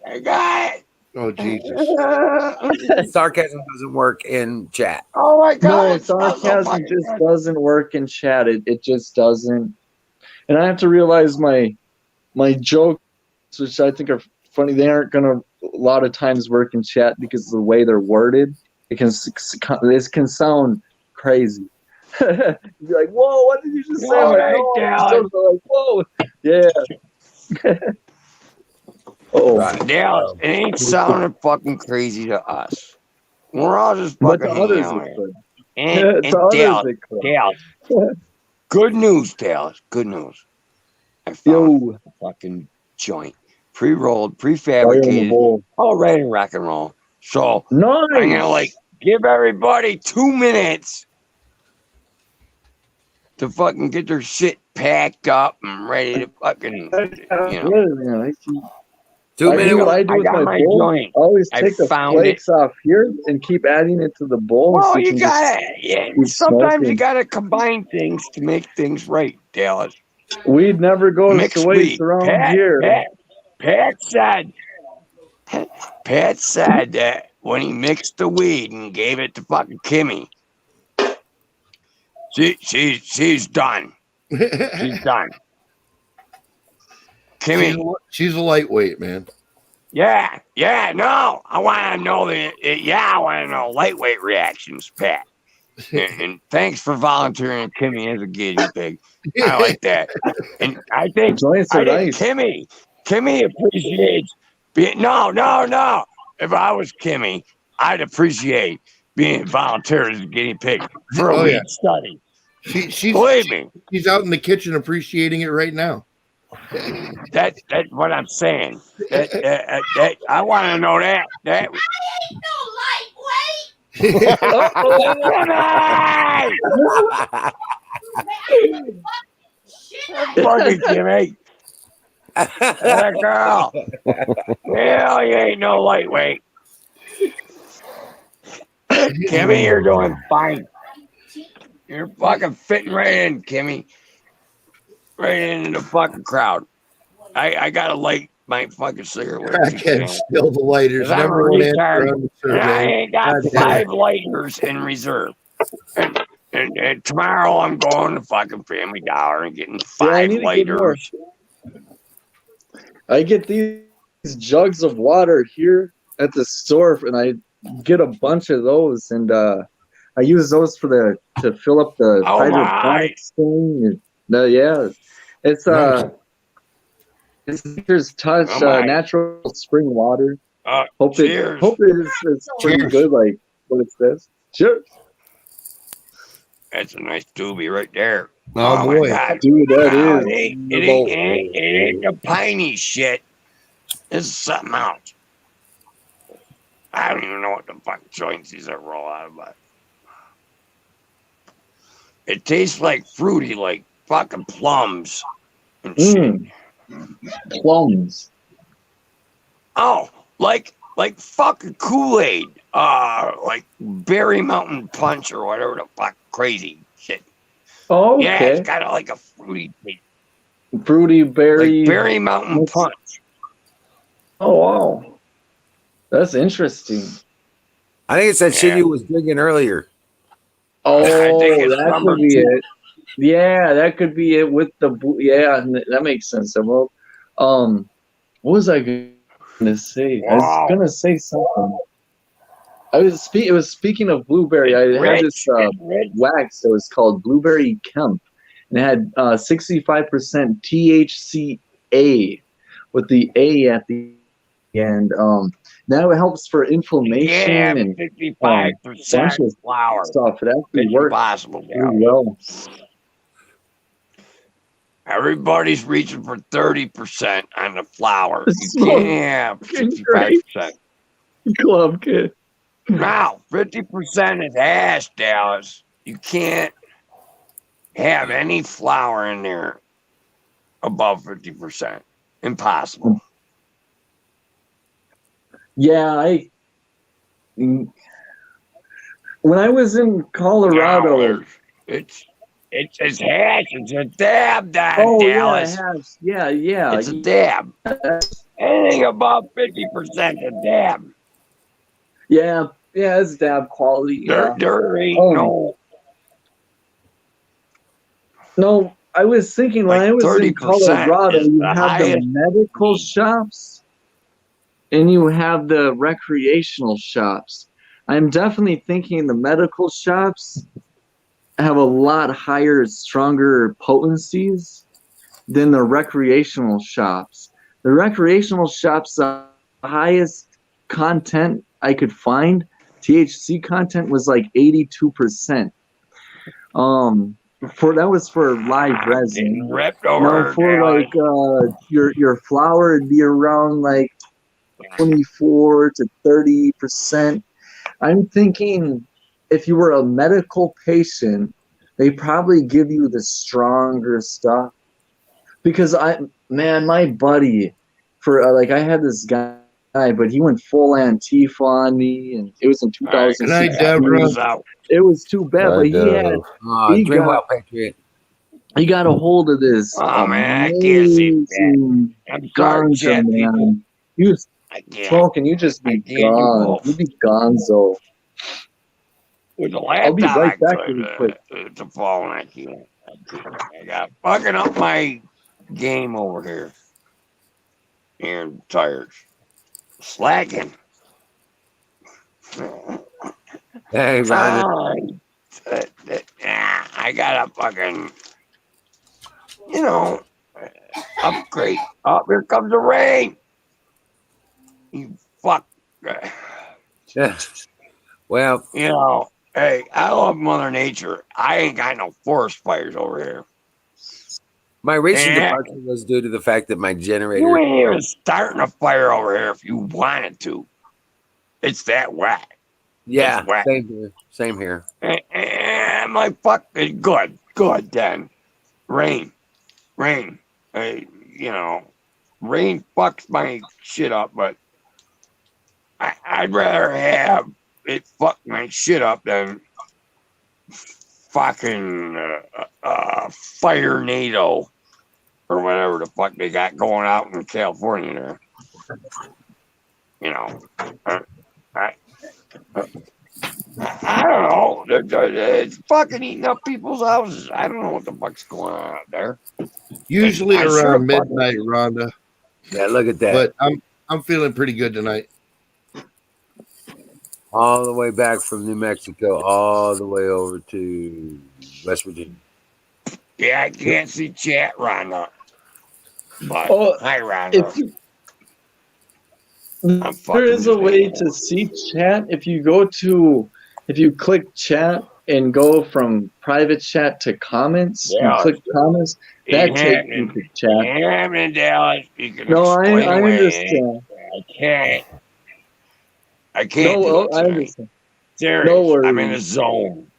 I got it. Oh, Jesus. Sarcasm doesn't work in chat. Oh my god. No, it smells so sarcasm fucking just good. doesn't work in chat. It just doesn't. And I have to realize my jokes, which I think are funny, they aren't gonna a lot of times work in chat because of the way they're worded. It can sound crazy. You'd be like, "Whoa, what did you just say?" I'm like, Right, "No, Dallas. jokes are like, whoa, yeah." Oh, Right. Dallas, it ain't sounding fucking crazy to us. We're all just but fucking to others hanging out it here. could. And To others Dallas, it could. Dallas. Good news, Dallas. Good news. I found Yo, a fucking joint. Pre-rolled, fire in the prefabricated, hole. all ready to rock and roll. So I'm gonna Nice. give everybody 2 minutes to fucking get their shit packed up and ready to fucking, you know. Yeah, 2 I minute do what warning. I do I with got my my bowl. joint. I always I take the found flakes off here and keep adding it to the bowl. Well, so you can just gotta, yeah, keep sometimes you smoking. gotta combine things to make things right, Dallas. Weed never goes Mixed to waste weed. around here. Pat said that when he mixed the weed and gave it to fucking Kimmy, she's done. She's done. Kimmy, She's a lightweight, man. yeah, no, I want to know I want to know lightweight reactions, Pat. And thanks for volunteering Kimmy as a guinea pig. I like that. And I think Joints are nice. Kimmy appreciates being no. If I was Kimmy, I'd appreciate being volunteered as a guinea pig for a Oh, weed yeah. study. She's Believe me, she's out in the kitchen appreciating it right now. that's what I'm saying. That I want to know that. Fucking Kimmy. That girl. Hell, you ain't no lightweight. Kimmy, you're doing fine. You're fucking fitting right in, Kimmy. Right into the fucking crowd. I gotta light my fucking cigarette. Crackhead, still the lighters. I'm a Never one answer retard, on the and I survey. ain't got God damn 5 it. lighters in reserve. And tomorrow I'm going to fucking Family Dollar and getting 5 need to get more. lighters. I get these jugs of water here at the store, and I get a bunch of those, and I use those to fill up the Oh my. hydroponics thing. And, yeah, it's it's Nature's Touch Oh my. natural spring water. Hope Cheers. it's pretty Cheers. good, like what it says. Cheers. That's a nice doobie right there. Oh, my boy. God. Dude, that Oh, is. it ain't the piney shit. This is something else. I don't even know what the fuck joints these are roll out of, but it tastes like fruity, like fucking plums and shit. Plums. Oh, like fucking Kool-Aid. Like Berry Mountain Punch or whatever the fuck crazy shit. Oh, Yeah, okay. it's got like a fruity taste. Fruity berry. Like Berry Mountain Punch. Oh wow, that's interesting. I think it's that shit you was drinking earlier. Oh, think it's that number could be 2. it. Yeah, that could be it with the yeah, that makes sense. Well, what was I gonna say? I was Wow. gonna say something. It was speaking of blueberry. I had this wax that was called Blueberry Kemp, and it had 65% THCA with the A at the end. Now it helps for inflammation Yeah, and 55% bunch of flour. stuff. It actually It's works impossible, pretty Dallas. well. Everybody's reaching for 30% on the flour. You Smoke can't have great 65%. club kid. Now, 50% is hash, Dallas. You can't have any flour in there above 50%. Impossible. Yeah, when I was in Colorado. No, it's hash. It's a dab, Oh Dallas. yeah, yeah. It's a dab. Anything above 50% is a dab. Yeah, it's dab quality. Yeah. There ain't No, I was thinking when like I was in 30% Colorado, is you the have the highest. medical shops and you have the recreational shops. I'm definitely thinking the medical shops have a lot higher, stronger potencies than the recreational shops. The recreational shops, the highest content I could find, THC content was like 82%. That was for live resin. Ripped No, over, for Dallas. like your flour would be around like 24 to 30%. I'm thinking if you were a medical patient, they probably give you the stronger stuff. Because my buddy, for like I had this guy, but he went full Antifa on me, and it was in Good night, 2016. Deborah. It was too bad, but Dream well, Patriot. he got a hold of this Oh man, I can't see that. amazing I'm sorry, ganja, chat people. man. You was I can't. smoking, you just be can't do gone. both. You be gonzo. With the I'll be laptop, right I back could. really quick. The phone, I can't. I got fucking up my game over here. And tired. Slacking. Hey, Ryan. I got a fucking, upgrade. Oh, here comes the rain. You fuck. Yeah. Well, hey, I love Mother Nature. I ain't got no forest fires over here. my recent departure was due to the fact that my generator. You ain't even starting a fire over here if you wanted to. It's that wet. Yeah, It's wet. Same here. And my fuck is good then. Rain. Rain fucks my shit up, but I'd rather have it fuck my shit up than fucking fire NATO or whatever the fuck they got going out in California there. I don't know. It's fucking eating up people's houses. I don't know what the fuck's going on out there. Usually I around sure midnight, Rhonda. Yeah, look at that. But I'm feeling pretty good tonight. All the way back from New Mexico, all the way over to West Virginia. Yeah, I can't see chat, Rhonda. But hi, Rhonda. There is a way to see chat if you click chat and go from private chat to comments. Yeah, you click comments. That takes you to chat. Yeah, I'm in Dallas. You can No, I away. understand. I can't do it I tonight. understand. Serious. No worries. I'm in a zone.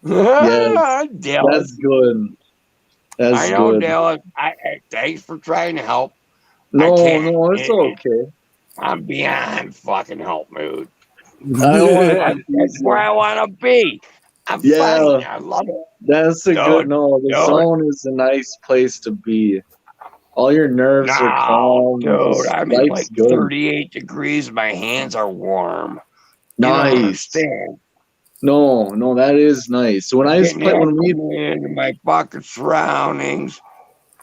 Yes, Dallas. that's good. That's I know, good. Dallas. Thanks for trying to help. No, it's okay. I'm beyond fucking help mood. I don't want That's where I want to be. I'm fine. I love it. That's a good. No, the zone is a nice place to be. All your nerves are calm. Dude, I'm in Life's like good. 38 degrees. My hands are warm. You don't Nice. understand. No, that is nice. When I was Getting when we into my fucking surroundings.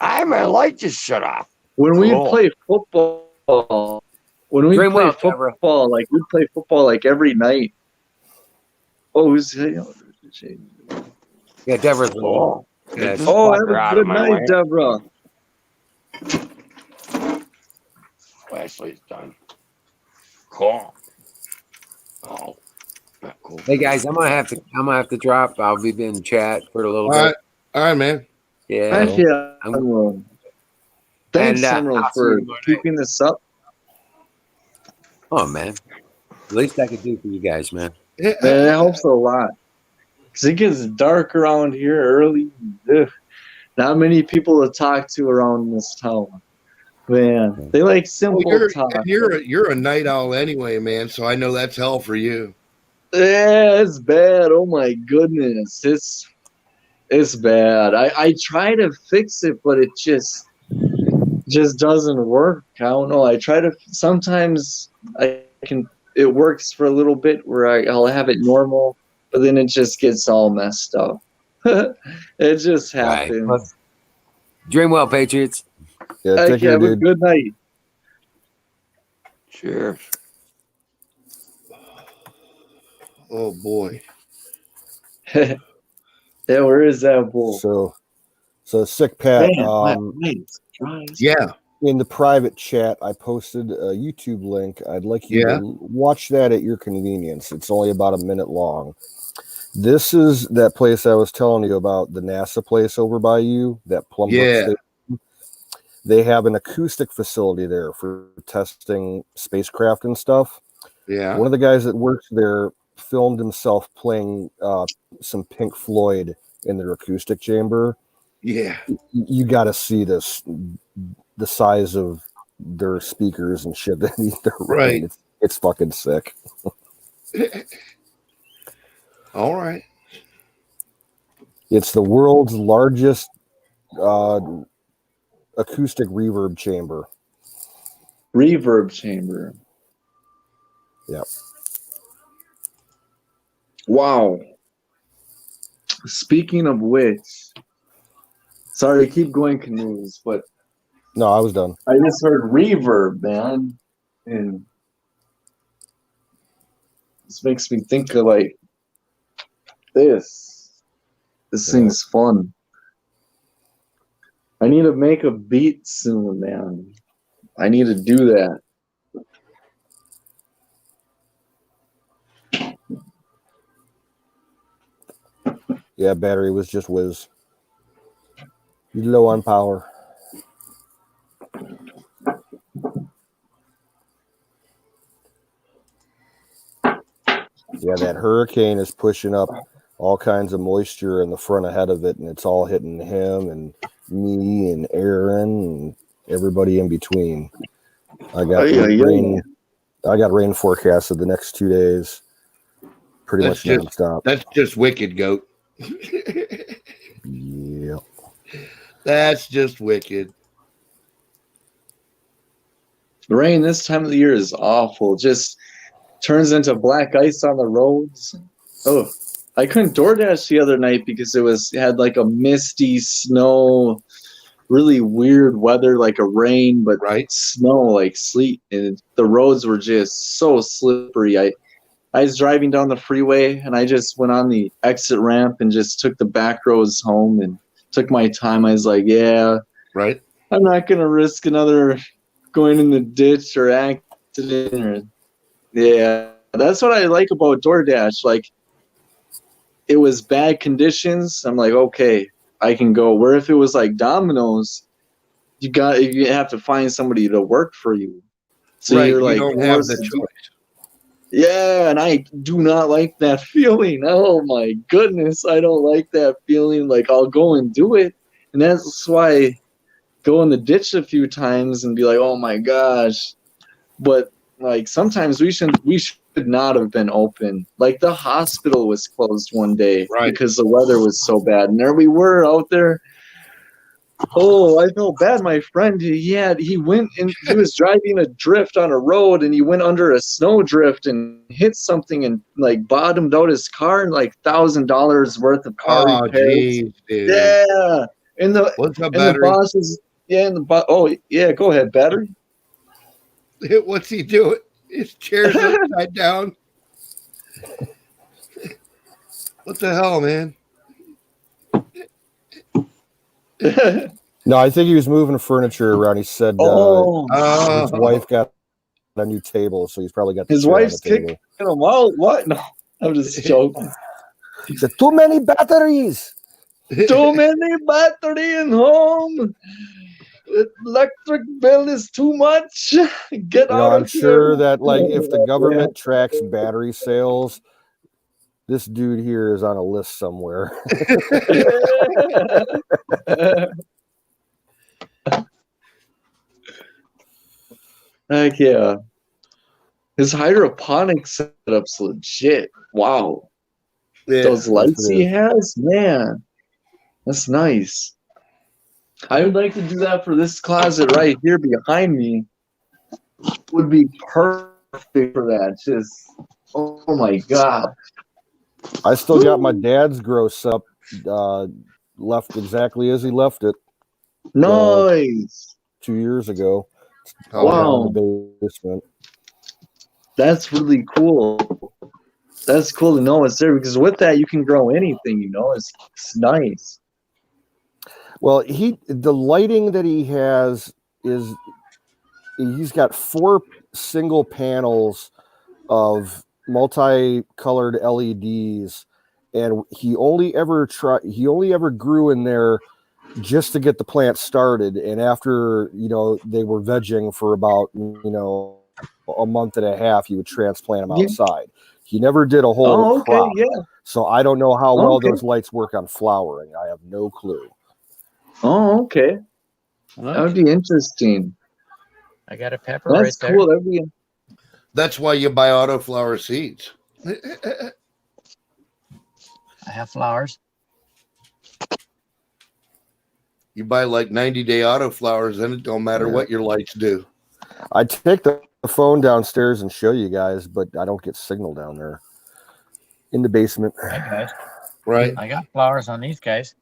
My light just shut off. when we Cool. play football, Dream well, Deborah. we'd play football like every night. Oh, Yeah, Deborah's Cool. Yeah. Get this oh, have fucker a out of good my night, way. Deborah. Flashlight's done. Cool. Oh, not cool. Hey guys, I'm gonna have to drop. I'll be in chat for a little All bit. right. All right, man. Yeah. Heck yeah. Thanks, And, Emerald, I'll see for you tomorrow keeping this up. Oh man. Least I could do for you guys, man. Man, it helps a lot. Because it gets dark around here early. Ugh. Not many people to talk to around this town. Man, they like simple talk. You're a night owl anyway, man. So I know that's hell for you. Yeah, it's bad. Oh my goodness. It's bad. I try to fix it, but it just doesn't work. I don't know. I try to sometimes it works for a little bit where I'll have it normal, but then it just gets all messed up. It just happens. Right. Well, dream well, Patriots. Yeah, take care, have a dude. good night. Cheers. Oh boy. Yeah, where is that bull? So sick Pat. Yeah. In the private chat, I posted a YouTube link. I'd like you to watch that at your convenience. It's only about a minute long. This is that place I was telling you about, the NASA place over by you, that Plum Brook Station. They have an acoustic facility there for testing spacecraft and stuff. Yeah. One of the guys that works there filmed himself playing some Pink Floyd in their acoustic chamber. Yeah. You got to see this, the size of their speakers and shit that they're running. Right. It's fucking sick. All right. It's the world's largest acoustic reverb chamber. Reverb chamber. Yep. Wow. Speaking of which, sorry to keep going, Canoes, but no, I was done. I just heard reverb, man, and this makes me think of like this. This thing's fun. I need to make a beat soon, man. I need to do that. Yeah, battery was just whiz. You're low on power. Yeah, that hurricane is pushing up all kinds of moisture in the front ahead of it, and it's all hitting him and me and Aaron and everybody in between. I got rain. I got rain forecasted the next 2 days, pretty much nonstop. That's just wicked, goat. Yeah. That's just wicked. The rain this time of the year is awful. Just turns into black ice on the roads. Oh, I couldn't DoorDash the other night because it had like a misty snow, really weird weather, like a rain, but snow, like sleet, and the roads were just so slippery. I was driving down the freeway and I just went on the exit ramp and just took the back roads home and took my time. I was like, yeah, right. I'm not gonna risk another going in the ditch or accident. Or, yeah, that's what I like about DoorDash. Like, it was bad conditions. I'm like, okay, I can go. Where if it was like Domino's, you have to find somebody to work for you. So you're like, you don't have the choice. Yeah, and I do not like that feeling. Oh my goodness, I don't like that feeling. Like, I'll go and do it, and that's why I go in the ditch a few times and be like, oh my gosh. But like sometimes we should not have been open. Like the hospital was closed one day because the weather was so bad, and there we were out there Oh, I felt bad. My friend, he went and he was driving a drift on a road, and he went under a snow drift and hit something and like bottomed out his car, and like $1,000 worth of car Oh, repairs. geez, dude. Yeah, and the What's up, and the battery? boss is oh yeah, go ahead, battery. What's he doing? His chair's upside down. What the hell, man? No, I think he was moving furniture around. He said his wife got a new table, so he's probably got the His chair on wife's the table. kicking him out. What? No, I'm just joking. He said, "Too many batteries. Too many battery in home. Electric bill is too much. Get out I'm of sure here." that like if the government tracks battery sales, this dude here is on a list somewhere. Heck yeah. His hydroponic setup's legit. Wow. Yeah, those lights it he is. has, man. That's nice. I would like to do that for this closet right here behind me. Would be perfect for that. Just, oh my God. I still got my dad's gross up left exactly as he left it. Nice. 2 years ago. Wow. Down in the basement. That's really cool. That's cool to know it's there because with that you can grow anything, you know. It's nice. Well, the lighting that he has is he's got 4 single panels of multicolored LEDs, and he only ever grew in there just to get the plant started. And after they were vegging for about a month and a half, he would transplant them outside. He never did a whole crop. Yeah. So I don't know how well those lights work on flowering. I have no clue. Oh, okay. That would be interesting. I got a pepper That's right cool. there. That's why you buy autoflower seeds. I have flowers. You buy like 90-day autoflowers, then it don't matter what your lights do. I take the phone downstairs and show you guys, but I don't get signal down there in the basement. Hey guys, right? I got flowers on these guys.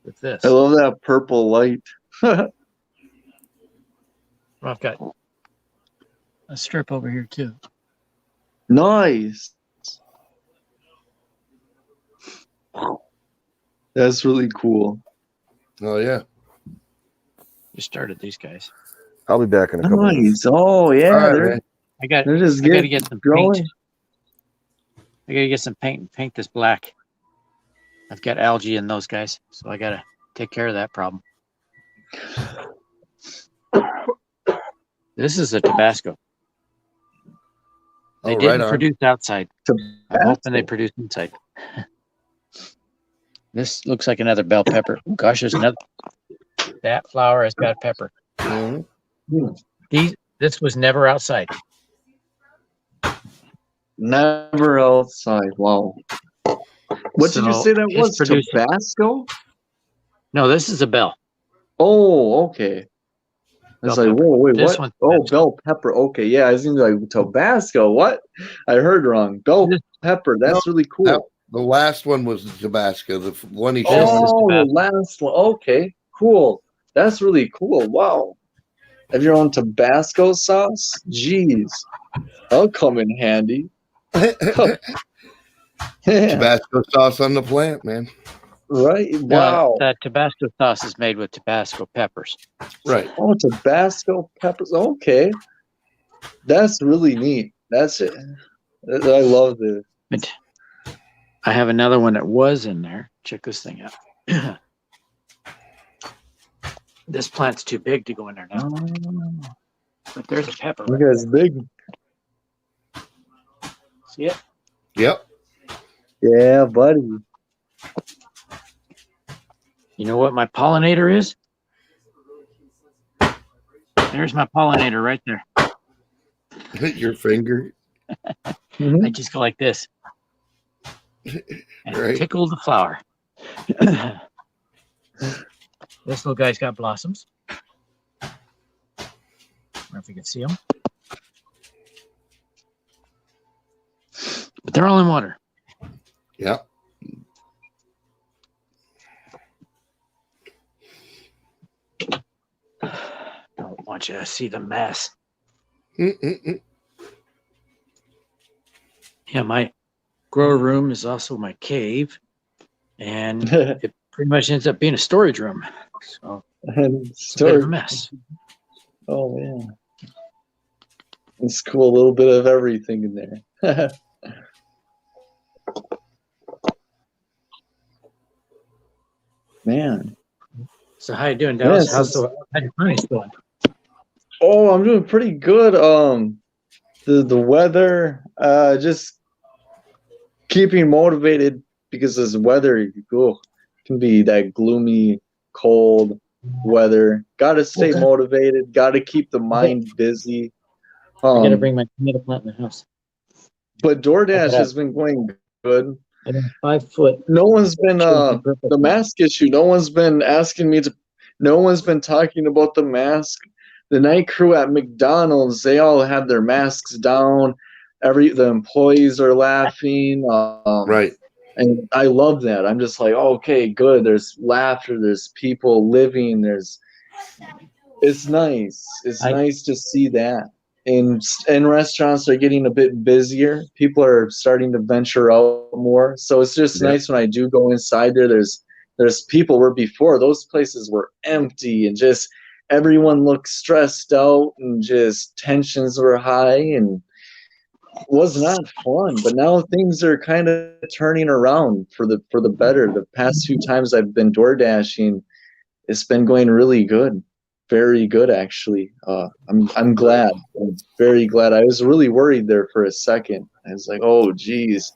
With this, I love that purple light. I've got a strip over here too. Nice. That's really cool. Oh yeah. You started these guys. I'll be back in a couple minutes. Oh yeah, right, I got they're just to get some growing. paint. I gotta get some paint and paint this black. I've got algae in those guys, so I gotta take care of that problem. This is a Tabasco. They didn't produce outside. I'm hoping they produce inside. This looks like another bell pepper. Oh, gosh, there's another. That flower has got pepper. This was never outside. Never outside. Wow. What did you say that was? Tabasco? No, this is a bell. Oh, okay. I was like, whoa, wait, This what? one's Bell pepper. Okay, yeah, I was thinking like Tabasco. What? I heard wrong. Bell pepper. That's really cool. The last one was the Tabasco. The one he showed. Oh, the last one. Okay, cool. That's really cool. Wow. Have your own Tabasco sauce? Jeez. That'll come in handy. Tabasco sauce on the plant, man. Right? Wow. That Tabasco sauce is made with Tabasco peppers. Right. Oh, Tabasco peppers. Okay. That's really neat. That's it. I love this. I have another one that was in there. Check this thing out. This plant's too big to go in there now. But there's a pepper. You guys big. See it? Yep. Yeah, buddy. You know what my pollinator is? There's my pollinator right there. Your finger. I just go like this. And tickle the flower. This little guy's got blossoms. I don't know if you can see them. But they're all in water. Yeah. Don't want you to see the mess. Mm-mm-mm. Yeah, my grow room is also my cave, and it pretty much ends up being a storage room. So it's a bit of a mess. Oh yeah, it's cool. A little bit of everything in there. Man. So how you doing, Dallas? Yes, How's your furnace going? Oh, I'm doing pretty good. The weather, just keeping motivated because this weather can be that gloomy, cold weather. Got to stay motivated. Got to keep the mind busy. I gotta bring my tomato plant in the house. But DoorDash has been going good. 5 foot. No one's been the mask issue. No one's been asking me to. No one's been talking about the mask. The night crew at McDonald's, they all have their masks down. The employees are laughing. Right. And I love that. I'm just like, oh, okay, good. There's laughter. There's people living. It's nice. It's nice to see that. And restaurants are getting a bit busier. People are starting to venture out more. So it's just nice when I do go inside there. There's people where before those places were empty and just everyone looked stressed out and just tensions were high and it was not fun. But now things are kind of turning around for the better. The past few times I've been door dashing, it's been going really good. Very good, actually. I'm glad. I'm very glad. I was really worried there for a second. I was like, "Oh, geez,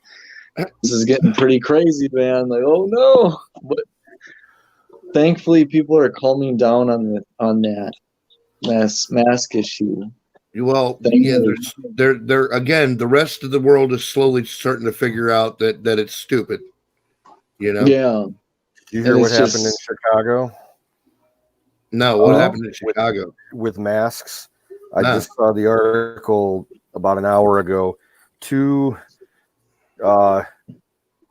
this is getting pretty crazy, man." Like, "Oh no!" But thankfully, people are calming down on that mask issue. Well, yeah, they're again. The rest of the world is slowly starting to figure out that it's stupid. You know? Yeah. You hear what happened in Chicago? No, what happened in Chicago with masks? I just saw the article about an hour ago. 2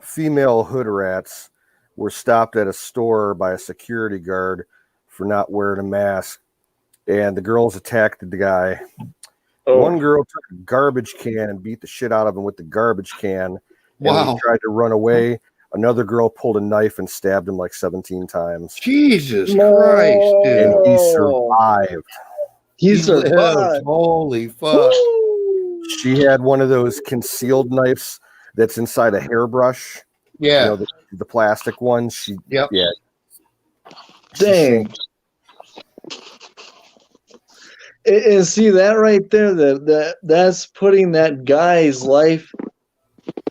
female hood rats were stopped at a store by a security guard for not wearing a mask, and the girls attacked the guy. One girl took a garbage can and beat the shit out of him with the garbage can. And he tried to run away. Another girl pulled a knife and stabbed him like 17 times. Jesus Christ, dude. And he survived. He survived. Holy fuck. She had one of those concealed knives that's inside a hairbrush. Yeah. You know, the plastic one. Yeah. Dang. And see that right there, that's putting that guy's life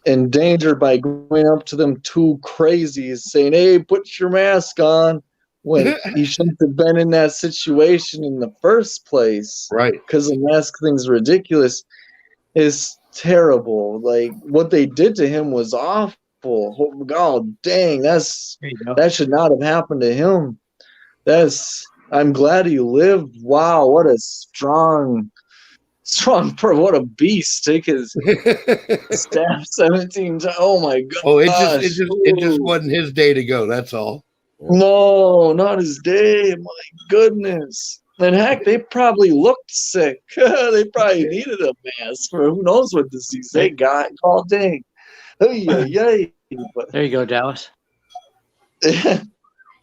in danger by going up to them 2 crazies saying, "Hey, put your mask on," when he shouldn't have been in that situation in the first place. Right. Because the mask thing's ridiculous. It's terrible. Like, what they did to him was awful. Oh, dang, that should not have happened to him. I'm glad he lived. Wow, what a strong what a beast. Take his stab 17 times. Oh my god. Oh, it just wasn't his day to go, that's all. No, not his day. My goodness. And heck, they probably looked sick. They probably needed a mask for who knows what disease they got. Oh, dang. Hey. There you go, Dallas.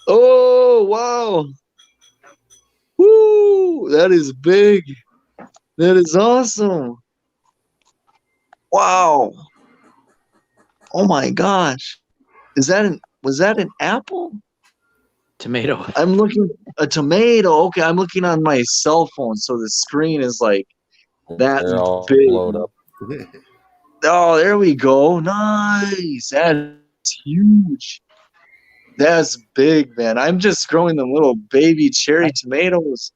Oh, wow. Woo! That is big. That is awesome. Wow. Oh my gosh. Was that an apple? Tomato. I'm looking a tomato. Okay, I'm looking on my cell phone, so the screen is like that big. Load up. Oh, there we go. Nice. That's huge. That's big, man. I'm just growing them little baby cherry tomatoes.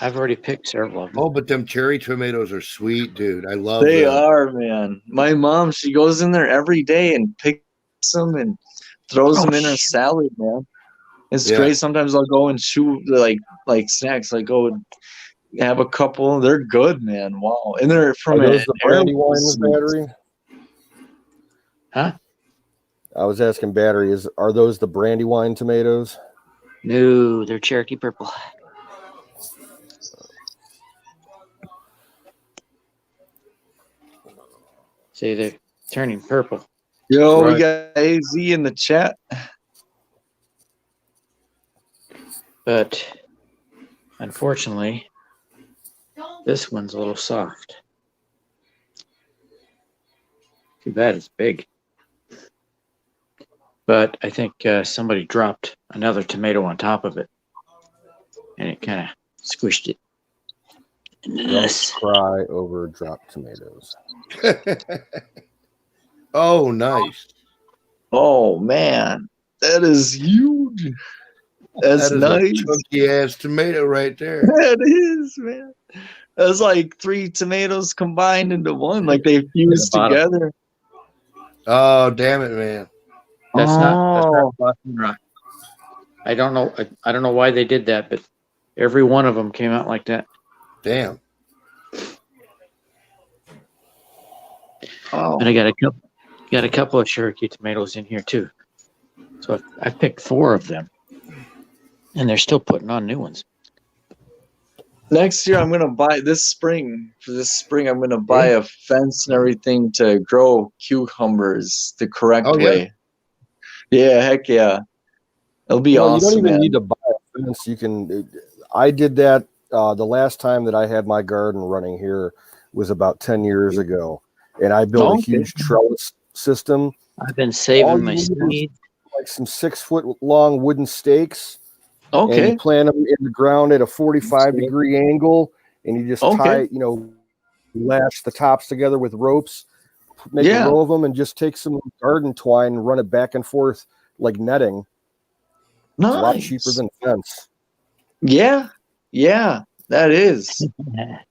I've already picked several of them. Oh, but them cherry tomatoes are sweet, dude. I love They them. are, man. My mom, she goes in there every day and picks them and throws them in her salad, man. It's Yeah. great. Sometimes I'll go and chew like snacks. Like go and have a couple. They're good, man. Wow. And they're Are from those an the air. Brandywine's battery? Huh? I was asking battery. Are those the Brandywine tomatoes? No, they're Cherokee purple. See, they're turning purple. Yo, we Right. got AZ in the chat. But unfortunately, this one's a little soft. Too bad it's big. But I think somebody dropped another tomato on top of it, and it kind of squished it. Don't cry over dropped tomatoes. Oh, nice. Oh man, that is huge. That's That is nice. a chunky ass tomato right there. That is, man. That's like 3 tomatoes combined into one. Like they fused together. Oh, damn it, man. That's not Oh. Boston Rock. I don't know. I don't know why they did that, but every one of them came out like that. Damn. Oh. And I got a couple of Cherokee tomatoes in here too. So I picked 4 of them, and they're still putting on new ones. Next year, I'm gonna buy this spring. For this spring, I'm gonna buy a fence and everything to grow cucumbers the correct way. Yeah, heck yeah, it'll be awesome. You don't even man. need to buy a fence. You can. I did that the last time that I had my garden running here was about 10 years ago, and I built a huge trellis system. I've been saving my seeds. Like some 6-foot long wooden stakes. Okay. And you plant them in the ground at a 45-degree angle, and you just tie, lash the tops together with ropes, make a row of them, and just take some garden twine and run it back and forth like netting. Nice. It's a lot cheaper than fence. Yeah, that is.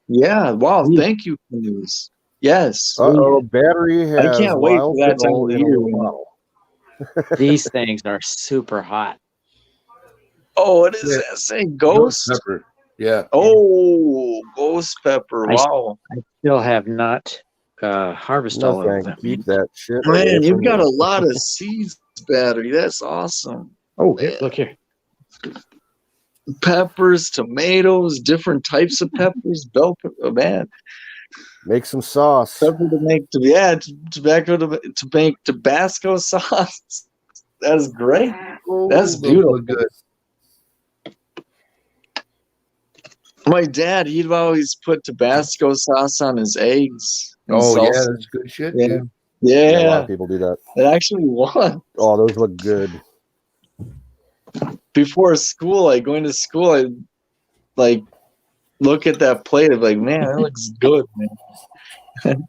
Yeah, wow, thank you for news. Yes. Battery has I can't wait for that time of the year. These things are super hot. Oh, what is that saying? Ghost pepper. Yeah. Oh, ghost pepper. Wow. I still have not harvested all of them. Keep that shit. Man, you've got a lot of seeds, battery. That's awesome. Oh, look here. Peppers, tomatoes, different types of peppers, bell pepper. Oh, man. Make some sauce. Pepper to make, tobacco to make Tabasco sauce. That's great. That's beautiful. Good. My dad, he'd always put Tabasco sauce on his eggs. Oh, yeah, that's good shit, dude. Yeah. A lot of people do that. It actually was. Oh, those look good. Before school, like going to school, I'd like look at that plate and be like, man, that looks good, man.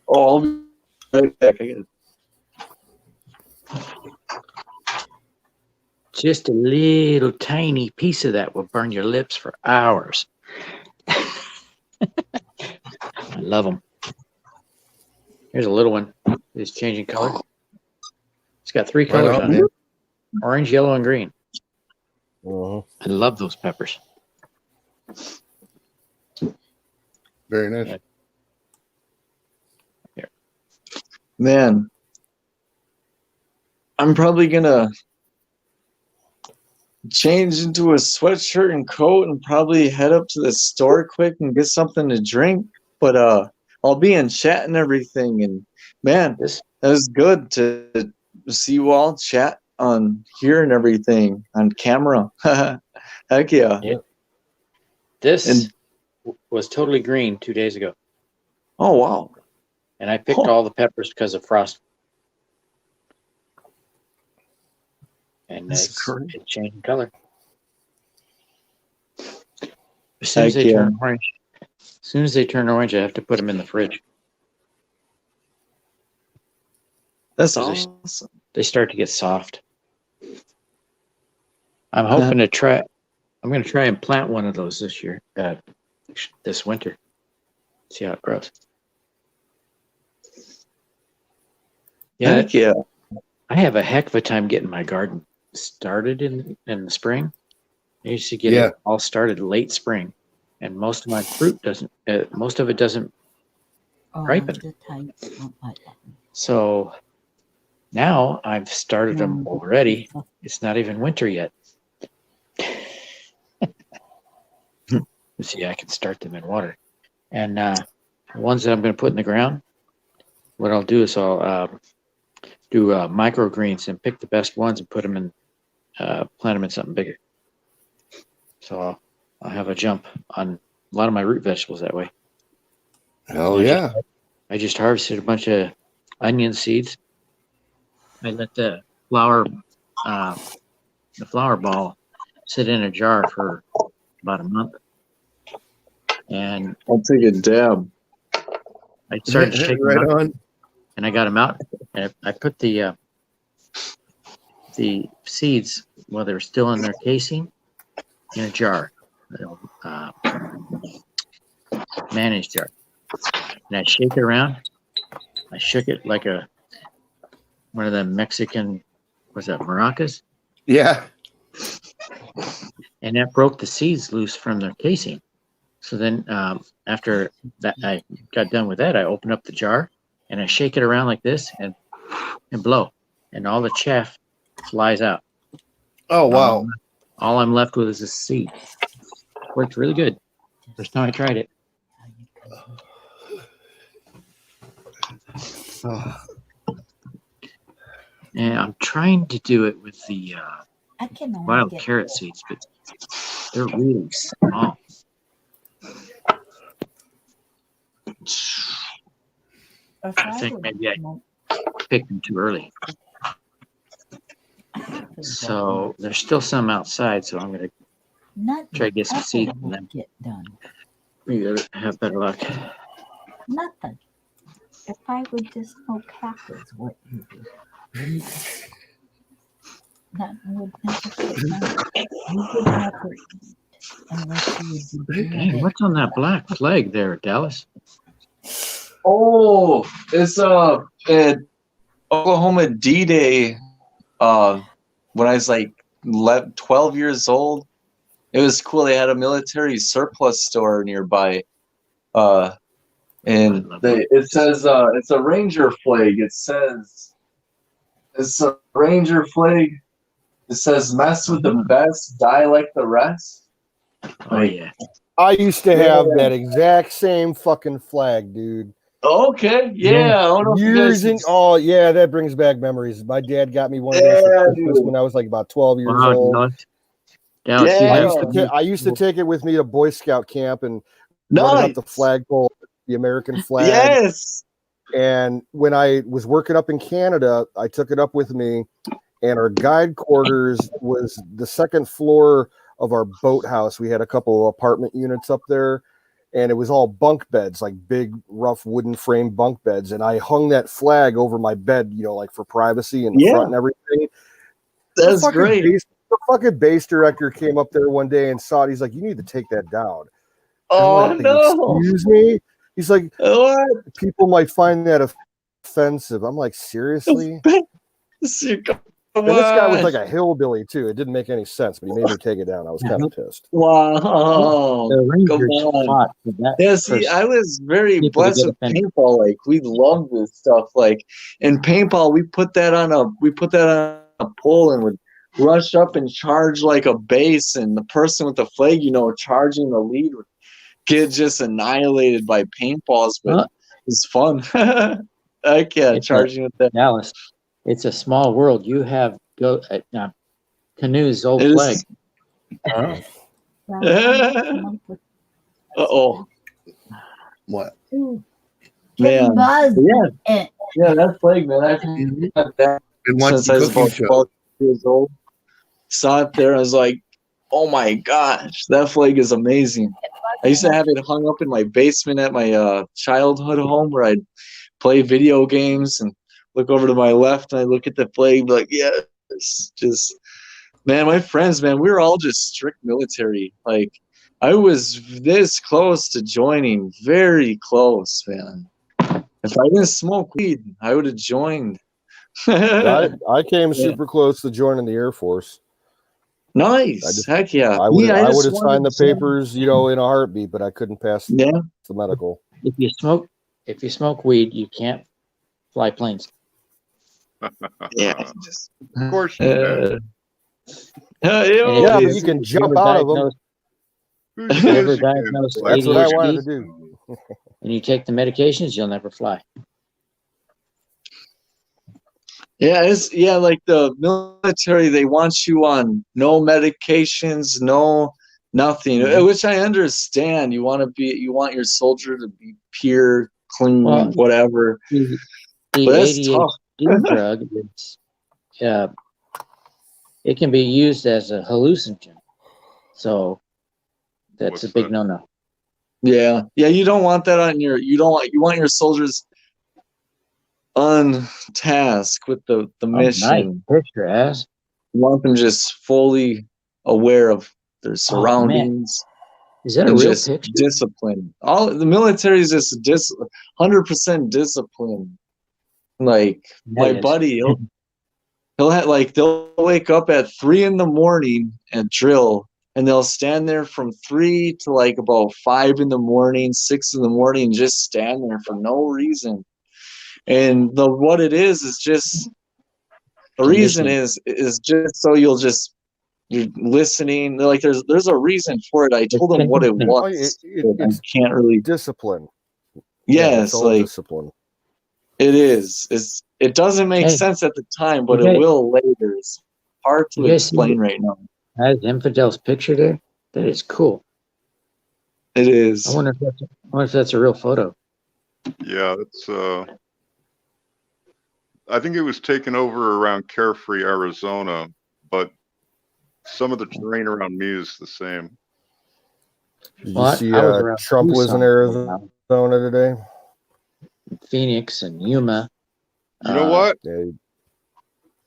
Oh, I'll be right back. Just a little tiny piece of that will burn your lips for hours. I love them. Here's a little one. It's changing color. It's got 3 colors on it. Orange, yellow, and green. I love those peppers. Very nice. Here. Man, I'm probably gonna change into a sweatshirt and coat and probably head up to the store quick and get something to drink. But I'll be in chat and everything. And man, that was good to see you all chat on here and everything on camera. Heck yeah. This was totally green 2 days ago. Oh, wow. And I picked all the peppers because of frost. And it's changing color. As soon as they turn orange, I have to put them in the fridge. That's awesome. They start to get soft. I'm hoping to try. I'm going to try and plant one of those this year, this winter. See how it grows. Yeah, Heck yeah. I have a heck of a time getting my garden started in the spring. I used to get Yeah. it all started late spring, and most of my fruit doesn't. Most of it doesn't ripen. So now I've started them already. It's not even winter yet. See, I can start them in water, and the ones that I'm going to put in the ground, what I'll do is I'll do microgreens and pick the best ones and put them in, plant them in something bigger. So I'll have a jump on a lot of my root vegetables that way. Hell yeah. I just harvested a bunch of onion seeds. I let the flower ball sit in a jar for about a month. And I'll take a dab. I started to shake Right them up, on. and I got them out. And I put the seeds while they were still in their casing in a jar, mayonnaise jar, and I shake it around. I shook it like one of the Mexican, what's that, maracas? Yeah. And that broke the seeds loose from their casing. So then after that, I got done with that, I opened up the jar and I shake it around like this and blow. And all the chaff flies out. Oh, wow. All I'm left with is a seed. Worked really good. First time I tried it. And I'm trying to do it with the wild carrot seeds, but they're really small. I think maybe I picked them too early. So there's still some outside, so I'm going to try to get some seeds from them. Maybe I'll have better luck. Nothing. If I would just smoke half as what you do, that would never get done. You would never eat unless you would do Hey, what's on that black flag there, Dallas? Oh, it's at Oklahoma D-Day. When I was like 12 years old, it was cool. They had a military surplus store nearby, and it says it's a Ranger flag. It says it's a Ranger flag. It says "Mess with the best, die like the rest." Oh yeah. I used to have that exact same fucking flag, dude. Okay, yeah. I don't know if you Years guys- in, oh yeah, that brings back memories. My dad got me one of those for Christmas when I was like about 12 years old. Dallas, I used to take it with me to Boy Scout camp and run it up the flagpole, the American flag. Yes. And when I was working up in Canada, I took it up with me, and our guide quarters was the second floor of our boathouse. We had a couple of apartment units up there, and it was all bunk beds, like big, rough wooden frame bunk beds. And I hung that flag over my bed, you know, like for privacy in the front and everything. That's great. The fucking base director came up there one day and saw it. He's like, "You need to take that down." Oh, like, no. Excuse me? He's like, what? People might find that offensive. I'm like, seriously? And this guy was like a hillbilly too. It didn't make any sense, but he made me take it down. I was kind of pissed. Wow. Come on. Yeah, see, I was very blessed with paintball. Like, we love this stuff. Like, in paintball, we put that on a pole and would rush up and charge like a base, and the person with the flag, you know, charging the lead would get just annihilated by paintballs, but it's fun. I can't charging with that. Dallas, it's a small world. You have Canoe's old flag. Uh-oh. What? Man. Buzz. Yeah, that flag, man. I've had that since I was about 12 years old. Saw it there. I was like, oh my gosh, that flag is amazing. I used to have it hung up in my basement at my childhood home where I'd play video games and look over to my left and I look at the flag and be like, yeah, it's just, man, my friends, man, we were all just strict military. Like, I was this close to joining, very close, man. If I didn't smoke weed, I would have joined. I came super close to joining the Air Force. Nice. Heck yeah. I would I have just signed wanted the to- papers, in a heartbeat, but I couldn't pass the medical. If you smoke weed, you can't fly planes. Yeah. Of course you can. Yeah, but you can jump out of them. Who If you ever says you can't diagnosed fly? That's what I wanted ADHD to do. and you take the medications, you'll never fly. Yeah, like the military, they want you on no medications, no nothing, which I understand. You want your soldier to be pure, clean, Well, whatever. The But that's tough. ADHD drug, it can be used as a hallucinogen. So that's a big no-no. Yeah, you don't want that on you want your soldiers on task with the mission. Nice picture, ass. You want them just fully aware of their surroundings. Is that a and real just picture? discipline. All the military is just 100% discipline. Like my buddy, he'll have they'll wake up at 3 a.m. at drill, and they'll stand there from 3 to about 5 a.m, 6 a.m, just stand there for no reason. And what it is just the reason is just so you're listening. Like there's a reason for it. I told them what it was. It's I can't really discipline. Yes, it's all discipline. It is. It doesn't make sense at the time, but it will later. It's hard to explain right now. Has Infidel's picture there? That is cool. It is. I wonder if that's a real photo. Yeah, it's I think it was taken over around Carefree, Arizona, but some of the terrain around me is the same. Did you see Trump was in Arizona today? Phoenix and Yuma. You know what?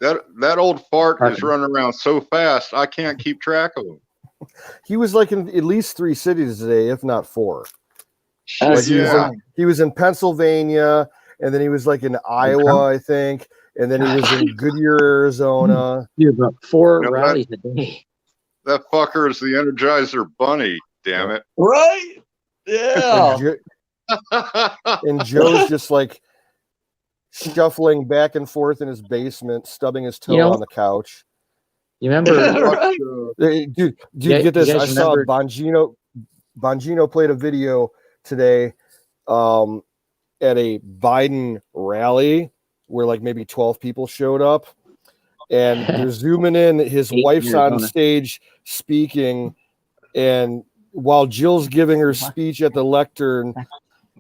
That old fart is running around so fast, I can't keep track of him. He was in at least 3 cities today, if not 4. He was in Pennsylvania, and then he was in Iowa, I think, and then he was in Goodyear, Arizona. Dude, about 4 rallies a day. That fucker is the Energizer Bunny, damn it. Right? Yeah. And Joe's just shuffling back and forth in his basement, stubbing his toe on the couch. You remember? Dude, get this. I saw Bongino played a video today at a Biden rally where maybe 12 people showed up, and they're zooming in. His wife's on stage speaking, and while Jill's giving her speech at the lectern,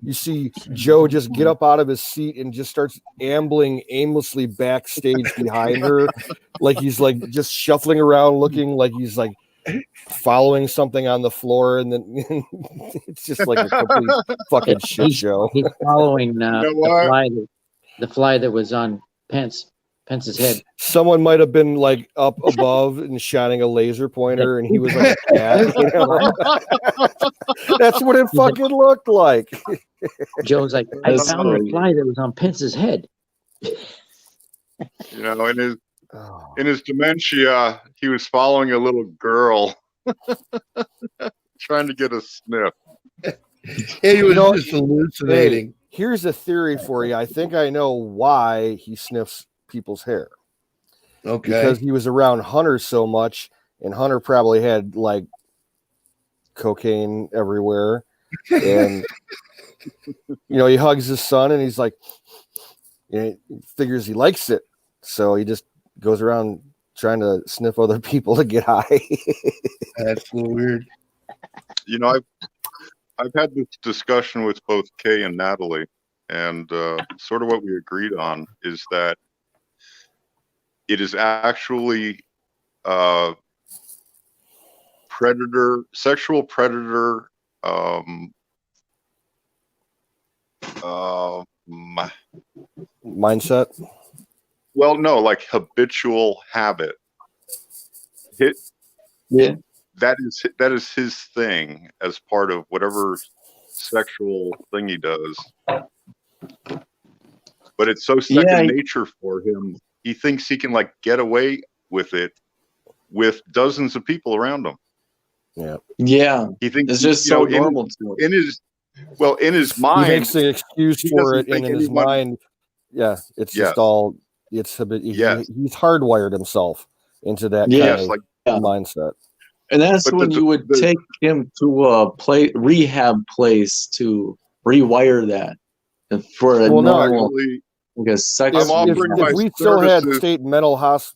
you see Joe just get up out of his seat and just starts ambling aimlessly backstage behind her, he's just shuffling around, looking like he's following something on the floor, and then it's just a complete fucking shit show. He's following the fly that was on Pence's head. Someone might have been up above and shining a laser pointer, and he was a cat. That's what it fucking looked like. Joe's I found the fly that was on Pence's head. In his dementia, he was following a little girl, trying to get a sniff. He was just hallucinating. Hey, here's a theory for you. I think I know why he sniffs people's hair. Okay. Because he was around Hunter so much, and Hunter probably had cocaine everywhere. And he hugs his son, and he's he figures he likes it. So he just goes around trying to sniff other people to get high. That's so weird. I've had this discussion with both Kay and Natalie, and sort of what we agreed on is that it is actually sexual predator mindset. Well, no, habitual habit. That is his thing as part of whatever sexual thing he does. but it's so second Yeah. nature for him. He thinks he can like get away with it with dozens of people around him. Yeah. Yeah. He thinks It's just you so know, normal to him. in his He mind, makes an excuse he for doesn't it, and think in his anyone. mind, yeah, it's Yes, just all. It's a bit. yes, He's hardwired himself into that kind Yeah. yes. of Like, Yeah. mindset. And that's but when you would the take him to a rehab place to rewire that for a Well, no, normal, actually, like a sex I'm if offering my we still had services.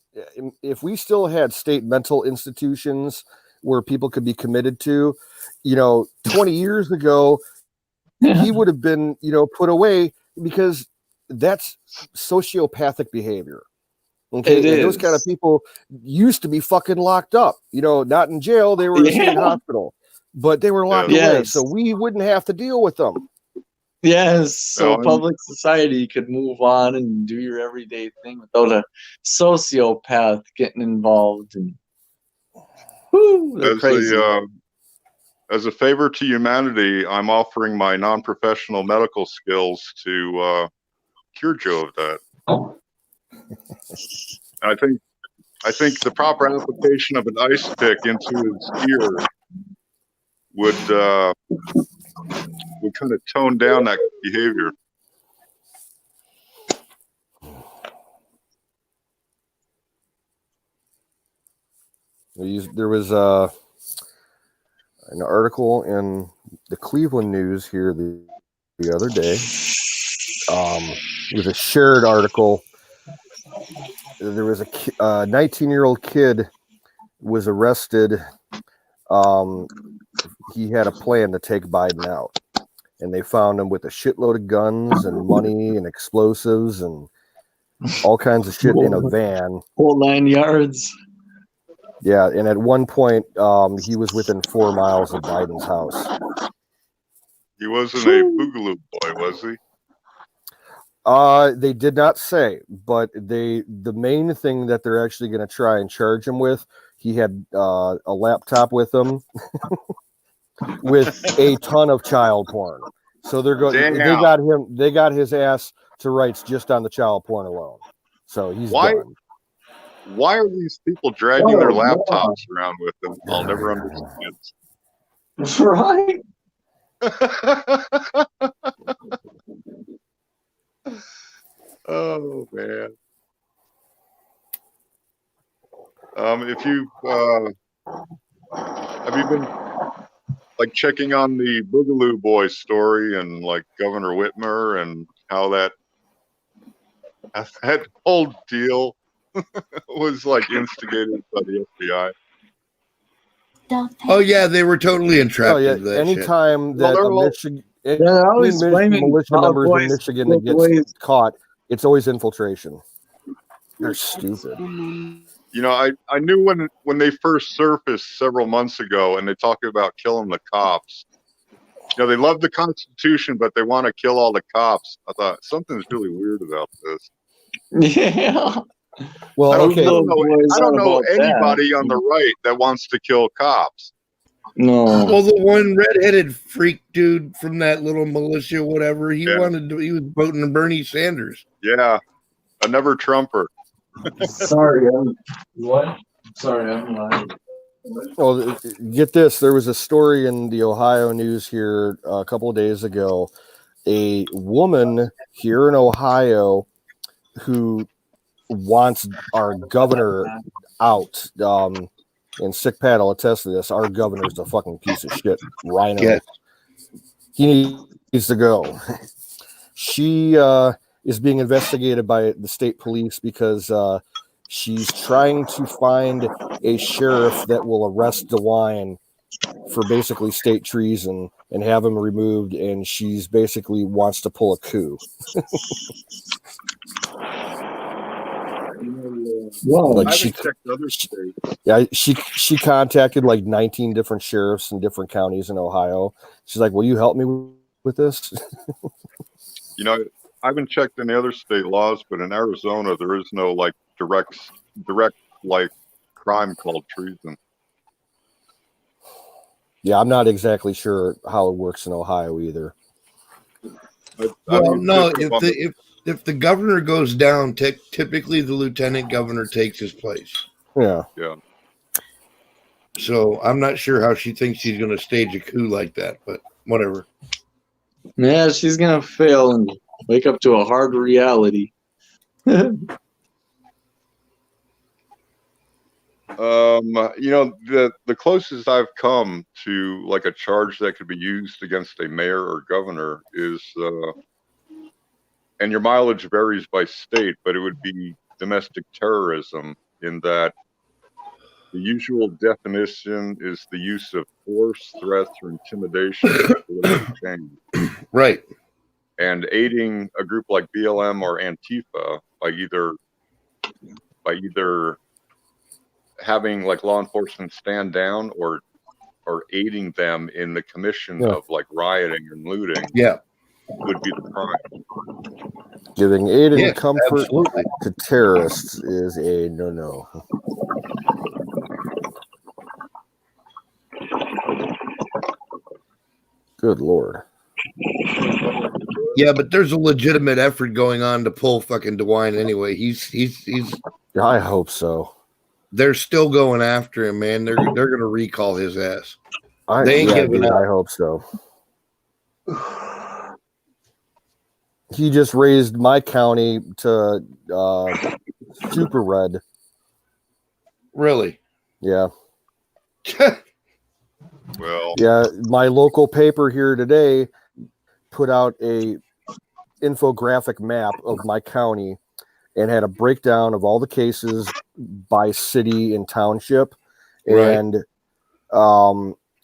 if we still had state mental institutions where people could be committed to, 20 years ago, he would have been, put away because that's sociopathic behavior. Okay, It and those kind of is. people used to be fucking locked up. Not in jail; they were in a state Yeah. hospital, but they were locked Yes. away, Yes. so we wouldn't have to deal with them. Yes. So No, public society could move on and do your everyday thing without a sociopath getting involved. And whoo, they're crazy. As a favor to humanity, I'm offering my non-professional medical skills to cure Joe of that. I think the proper application of an ice pick into his ear would kind of tone down that behavior. There was an article in the Cleveland News here the other day. It was a shared article. There was a 19-year-old kid was arrested. He had a plan to take Biden out, and they found him with a shitload of guns and money and explosives and all kinds of shit in a van. Whole 9 yards. Yeah, and at one point, he was within 4 miles of Biden's house. He wasn't a boogaloo boy, was he? They did not say, but the main thing that they're actually going to try and charge him with, he had a laptop with him with a ton of child porn. So they're going. Damn. They got his ass to rights just on the child porn alone. So he's done. Why are these people dragging their laptops around with them? I'll never understand. Right. Oh man. If you have you been like checking on the Boogaloo Boy story and like Governor Whitmer and how that whole deal was like instigated by the FBI? Oh yeah, they were totally entrapped. Oh yeah. Into that Anytime shit. that Well, a they're all- Michigan, They're always blaming militia members in cowboys, Michigan that cowboys. gets caught, it's always infiltration. They're stupid. You know, I knew when they first surfaced several months ago, and they talk about killing the cops. You know, they love the Constitution, but they want to kill all the cops. I thought something's really weird about this. Yeah. Well, I don't okay. know anybody on the right that wants to kill cops. No. Well, the one redheaded freak dude from that little militia, whatever, he was voting for Bernie Sanders. Yeah, a never Trumper. Sorry, what? Sorry, I'm lying. Well, get this. There was a story in the Ohio news here a couple of days ago. A woman here in Ohio who wants our governor out. And Sick Pat will attest to this. Our governor's a fucking piece of shit. Rhino. Yeah. He needs to go. She is being investigated by the state police because she's trying to find a sheriff that will arrest DeWine for basically state treason and have him removed. And she's basically wants to pull a coup. Whoa. Like I haven't checked other states. Yeah, she contacted like 19 different sheriffs in different counties in Ohio. She's like, "Will you help me with this?" You know, I haven't checked any other state laws, but in Arizona there is no like direct like crime called treason. Yeah, I'm not exactly sure how it works in Ohio either. Well, no, if if the governor goes down, typically the lieutenant governor takes his place. Yeah. Yeah. So I'm not sure how she thinks she's going to stage a coup like that, but whatever. Yeah, she's gonna fail and wake up to a hard reality. The closest I've come to like a charge that could be used against a mayor or governor is, and your mileage varies by state, but it would be domestic terrorism, in that the usual definition is the use of force, threats, or intimidation for political change. Right. And aiding a group like BLM or Antifa by either having like law enforcement stand down or aiding them in the commission of like rioting and looting, would be the crime. Giving aid and Yeah, comfort absolutely. to terrorists is a no-no. Good Lord. Yeah, but there's a legitimate effort going on to pull fucking DeWine anyway. He's I hope so. They're still going after him, man. They're going to recall his ass. They ain't giving up. I hope so. He just raised my county to super red. Really? Yeah. Well, yeah, my local paper here today put out a infographic map of my county and had a breakdown of all the cases by city and township. Right. And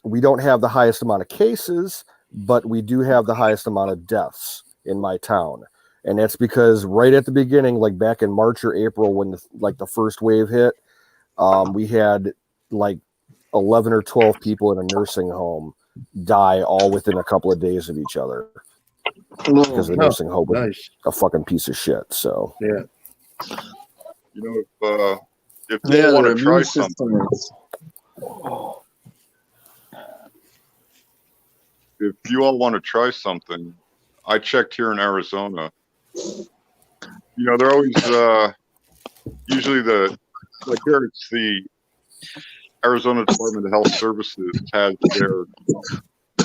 we don't have the highest amount of cases, but we do have the highest amount of deaths in my town. And that's because right at the beginning, like back in March or April, when the first wave hit, we had like 11 or 12 people in a nursing home die all within a couple of days of each other because the nursing home was a fucking piece of shit. So yeah, if you want to try if you all want to try something, I checked here in Arizona. They're always usually like here it's the Arizona Department of Health Services has their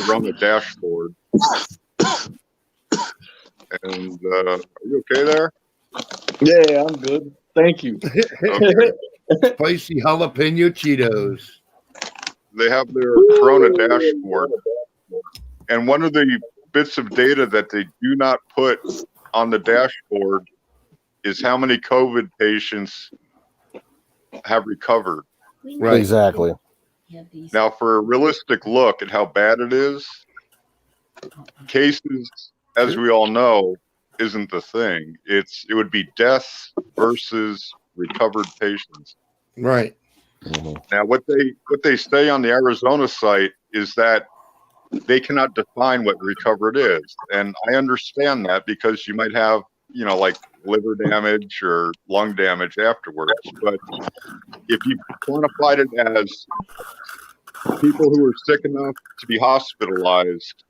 around the dashboard. And are you okay there? Yeah, I'm good. Thank you. Okay. Spicy jalapeno Cheetos. They have their Corona dashboard. And one of the bits of data that they do not put on the dashboard is how many COVID patients have recovered. right. Exactly. Now, for a realistic look at how bad it is, cases, as we all know, isn't the thing. It would be deaths versus recovered patients. Right. Now, what they say on the Arizona site is that they cannot define what recovered is, and I understand that because you might have like liver damage or lung damage afterwards. But if you quantified it as people who are sick enough to be hospitalized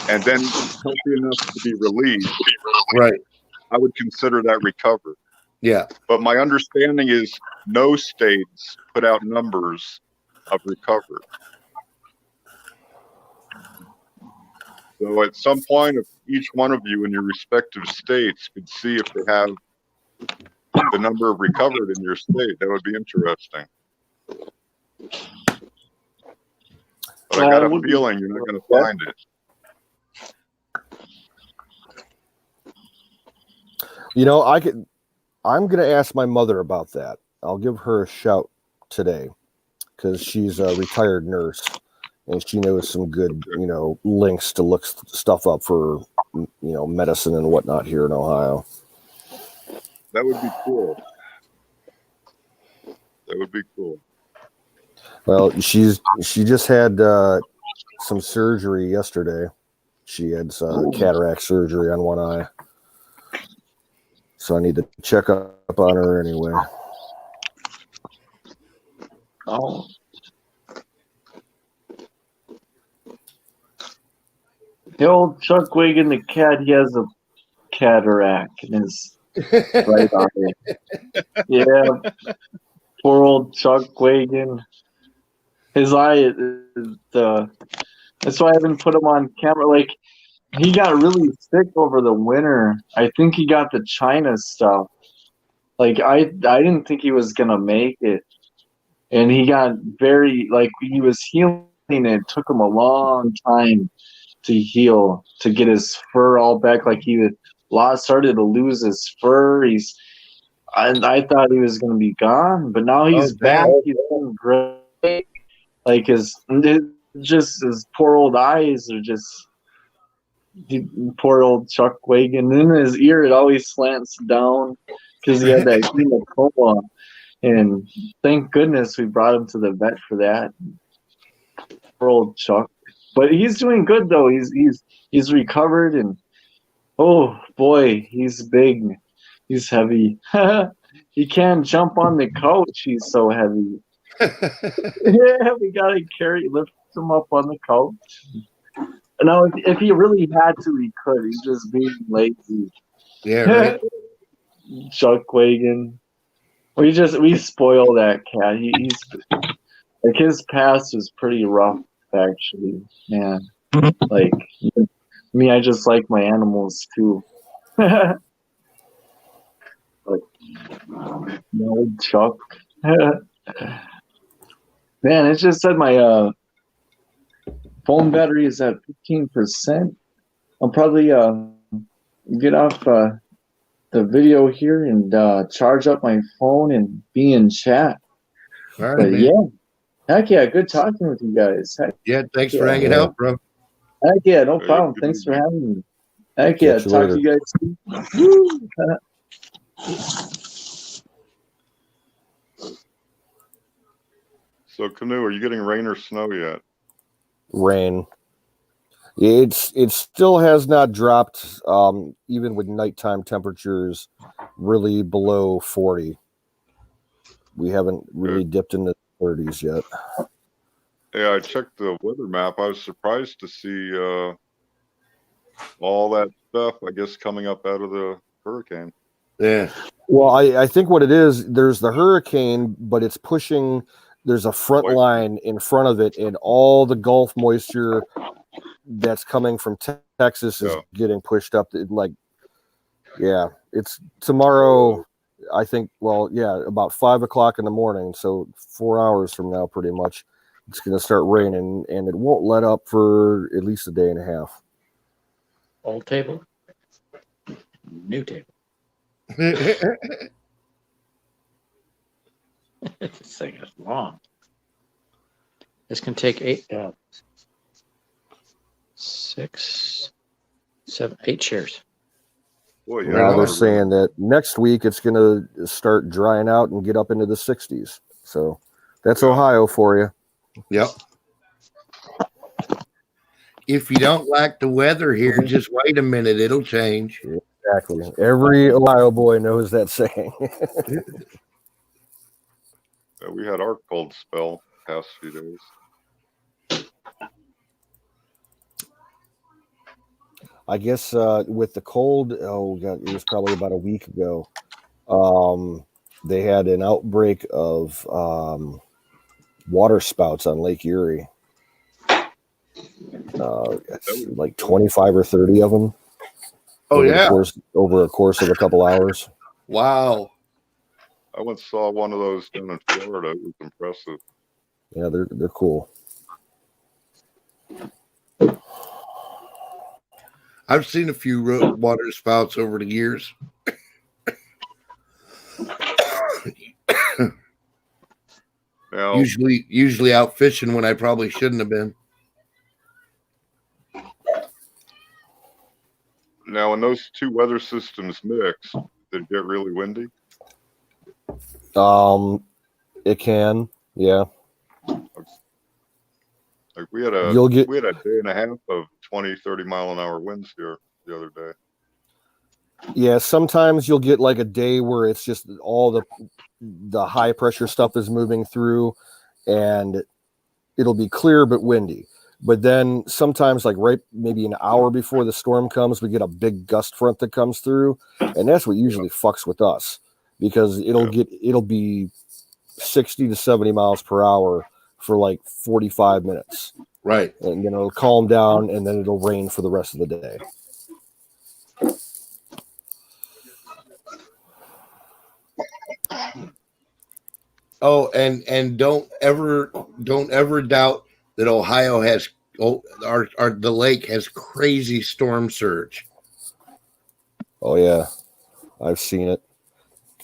and then healthy enough to be released, right, I would consider that recovered. Yeah. But my understanding is no states put out numbers of recovered. So at some point, if each one of you in your respective states could see if they have the number of recovered in your state, that would be interesting. But I got a feeling you're not going to find it. I'm going to ask my mother about that. I'll give her a shout today because she's a retired nurse and she knows some good, links to look stuff up for, medicine and whatnot here in Ohio. That would be cool. That would be cool. Well, she just had some surgery yesterday. She had cataract surgery on one eye. So I need to check up on her anyway. Oh. The old Chuck Wagon, the cat, he has a cataract in his right eye. Yeah, poor old Chuck Wagon. His eye is that's why I haven't put him on camera. Like, he got really sick over the winter. I think he got the China stuff. Like, I didn't think he was gonna make it, and he got very, like, he was healing. It took him a long time to heal, to get his fur all back. Like, he started to lose his fur. I thought he was gonna be gone, but now he's back. He's doing great. Like, his poor old eyes are just. Poor old Chuck Wagon. In his ear, it always slants down because he had that hematoma. And thank goodness we brought him to the vet for that. Poor old Chuck. But he's doing good though. He's recovered, and oh boy, he's big. He's heavy. He can't jump on the couch. He's so heavy. Yeah, we gotta lift him up on the couch. No, if he really had to, he could. He's just being lazy. Yeah, right. Chuck Wagon. We spoil that cat. He's like, his past was pretty rough, actually. Man, like me, I just like my animals too. Like, no, Chuck. Man, it just said my phone battery is at 15%. I'll probably get off the video here and charge up my phone and be in chat. All right, but man. yeah, heck yeah, good talking with you guys. Yeah, thanks for hanging out, bro. Heck yeah, no problem. Thanks for having me. Heck yeah, talk to you guys soon. So, Canoe, are you getting rain or snow yet? Rain. It still has not dropped, even with nighttime temperatures really below 40. We haven't really dipped into the 30s yet. Yeah, I checked the weather map. I was surprised to see all that stuff, I guess, coming up out of the hurricane. Yeah. Well, I think what it is, there's the hurricane, but it's pushing. There's a front line in front of it, and all the Gulf moisture that's coming from Texas is getting pushed up. It's tomorrow, I think. Well, yeah, about 5 o'clock in the morning. So 4 hours from now, pretty much, it's going to start raining, and it won't let up for at least a day and a half. Old table, new table. This thing is long. This can take 8 chairs. Boy, Now they're saying that next week it's going to start drying out and get up into the 60s. So that's Ohio for you. Yep. If you don't like the weather here, just wait a minute. It'll change. Exactly. Every Ohio boy knows that saying. We had our cold spell past few days. I guess with the cold, it was probably about a week ago. They had an outbreak of water spouts on Lake Erie. Like 25 or 30 of them. Oh, yeah. Over a course of a couple hours. Wow. I once saw one of those down in Florida. It was impressive. Yeah, they're cool. I've seen a few water spouts over the years. Usually out fishing when I probably shouldn't have been. Now, when those two weather systems mix, did it get really windy? It can, yeah. Like we had a day and a half of 20, 30 mile an hour winds here the other day. Yeah, sometimes you'll get like a day where it's just all the high pressure stuff is moving through and it'll be clear but windy. But then sometimes, like right maybe an hour before the storm comes, we get a big gust front that comes through, and that's what usually fucks with us because it'll be 60 to 70 miles per hour for like 45 minutes. Right. And then it'll calm down, and then it'll rain for the rest of the day. Oh, and don't ever doubt that Ohio has the lake has crazy storm surge. Oh yeah, I've seen it.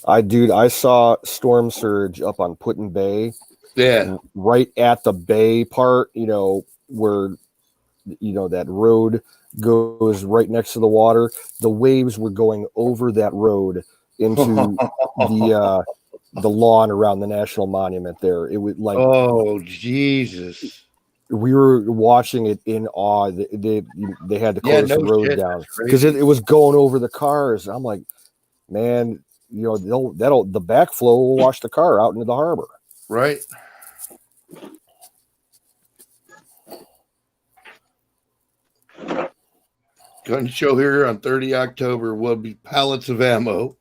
I saw storm surge up on Put-in Bay. Yeah. Right at the bay part, where that road goes right next to the water. The waves were going over that road into the lawn around the National Monument there. It was like, oh Jesus. We were watching it in awe. They had to close the road down because it was going over the cars. I'm like, man, the backflow will wash the car out into the harbor. Right. Gun show here on 30 October will be pallets of ammo.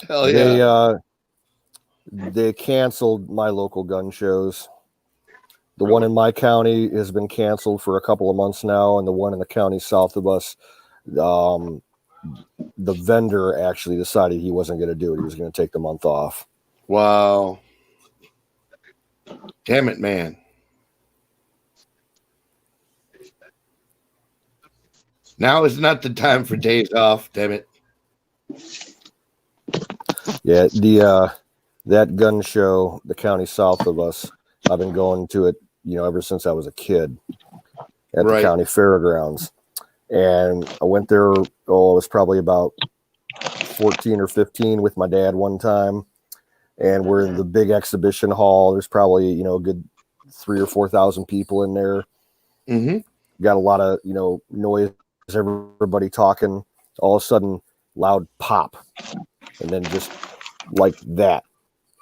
Hell yeah. They canceled my local gun shows. The one in my county has been canceled for a couple of months now, and the one in the county south of us, the vendor actually decided he wasn't going to do it. He was going to take the month off. Wow. Damn it, man. Now is not the time for days off, damn it. Yeah, that gun show, the county south of us, I've been going to it, ever since I was a kid at the county fairgrounds. And I went there, I was probably about 14 or 15 with my dad one time. And we're in the big exhibition hall. There's probably, a good 3,000 or 4,000 people in there. Mm-hmm. Got a lot of, noise, everybody talking. All of a sudden, loud pop. And then just like that.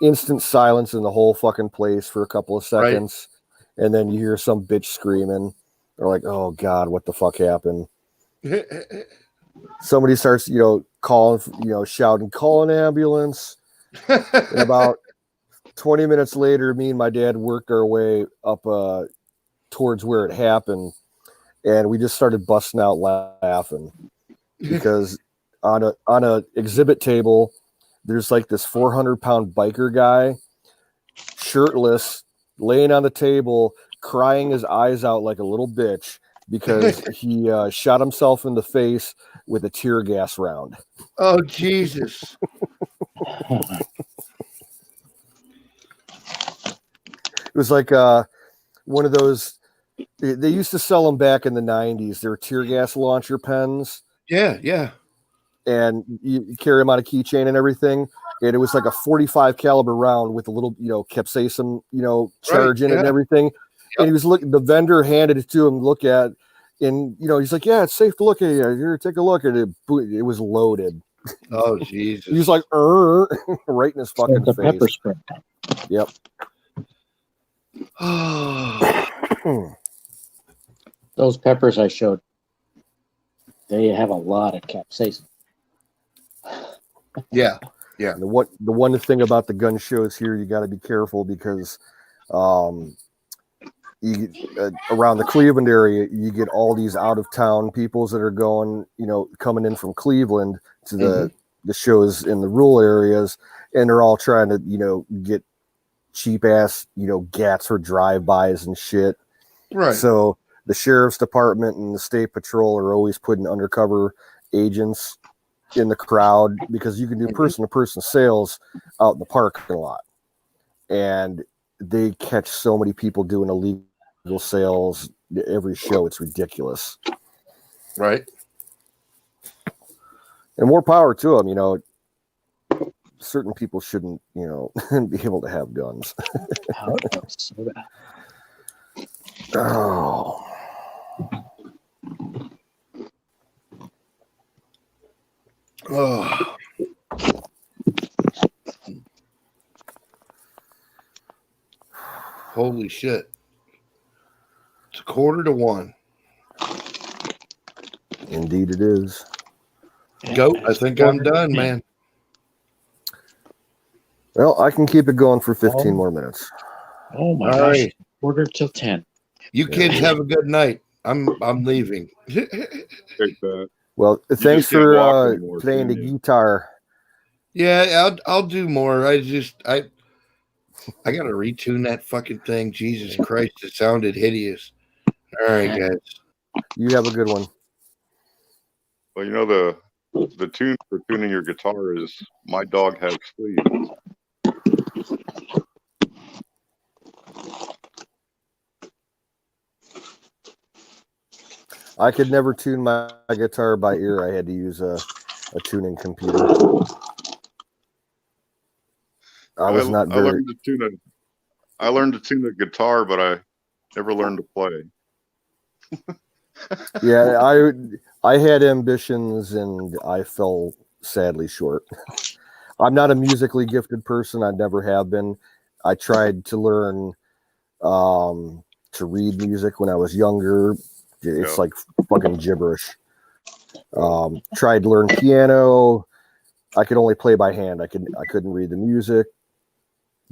Instant silence in the whole fucking place for a couple of seconds. Right. And then you hear some bitch screaming. They're like, oh, God, what the fuck happened? Somebody starts, calling, shouting, call an ambulance. And about 20 minutes later, me and my dad worked our way up towards where it happened. And we just started busting out laughing because on a exhibit table, there's like this 400-pound biker guy, shirtless, laying on the table, crying his eyes out like a little bitch because he shot himself in the face with a tear gas round. Oh, Jesus. It was like one of those, they used to sell them back in the 90s. They were tear gas launcher pens. Yeah, yeah. And you carry them on a keychain and everything. And it was like a 45 caliber round with a little, capsaicin, charge in it and everything. Yep. And he was the vendor handed it to him, look at, and, he's like, yeah, it's safe to look at it. Here, take a look at it. It was loaded. Oh, Jesus. He was like, right in his fucking face. Pepper spray. Yep. Those peppers I showed, they have a lot of capsaicin. Yeah, yeah. And the one thing about the gun shows here, you got to be careful because around the Cleveland area, you get all these out of town peoples that are coming in from Cleveland to the shows in the rural areas, and they're all trying to get cheap ass gats for drive-bys and shit. Right. So the sheriff's department and the state patrol are always putting undercover agents in the crowd because you can do person-to-person sales out in the parking lot, and they catch so many people doing illegal sales every show. It's ridiculous. Right. And more power to them. Certain people shouldn't be able to have guns. Oh. Oh. Holy shit. It's a 1:45. Indeed, it is. Goat, I think I'm done, man. Well, I can keep it going for 15 more minutes. Oh my All gosh! right. Quarter till 10. You kids have a good night. I'm leaving. Take that. Well, You thanks just can't walk for anymore, playing the can you? guitar. Yeah, I'll do more. I gotta retune that fucking thing. Jesus Christ, it sounded hideous. All right, guys. You have a good one. Well, you know the tune for tuning your guitar is "My Dog Has Fleas." I could never tune my guitar by ear. I had to use a tuning computer. I was not very. I learned to tune the guitar, but I never learned to play. Yeah, I had ambitions and I fell sadly short. I'm not a musically gifted person. I never have been. I tried to learn to read music when I was younger. It's like fucking gibberish. Tried to learn piano. I could only play by hand. I couldn't read the music.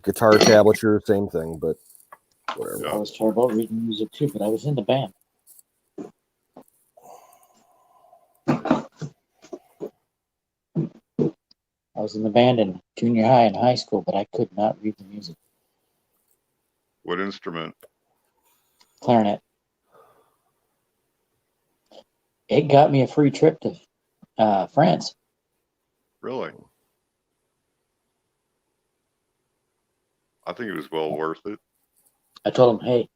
Guitar tablature, same thing, but whatever. I was terrible at reading music too, but I was in the band. I was in the band in junior high and high school, but I could not read the music. What instrument? Clarinet. It got me a free trip to France. Really? I think it was well worth it. I told him, hey,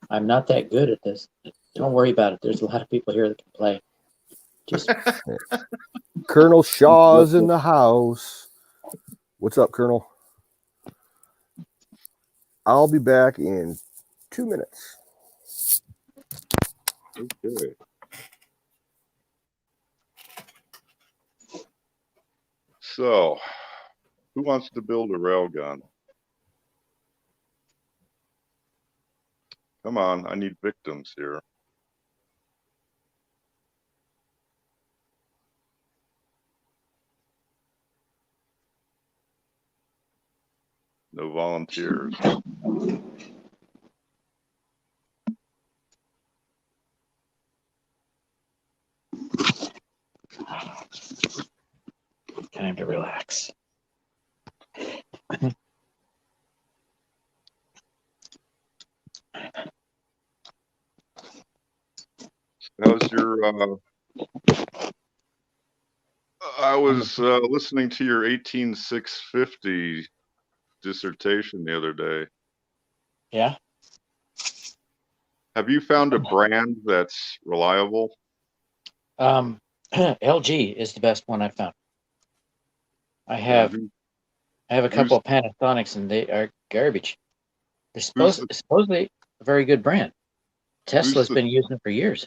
I'm not that good at this. Don't worry about it. There's a lot of people here that can play. Just Colonel Shaw's in the house. What's up, Colonel? I'll be back in 2 minutes. Okay. So, who wants to build a railgun? Come on, I need victims here. No volunteers. time to relax. How's your I was listening to your 18650 dissertation the other day. Yeah. Have you found a brand that's reliable? LG is the best one I've found. I have a couple of Panasonics and they are garbage. They're supposedly a very good brand. Tesla's been using it for years.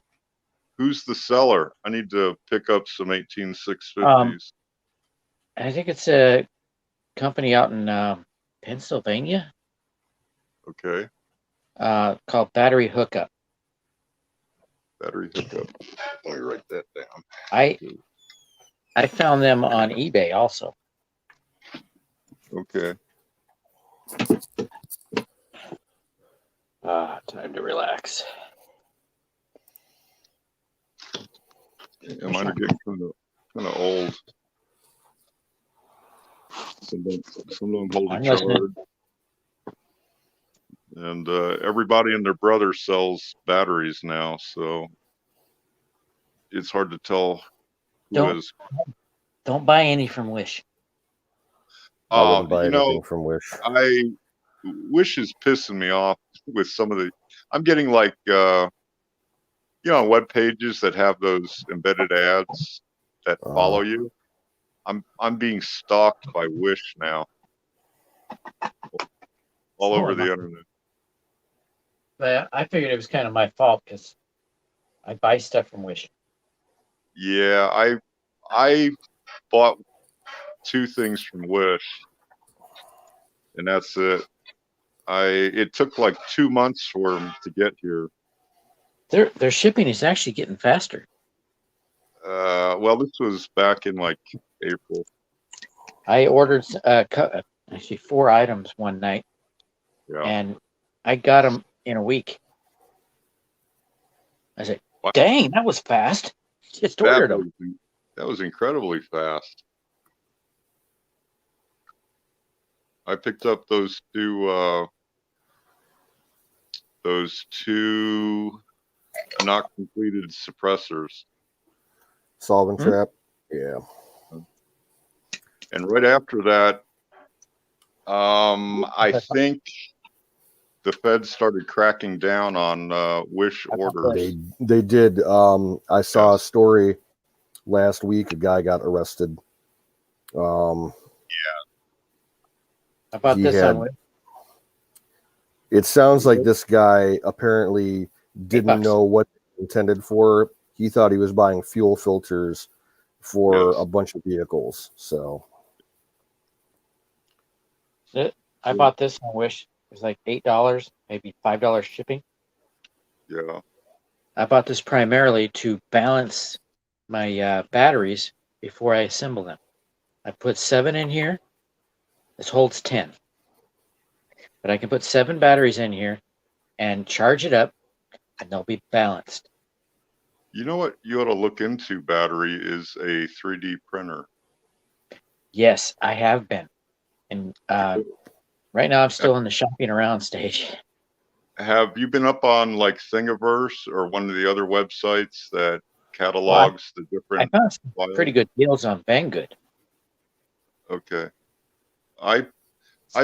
Who's the seller? I need to pick up some 18650s. I think it's a company out in Pennsylvania. Okay. Called Battery Hookup. Battery Hookup. Let me write that down. I found them on eBay also. Okay. Time to relax. Yeah, mine are getting kind of old. Some of them hold a charge. And everybody and their brother sells batteries now, so it's hard to tell who is. Don't buy any from Wish. I wouldn't buy anything from Wish. Wish is pissing me off with some of the. I'm getting like web pages that have those embedded ads that follow you. I'm being stalked by Wish now, all over the internet. But I figured it was kind of my fault because I buy stuff from Wish. Yeah, I bought 2 things from Wish, and that's it. It took like 2 months for them to get here. Their shipping is actually getting faster. Well, this was back in like April. I ordered actually 4 items one night, Yeah. and I got them in a week. I said, Wow. "Dang, that was fast." Just ordered them. That was incredibly fast. I picked up those two not completed suppressors. Solvent trap. Yeah. And right after that, I think the Feds started cracking down on Wish orders. They did. I saw a story last week. A guy got arrested. How about this on Wish? It sounds like this guy apparently didn't know what they intended for. He thought he was buying fuel filters for a bunch of vehicles. So I bought this on Wish. It was like $8, maybe $5 shipping. Yeah. I bought this primarily to balance my batteries before I assemble them. I put 7 in here. This holds 10. But I can put 7 batteries in here and charge it up, and they'll be balanced. You know what you ought to look into, battery, is a 3D printer. Yes, I have been. And right now I'm still in the shopping around stage. Have you been up on like Thingiverse or one of the other websites that catalogs the different? I found some pretty good deals on Banggood. Okay. I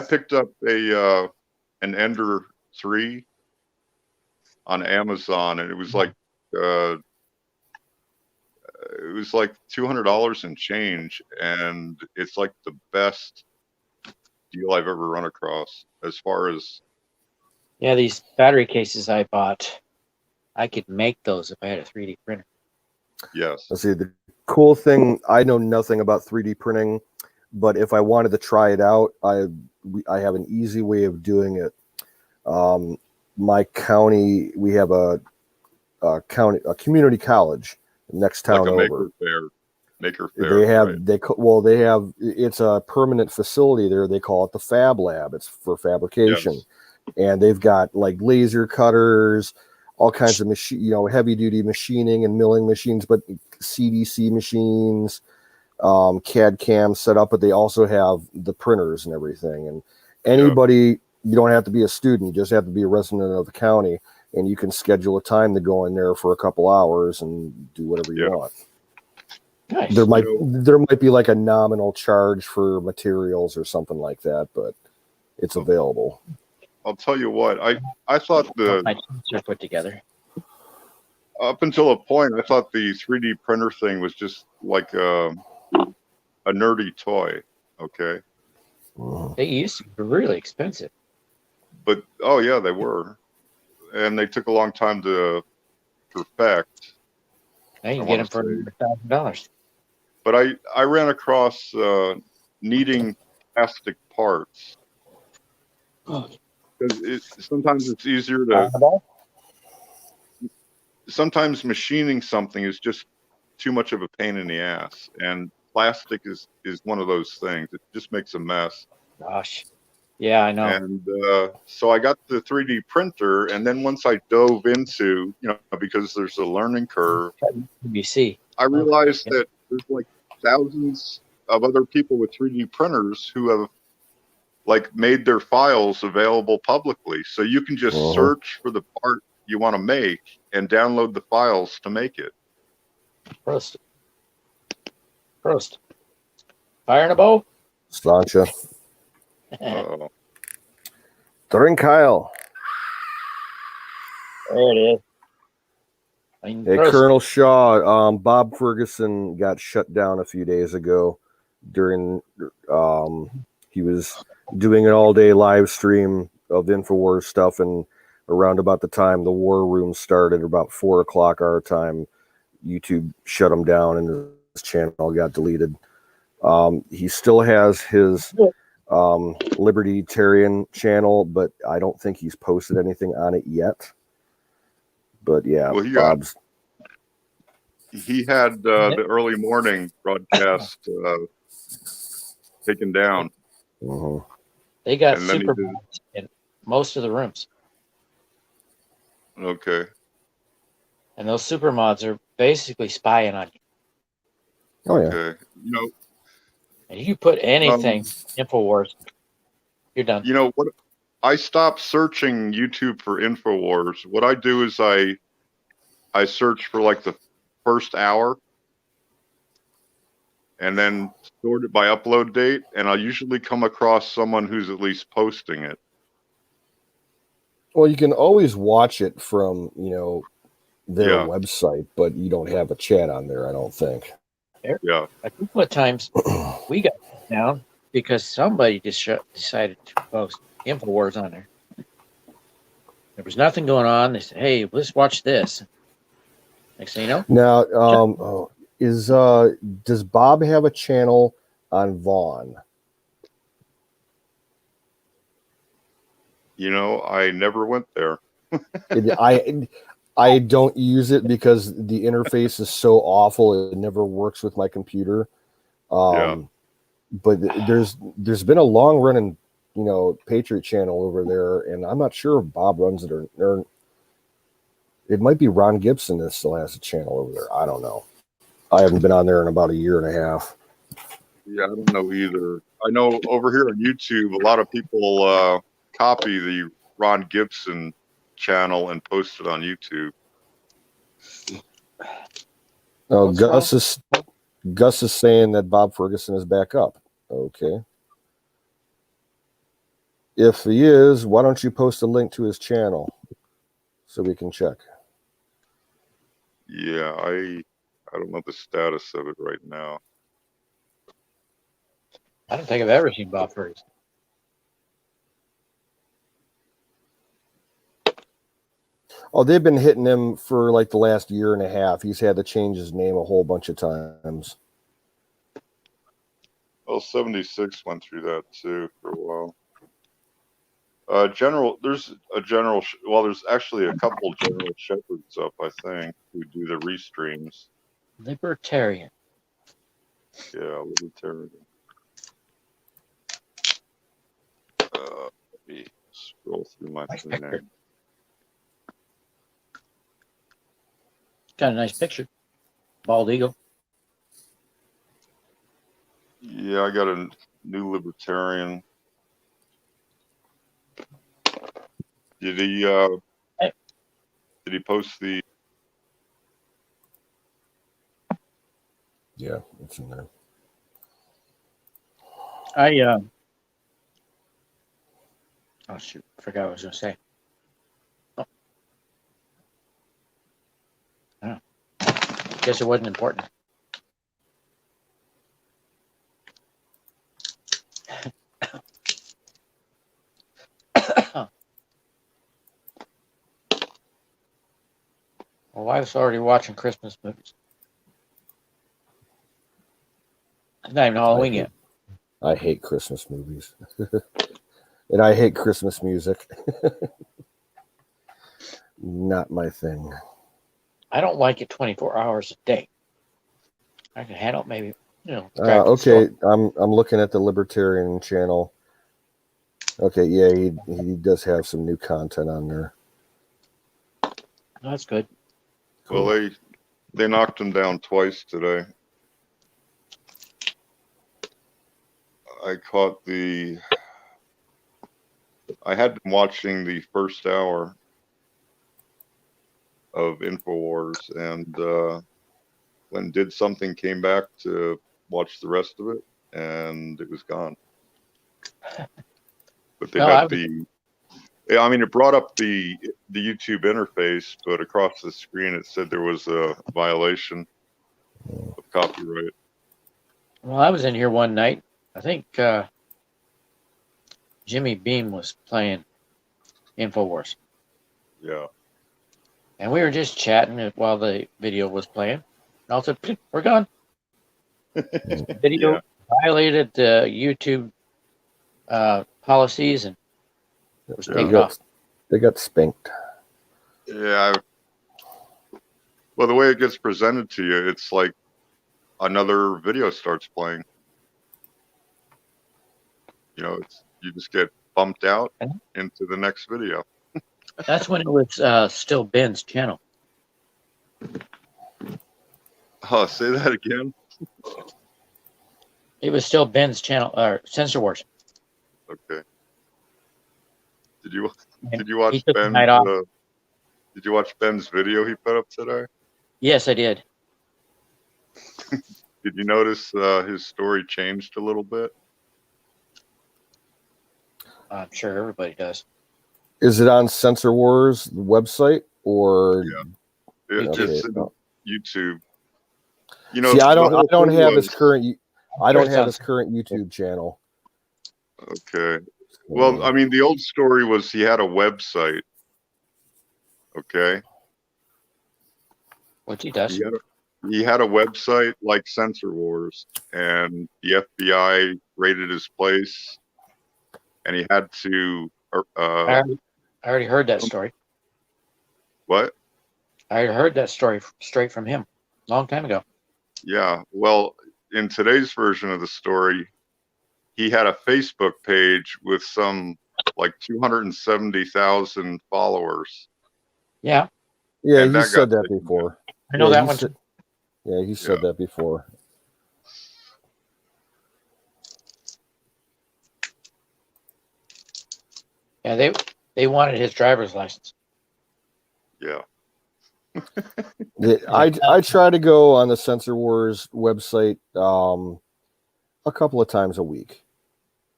picked up an Ender 3 on Amazon, and it was like $200 and change, and it's like the best deal I've ever run across as far as. Yeah, these battery cases I bought, I could make those if I had a 3D printer. Yes. Let's see. The cool thing, I know nothing about 3D printing, but if I wanted to try it out, I have an easy way of doing it. My county, we have a community college next town like a over. Maker Fair. They have it's a permanent facility there. They call it the Fab Lab. It's for fabrication, and they've got like laser cutters, all kinds of heavy duty machining and milling machines, but CDC machines, CAD cam set up. But they also have the printers and everything. And anybody, you don't have to be a student. You just have to be a resident of the county, and you can schedule a time to go in there for a couple hours and do whatever you want. Nice. There might be like a nominal charge for materials or something like that, but it's available. I'll tell you what, I thought my teams are put together. Up until a point, I thought the 3D printer thing was just like a nerdy toy. Okay. They used to be really expensive. But oh yeah, they were, and they took a long time to perfect. Now you can get them for $1,000. But I ran across needing plastic parts. Because sometimes it's easier to. Sometimes machining something is just too much of a pain in the ass, and plastic is one of those things. It just makes a mess. Gosh. Yeah, I know. And so I got the 3D printer, and then once I dove into, because there's a learning curve, I realized that there's like thousands of other people with 3D printers who have like made their files available publicly. So you can just search for the part you want to make and download the files to make it. Prost. Fire in a bow? Slancha. Drink Kyle. There it is. Hey, Colonel Shaw, Bob Ferguson got shut down a few days ago during he was doing an all-day live stream of InfoWars stuff, and around about the time the war room started, about 4 o'clock our time, YouTube shut him down and his channel got deleted. He still has his Libertarian channel, but I don't think he's posted anything on it yet. But yeah, Well, Bob's. he had the early morning broadcast taken down. Mhm. They got And then he super did. mods in most of the rooms, Okay. and those super mods are basically spying on you. Oh yeah. Okay. You know, And you put anything Infowars, you're done. you know what? I stopped searching YouTube for Infowars. What I do is I search for like the first hour and then sort it by upload date, and I'll usually come across someone who's at least posting it. Well, you can always watch it from, their Yeah. website, but you don't have a chat on there, I don't think. Yeah. A couple of times we got down because somebody decided to post Infowars on there. There was nothing going on. They said, "Hey, let's watch this." Next thing you know, Now, does Bob have a channel on Vaughn? You know, I never went there. I don't use it because the interface is so awful. It never works with my computer. Yeah. But there's been a long running, Patriot channel over there, and I'm not sure if Bob runs it or it might be Ron Gibson that still has a channel over there. I don't know. I haven't been on there in about a year and a half. Yeah, I don't know either. I know over here on YouTube, a lot of people copy the Ron Gibson channel and post it on YouTube. Oh, Gus is saying that Bob Ferguson is back up. Okay. If he is, why don't you post a link to his channel so we can check? Yeah, I don't know the status of it right now. I don't think I've ever seen Bob Ferguson. Oh, they've been hitting him for like the last year and a half. He's had to change his name a whole bunch of times. Well, 76 went through that too for a while. There's actually a couple General Shepherds up, I think, who do the restreams. Libertarian. Yeah, Libertarian. Let me scroll through my thing there. Got a nice picture. Bald eagle. Yeah, I got a new Libertarian. Did he post the? Yeah, it's in there. Oh shoot, I forgot what I was gonna say. Oh. Guess it wasn't important. My wife's already watching Christmas movies. It's not even Halloween yet. I hate Christmas movies. And I hate Christmas music. Not my thing. I don't like it 24 hours a day. I can handle it maybe, Okay, I'm looking at the Libertarian channel. Okay, yeah, he does have some new content on there. That's good. Cool. Well, they knocked him down twice today. I had been watching the first hour of Infowars, and when Did Something came back to watch the rest of it, and it was gone. But they it brought up the YouTube interface, but across the screen it said there was a violation of copyright. Well, I was in here one night. I think Jimmy Beam was playing Infowars. Yeah. And we were just chatting while the video was playing. And all of a sudden, we're gone. The video violated the YouTube policies and it was taken off. They got spanked. Yeah, Well, the way it gets presented to you, it's like another video starts playing. You know, you just get bumped out into the next video. That's when it was still Ben's channel. Oh, say that again. It was still Ben's channel, or Sensor Wars. Okay. Did you And watch he took the Ben's night off. Did you watch Ben's video he put up today? Yes, I did. Did you notice his story changed a little bit? I'm sure everybody does. Is it on Sensor Wars website or? Yeah, Okay. it's YouTube. You know, See, I the don't whole thing have was- his current. I don't have his Sounds- current YouTube channel. Okay. Well, I mean, the old story was he had a website. Okay. Which he does. He had a website like Sensor Wars, and the FBI raided his place, and he had to. I already heard that story. What? I heard that story straight from him a long time ago. Yeah. Well, in today's version of the story, he had a Facebook page with some like 270,000 followers. Yeah. Yeah, And he that said got that before. I know Yeah, that he one. said- Yeah, he said that before. Yeah, they wanted his driver's license. Yeah. Yeah, I try to go on the Sensor Wars website a couple of times a week.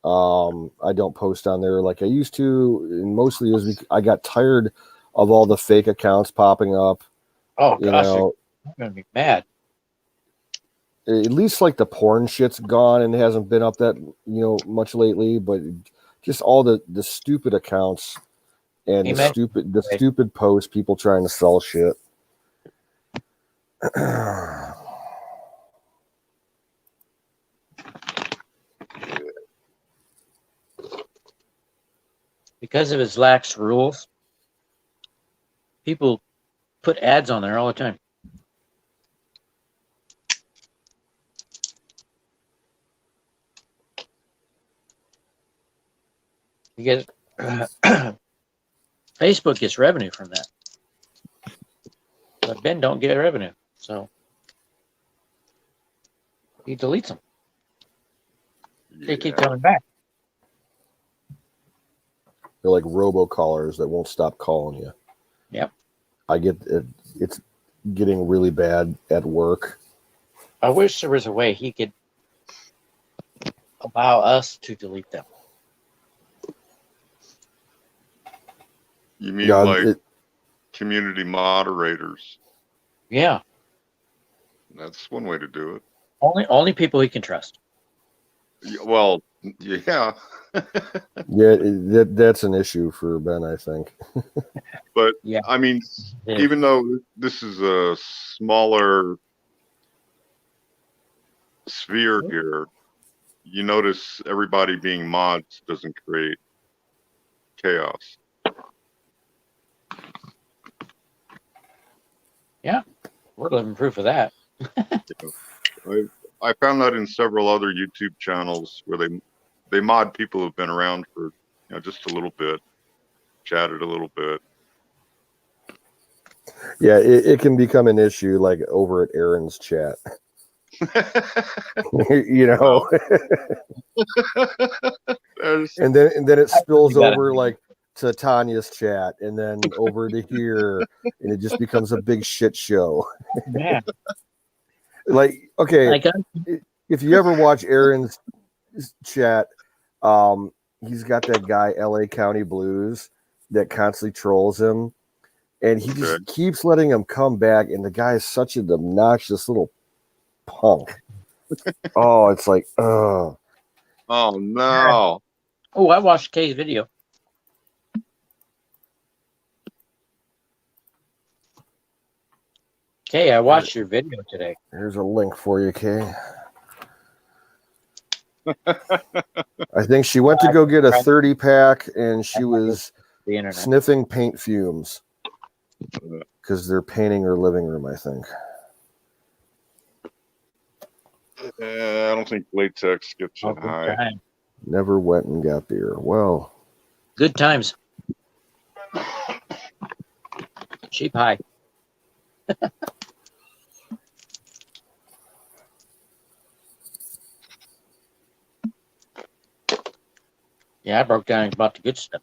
I don't post on there like I used to, and mostly it was because I got tired of all the fake accounts popping up. Oh You gosh, know, you're gonna be mad. at least like the porn shit's gone and it hasn't been up that much lately, but just all the stupid accounts and Amen. the stupid posts, people trying to sell shit. Because of his lax rules, people put ads on there all the time. Because Facebook gets revenue from that, but Ben don't get revenue, so he deletes them. They keep coming back. They're like robocallers that won't stop calling you. Yep. I get it. It's getting really bad at work. I wish there was a way he could allow us to delete them. You mean Yeah, like community moderators? Yeah. That's one way to do it. Only people he can trust. Well, yeah. Yeah, that's an issue for Ben, I think. But yeah, I mean, even though this is a smaller sphere here, you notice everybody being mods doesn't create chaos. Yeah, we're living proof of that. I found that in several other YouTube channels where they mod people who've been around for just a little bit, chatted a little bit. Yeah, it can become an issue like over at Aaron's chat. and then it spills over like to Tanya's chat and then over to here, and it just becomes a big shit show. Yeah. Like, okay, if you ever watch Aaron's chat, he's got that guy LA County Blues that constantly trolls him, and he just keeps letting him come back, and the guy is such an obnoxious little punk. Oh, it's like, oh no. Oh, I watched Kay's video. Kay, I watched your video today. Here's a link for you, Kay. I think she went to go get a 30-pack, and she was sniffing paint fumes. because they're painting her living room, I think. I don't think latex gets you high. Time. Never went and got beer. Well, Good times. Cheap high. Yeah, I broke down and bought the good stuff.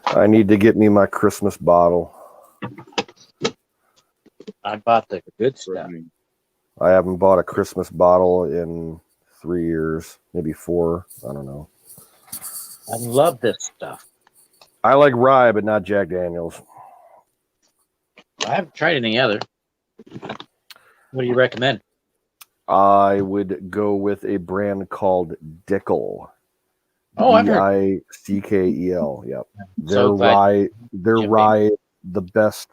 I need to get me my Christmas bottle. I bought the good stuff. I haven't bought a Christmas bottle in 3 years, maybe 4. I don't know. I love this stuff. I like rye, but not Jack Daniels. I haven't tried any other. What do you recommend? I would go with a brand called Dickel. Oh, I've heard. Dickel. Yep. So rye. glad Their Jim rye, the best,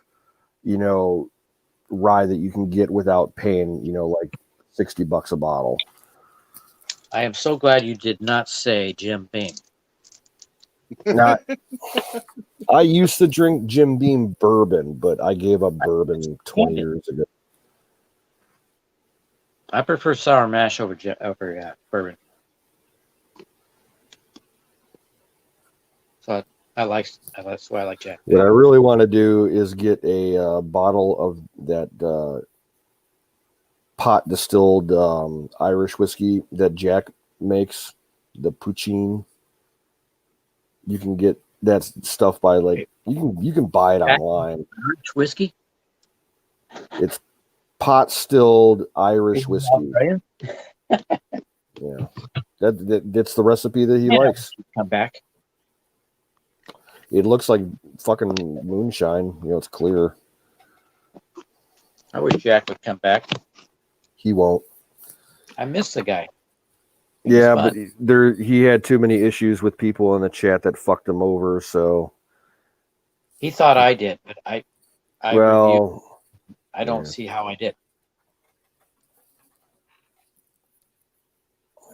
rye that you can get without paying, like $60 a bottle. I am so glad you did not say Jim Beam. Not. I used to drink Jim Beam bourbon, but I gave up bourbon 20 years ago. I prefer sour mash over bourbon. So that's why I like Jack. What I really want to do is get a bottle of that pot distilled Irish whiskey that Jack makes, the Poutine. You can get that stuff by you can buy it online. Irish whiskey. It's pot distilled Irish whiskey. Yeah, that's the recipe that he likes. Come back. It looks like fucking moonshine. It's clear. I wish Jack would come back. He won't. I miss the guy. Yeah, but he had too many issues with people in the chat that fucked him over. So he thought I did, but I don't see how I did.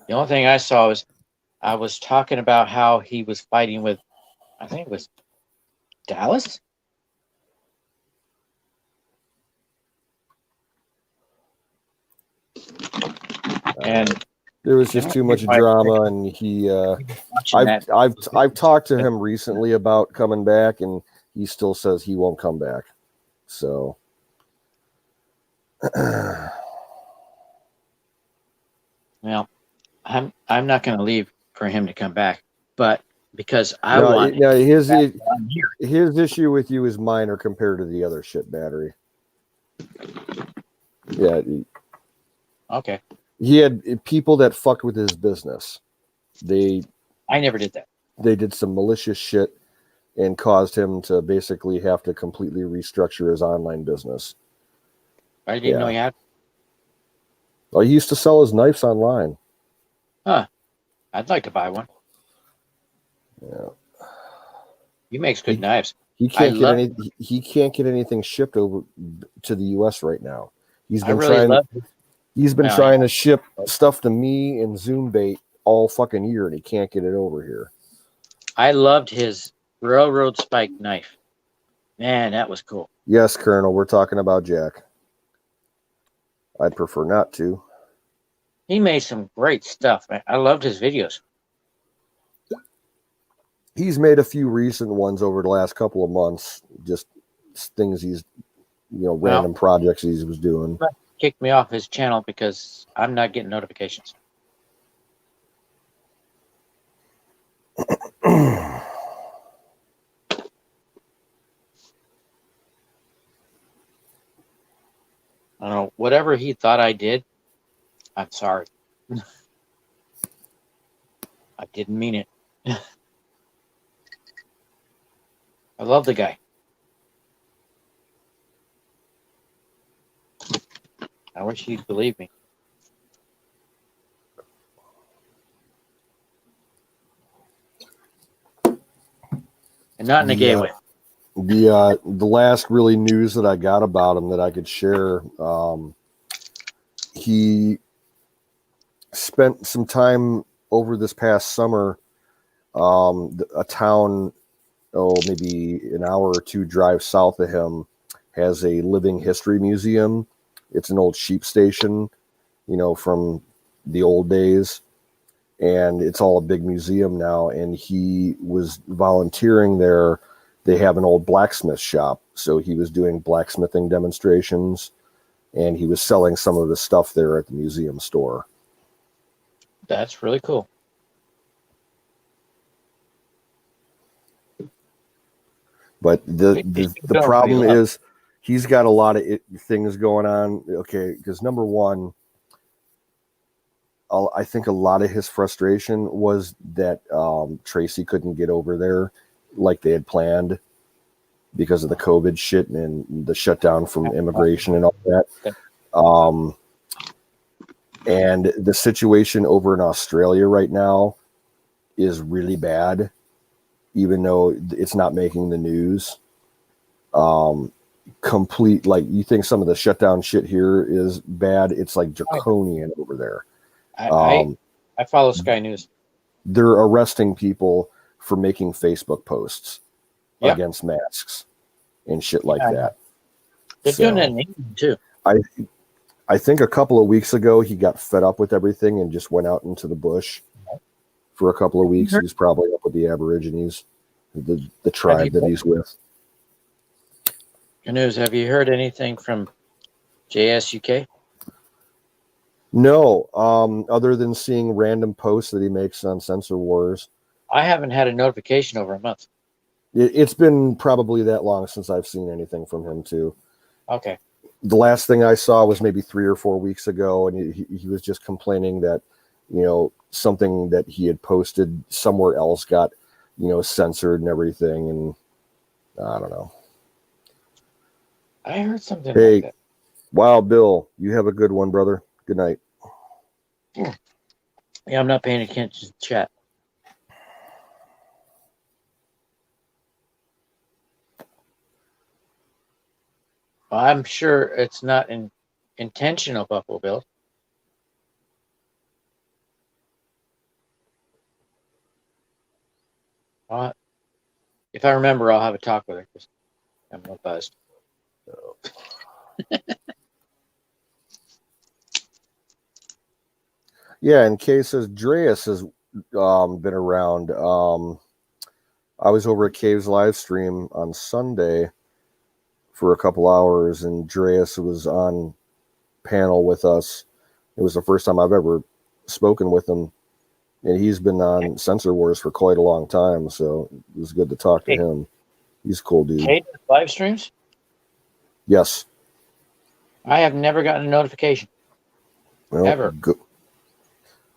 The only thing I saw was I was talking about how he was fighting with, I think it was Dallas. And there was just too much drama, and he. I've talked to him recently about coming back, and he still says he won't come back. So. Well, I'm not going to leave for him to come back, but because I want. His issue with you is minor compared to the other shit battery. Yeah. Okay. He had people that fucked with his business. I never did that. They did some malicious shit and caused him to basically have to completely restructure his online business. I didn't know he had. Well, he used to sell his knives online. Huh. I'd like to buy one. Yeah. He makes good knives. He can't get anything shipped over to the US right now. He's been trying to ship stuff to me and Zoombait all fucking year, and he can't get it over here. I loved his railroad spike knife. Man, that was cool. Yes, Colonel, we're talking about Jack. I'd prefer not to. He made some great stuff, man. I loved his videos. He's made a few recent ones over the last couple of months, just things he's, random projects he was doing. Kicked me off his channel because I'm not getting notifications. I don't know. Whatever he thought I did, I'm sorry. I didn't mean it. I love the guy. I wish he'd believe me. And not in a gay way. The last really news that I got about him that I could share, he spent some time over this past summer, a town maybe an hour or two drive south of him, has a living history museum. It's an old sheep station, from the old days. And it's all a big museum now. And he was volunteering there. They have an old blacksmith shop. So he was doing blacksmithing demonstrations, and he was selling some of the stuff there at the museum store. That's really cool. But the problem is he's got a lot of things going on. Okay, because number one, I think a lot of his frustration was that Tracy couldn't get over there like they had planned because of the COVID shit and the shutdown from immigration and all that. And the situation over in Australia right now is really bad, even though it's not making the news. Complete, like, you think some of the shutdown shit here is bad. It's like draconian over there. I follow Sky News. They're arresting people for making Facebook posts against masks and shit like that. They're doing that in England too. I think a couple of weeks ago he got fed up with everything and just went out into the bush for a couple of weeks. He's probably up with the Aborigines, the tribe that he's with. News. Have you heard anything from JSUK? No, other than seeing random posts that he makes on Censor Wars. I haven't had a notification over a month. It's been probably that long since I've seen anything from him too. Okay. The last thing I saw was maybe 3 or 4 weeks ago, and he was just complaining that, something that he had posted somewhere else got, censored and everything, and I don't know. I heard something like that. Wild Bill, you have a good one, brother. Good night. Yeah, I'm not paying attention to chat. I'm sure it's not intentional, Buffalo Bill. If I remember, I'll have a talk with her because I'm not buzzed. Yeah, and Kay says Dreas has been around. I was over at Cave's live stream on Sunday for a couple hours, and Dreas was on panel with us. It was the first time I've ever spoken with him, and he's been on Censor Wars for quite a long time, so it was good to talk to him. He's a cool dude. Kate live streams? Yes. I have never gotten a notification. Well, ever.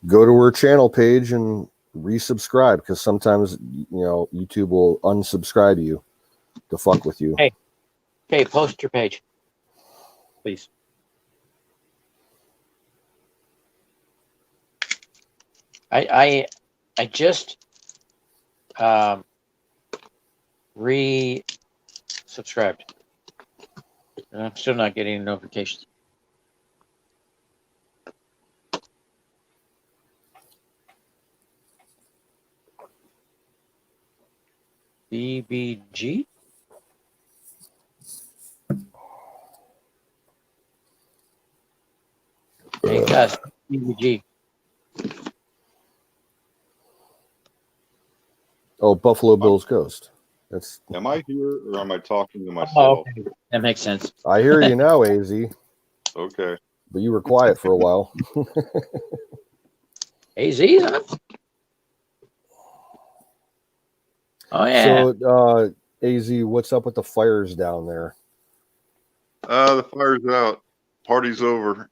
Go to her channel page and resubscribe, because sometimes YouTube will unsubscribe you to fuck with you. Hey, post your page, please. I just re-subscribed, and I'm still not getting notifications. BBG? Hey, Gus, BBG. Oh, Buffalo Bill's Ghost. That's. Am I here or am I talking to myself? Oh, okay. That makes sense. I hear you now, AZ. Okay. But you were quiet for a while. AZ, huh? Oh, yeah. So, AZ, what's up with the fires down there? The fire's out. Party's over.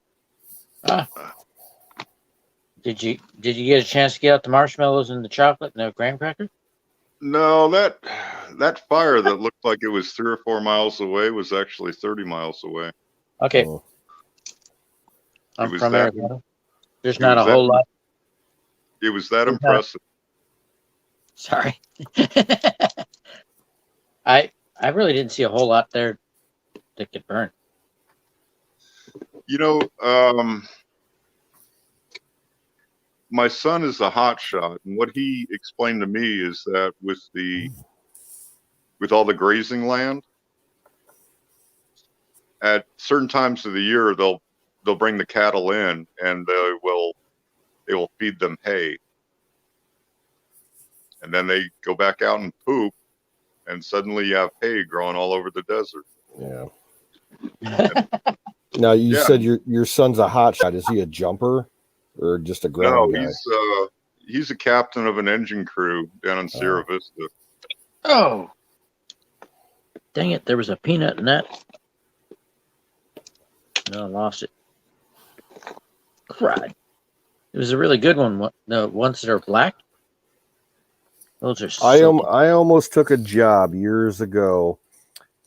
Did you get a chance to get out the marshmallows and the chocolate and the graham cracker? No, that fire that looked like it was 3 or 4 miles away was actually 30 miles away. Okay. I'm from Arizona. There's not a whole lot. It was that impressive. Sorry. I really didn't see a whole lot there that could burn. My son is a hot shot, and what he explained to me is that with the with all the grazing land. At certain times of the year, they'll bring the cattle in, and they will feed them hay, and then they go back out and poop, and suddenly you have hay growing all over the desert. Yeah. Now you said your son's a hotshot. Is he a jumper or just a ground guy? He's a captain of an engine crew down in Sierra Vista. Oh, dang it! There was a peanut in that. No, I lost it. Cried. It was a really good one. The ones that are black. Those are. I almost took a job years ago.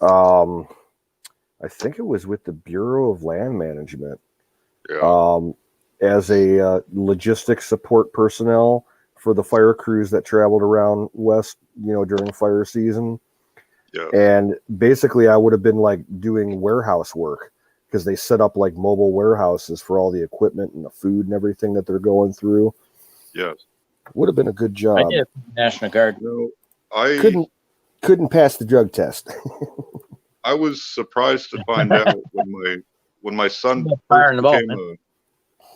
I think it was with the Bureau of Land Management. As a logistics support personnel for the fire crews that traveled around west, during fire season. Yeah. And basically I would have been like doing warehouse work because they set up like mobile warehouses for all the equipment and the food and everything that they're going through. Yes. Would have been a good job. I did National Guard. No, I couldn't pass the drug test. I was surprised to find out when my son Firing the ball, became a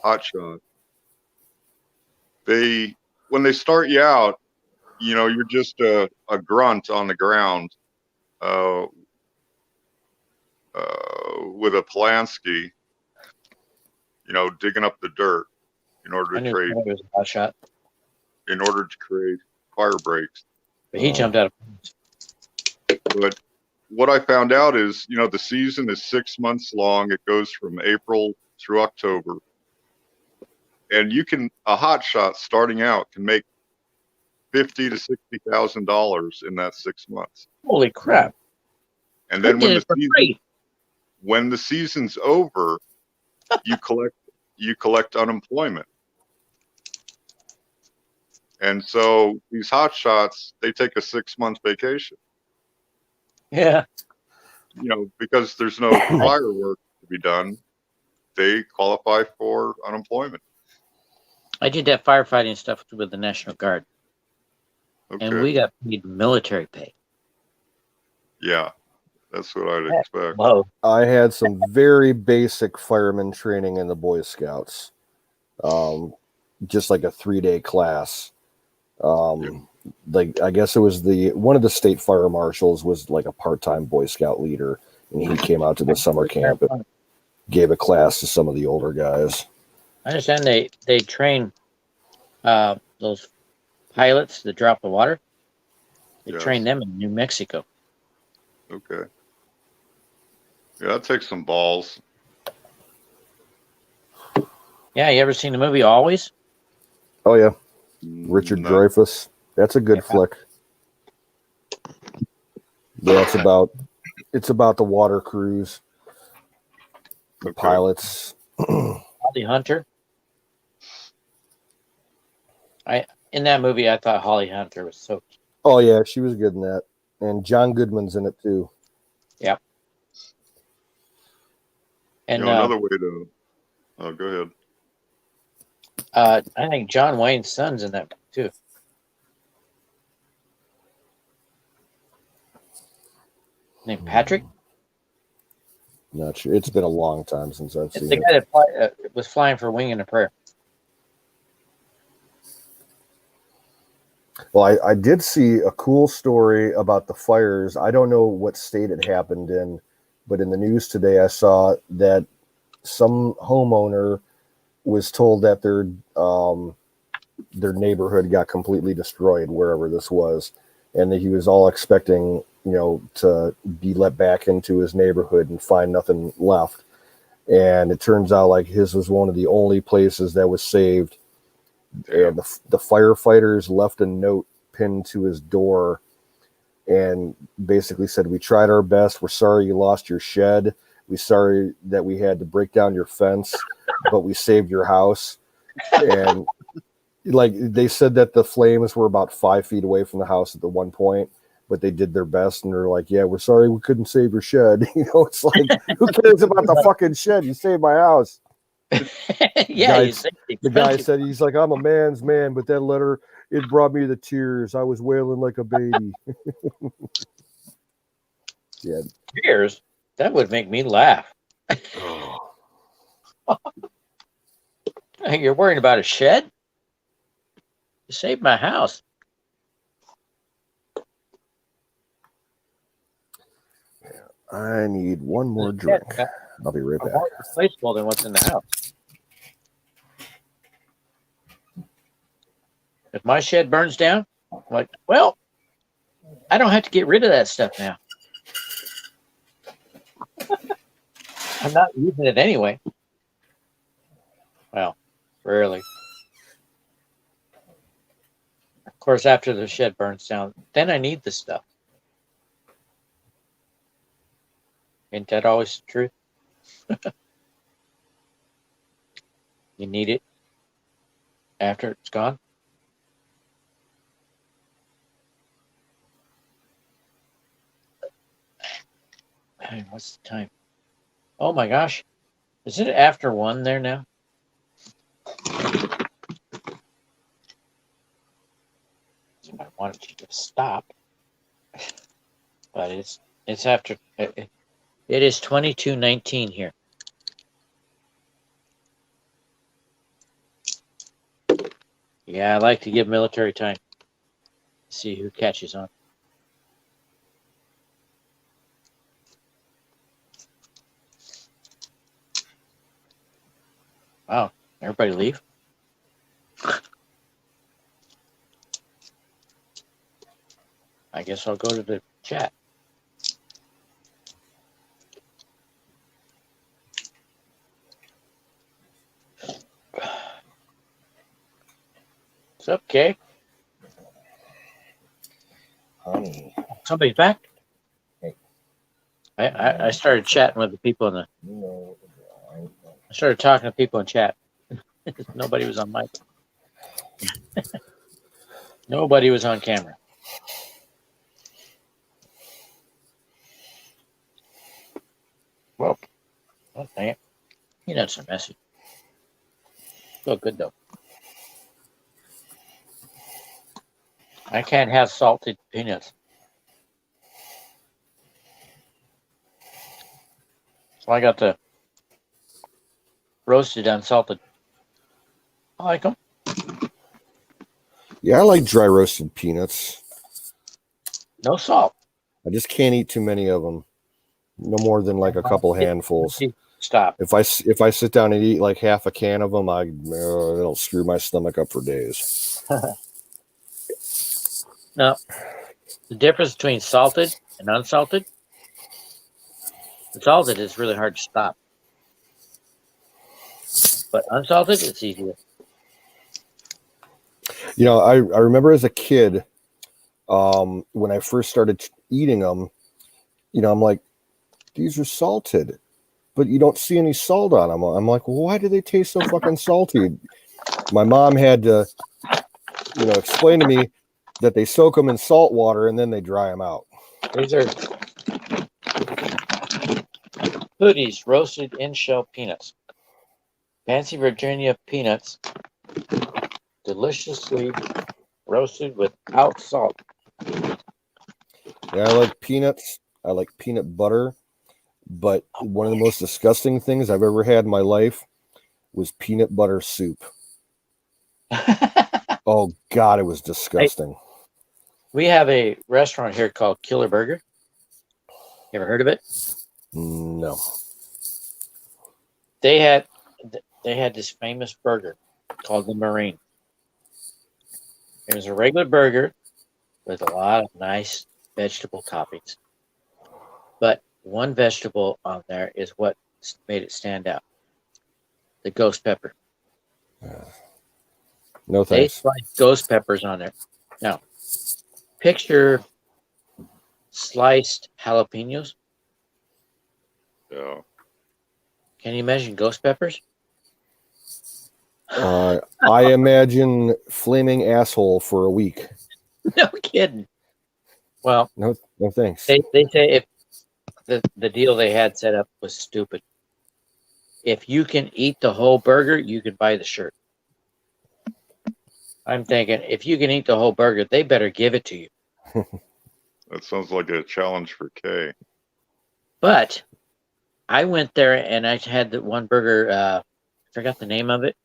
hotshot. When they start you out, you're just a grunt on the ground with a Polanski, digging up the dirt in order to create fire breaks. But he jumped out of. But what I found out is, the season is 6 months long. It goes from April through October. And a hot shot starting out can make $50,000 to $60,000 in that 6 months. Holy crap! And then when the season's over, you collect unemployment. And so these hot shots, they take a 6-month vacation. Yeah. Because there's no firework to be done, they qualify for unemployment. I did that firefighting stuff with the National Guard. Okay. And we got paid military pay. Yeah, that's what I'd expect. Whoa. I had some very basic fireman training in the Boy Scouts. Just like a 3-day class. Like I guess it was one of the state fire marshals was like a part-time Boy Scout leader, and he came out to the summer camp and gave a class to some of the older guys. I understand they train those pilots that drop the water. They train them in New Mexico. Okay. Yeah, that takes some balls. Yeah, you ever seen the movie Always? Oh yeah, Richard Dreyfuss. That's a good flick. Yeah, it's about the water crews, the pilots. Holly Hunter. In that movie, I thought Holly Hunter was so. Oh yeah, she was good in that, and John Goodman's in it too. Yeah. And another way to. Oh, go ahead. I think John Wayne's son's in that too. Named Patrick? Not sure. It's been a long time since I've seen the guy that was flying for Wing and a Prayer. Well, I did see a cool story about the fires. I don't know what state it happened in, but in the news today I saw that some homeowner was told that their neighborhood got completely destroyed wherever this was, and that he was all expecting to be let back into his neighborhood and find nothing left. And it turns out like his was one of the only places that was saved. And the firefighters left a note pinned to his door and basically said, "We tried our best. We're sorry you lost your shed. We're sorry that we had to break down your fence, but we saved your house." And like they said that the flames were about 5 feet away from the house at the one point, but they did their best, and they're like, "Yeah, we're sorry we couldn't save your shed." It's like, who cares about the fucking shed? You saved my house. Yeah, the guy said, he's like, "I'm a man's man, but that letter, it brought me to tears. I was wailing like a baby." Yeah. Cheers. That would make me laugh. You're worrying about a shed? You saved my house. I need one more drink. I'll be right back. More replaceable than what's in the house. If my shed burns down, I'm like, well, I don't have to get rid of that stuff now. I'm not using it anyway. Well, rarely. Of course, after the shed burns down, then I need the stuff. Ain't that always the truth? You need it after it's gone. Hey, what's the time? Oh my gosh. Is it after 1 there now? I wanted you to stop. But it's after it is 22:19 here. Yeah, I like to give military time. See who catches on. Wow, everybody leave? I guess I'll go to the chat. What's up, Kay? Honey. Somebody's back? I started chatting with the people in the... I started talking to people in chat. Nobody was on mic. Nobody was on camera. Well, dang it. That's a message. Feel good though. I can't have salted peanuts. So I got the roasted unsalted. I like them. Yeah, I like dry roasted peanuts. No salt. I just can't eat too many of them. No more than like a couple handfuls. Stop. If I sit down and eat like half a can of them, it'll screw my stomach up for days. No. The difference between salted and unsalted. The salted is really hard to stop. But unsalted, it's easier. I remember as a kid, when I first started eating them, I'm like, these are salted, but you don't see any salt on them. I'm like, well, why do they taste so fucking salty? My mom had to, explain to me that they soak them in salt water and then they dry them out. These are Hoodie's roasted in-shell peanuts. Fancy Virginia peanuts, deliciously roasted without salt. Yeah, I like peanuts. I like peanut butter. But one of the most disgusting things I've ever had in my life was peanut butter soup. Oh, God, it was disgusting. We have a restaurant here called Killer Burger. You ever heard of it? No. They had this famous burger called the Marine. It was a regular burger with a lot of nice vegetable toppings. But one vegetable on there is what made it stand out. The ghost pepper. No They thanks. sliced ghost peppers on there. Now, picture sliced jalapenos. Yeah. Can you imagine ghost peppers? I imagine flaming asshole for a week. No kidding. Well, no thanks. They say if the deal they had set up was stupid. If you can eat the whole burger, you can buy the shirt. I'm thinking, if you can eat the whole burger, they better give it to you. That sounds like a challenge for Kay. But I went there and I had the one burger. I forgot the name of it,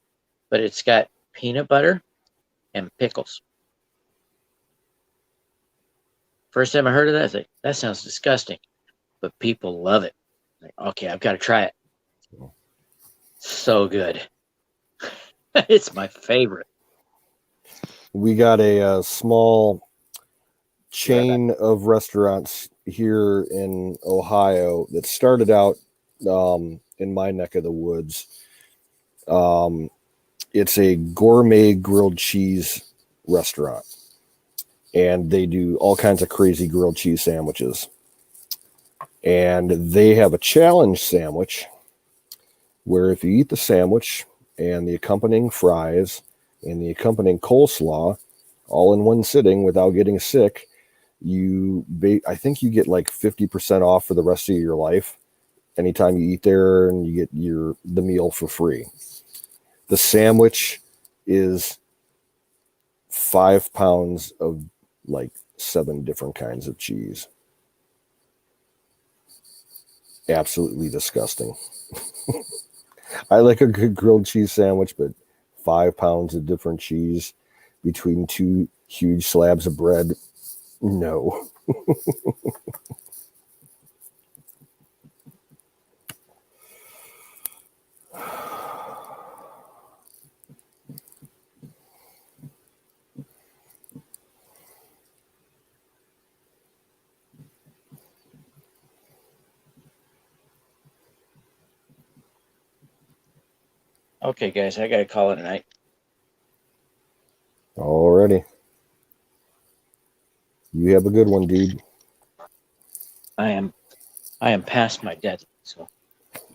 but it's got peanut butter and pickles. First time I heard of that, I was like, that sounds disgusting, but people love it. Like, okay, I've got to try it. So good. It's my favorite. We got a small chain of restaurants here in Ohio that started out in my neck of the woods. It's a gourmet grilled cheese restaurant, and they do all kinds of crazy grilled cheese sandwiches. And they have a challenge sandwich where if you eat the sandwich and the accompanying fries and the accompanying coleslaw all in one sitting without getting sick, I think you get like 50% off for the rest of your life anytime you eat there, and you get the meal for free. The sandwich is 5 pounds of like 7 different kinds of cheese. Absolutely disgusting. I like a good grilled cheese sandwich, but 5 pounds of different cheese between 2 huge slabs of bread, no. Okay, guys, I got to call it a night. Alrighty. You have a good one, dude. I am past my deadline, so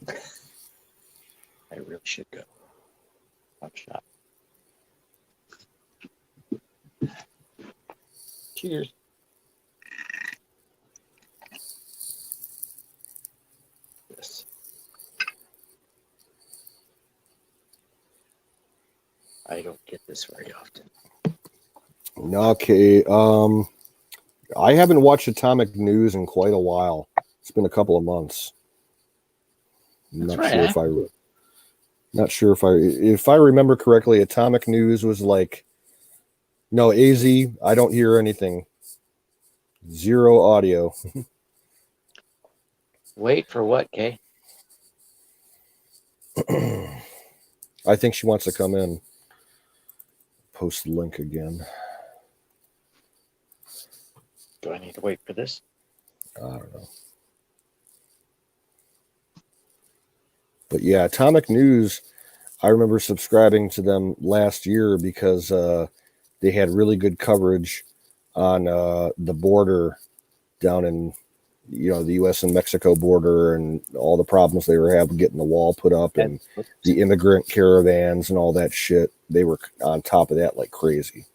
I really should go. One shot. Cheers. Yes. I don't get this very often. Okay. I haven't watched Atomic News in quite a while. It's been a couple of months. Not sure if I remember correctly, Atomic News was like, no, AZ, I don't hear anything. 0 audio. Wait for what, Kay? I think she wants to come in. Post the link again. Do I need to wait for this? I don't know. But yeah, Atomic News, I remember subscribing to them last year because they had really good coverage on the border down in, the U.S. and Mexico border, and all the problems they were having getting the wall put up and the immigrant caravans and all that shit. They were on top of that like crazy.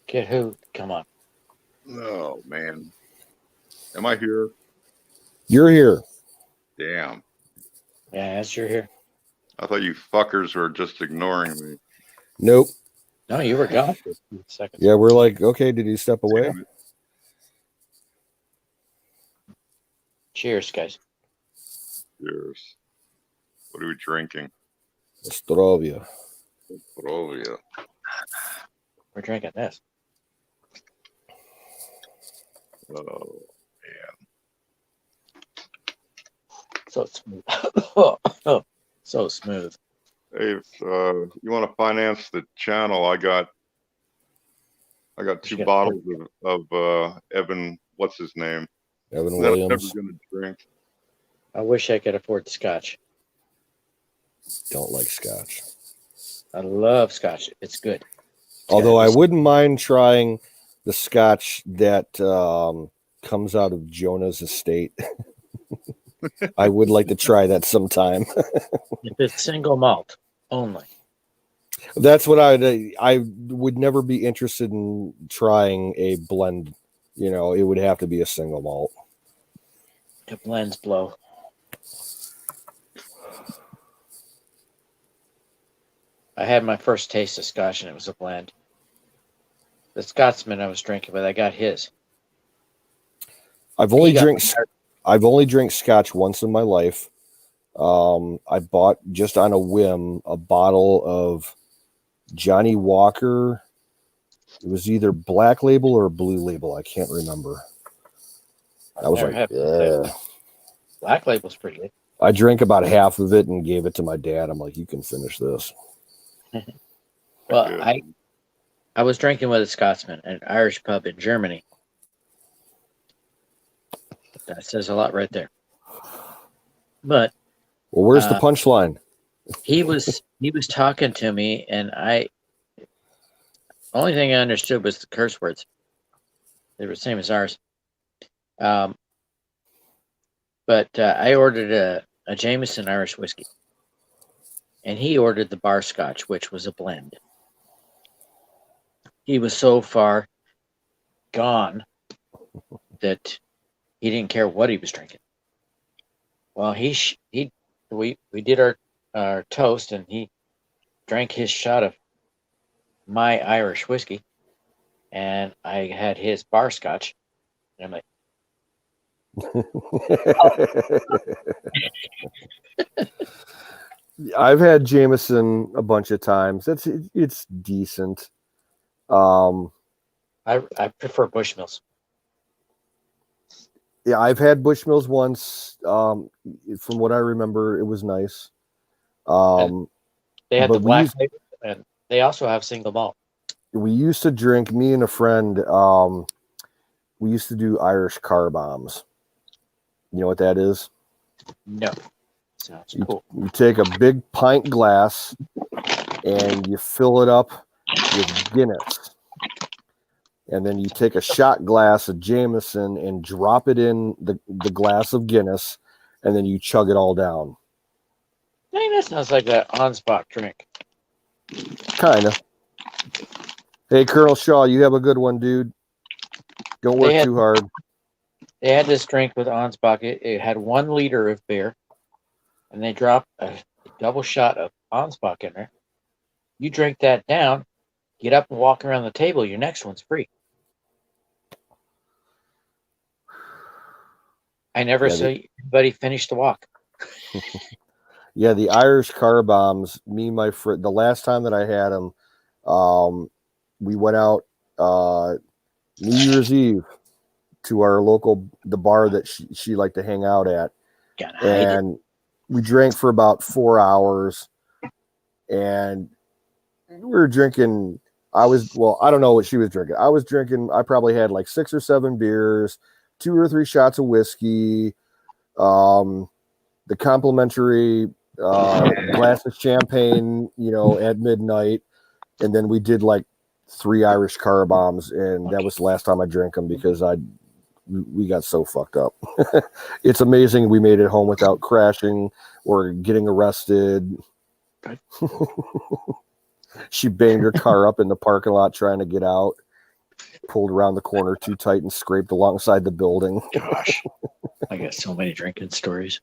Get who? Come on. Oh, man. Am I here? You're here. Damn. Yeah, yes, you're here. I thought you fuckers were just ignoring me. Nope. No, you were gone for a few seconds. Yeah, we're like, okay, did he step away? Cheers, guys. Cheers. What are we drinking? Ostrovia. Ostrovia. We're drinking this. Oh, man. So smooth. Oh, so smooth. Hey, if you want to finance the channel, I got 2 bottles of Evan, what's his name? Evan that Williams. I'm never going to drink. I wish I could afford scotch. Don't like scotch. I love scotch. It's good. Although I wouldn't mind trying the scotch that comes out of Jonah's estate. I would like to try that sometime. If it's single malt only. That's what I would never be interested in trying a blend. It would have to be a single malt. The blends blow. I had my first taste of scotch and it was a blend. The Scotsman I was drinking with, I got his. I've only drank scotch once in my life. I bought just on a whim a bottle of Johnny Walker. It was either Black Label or Blue Label. I can't remember. I was like, yeah. Black Label's pretty good. I drank about half of it and gave it to my dad. I'm like, you can finish this. Well, I was drinking with a Scotsman at an Irish pub in Germany. That says a lot right there. But well, where's the punchline? He was talking to me, and the only thing I understood was the curse words. They were the same as ours. But I ordered a Jameson Irish whiskey, and he ordered the bar scotch, which was a blend. He was so far gone that he didn't care what he was drinking. Well, we did our toast, and he drank his shot of my Irish whiskey, and I had his bar scotch, and I'm like, I've had Jameson a bunch of times. It's decent. I prefer Bushmills. Yeah, I've had Bushmills once. From what I remember, it was nice. They had the black label, and they also have single malt. We used to drink, me and a friend, we used to do Irish car bombs. You know what that is? No. Sounds cool. You take a big pint glass and you fill it up with Guinness. And then you take a shot glass of Jameson and drop it in the glass of Guinness, and then you chug it all down. Dang, that sounds like that Ansbach drink. Kind of. Hey, Colonel Shaw, you have a good one, dude. Don't work too hard. They had this drink with Ansbach. It had 1 liter of beer, and they dropped a double shot of Ansbach in there. You drink that down, get up and walk around the table. Your next one's free. I never saw anybody finish the walk. Yeah, the Irish car bombs. Me and my friend. The last time that I had them, we went out New Year's Eve to our the bar that she liked to hang out at, and we drank for about 4 hours, and we were drinking. I don't know what she was drinking. I was drinking. I probably had like 6 or 7 beers, 2 or 3 shots of whiskey, the complimentary glass of champagne, at midnight, and then we did like 3 Irish car bombs, and that was the last time I drank them because we got so fucked up. It's amazing we made it home without crashing or getting arrested. She banged her car up in the parking lot trying to get out, pulled around the corner too tight and scraped alongside the building. Gosh, I got so many drinking stories.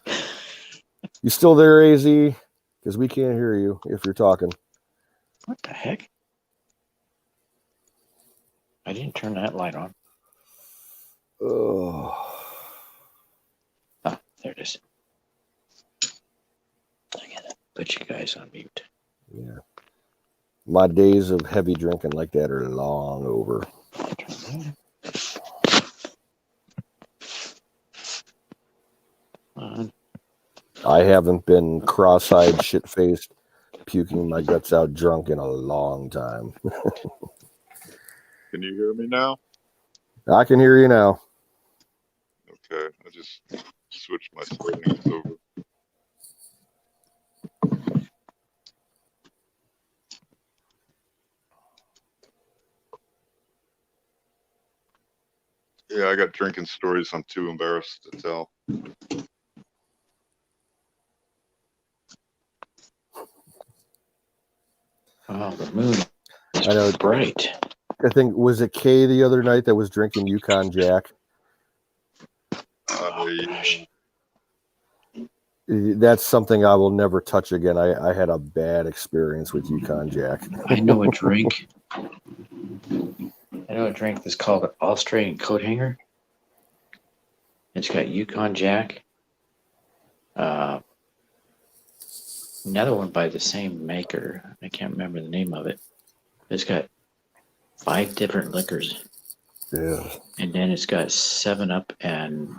You still there, AZ? Because we can't hear you if you're talking. What the heck? I didn't turn that light on. Oh, there it is. I gotta put you guys on mute. Yeah. My days of heavy drinking like that are long over. I haven't been cross-eyed, shit-faced, puking my guts out drunk in a long time. Can you hear me now? I can hear you now. Okay, I just switched my settings over. Yeah, I got drinking stories I'm too embarrassed to tell. Oh, the moon. I know. Bright. I think, was it Kay the other night that was drinking Yukon Jack? That's something I will never touch again. I had a bad experience with Yukon Jack. I know a drink. I know a drink that's called an Australian coat hanger. It's got Yukon Jack. Another one by the same maker. I can't remember the name of it. It's got 5 different liquors. Yeah. And then it's got 7-Up and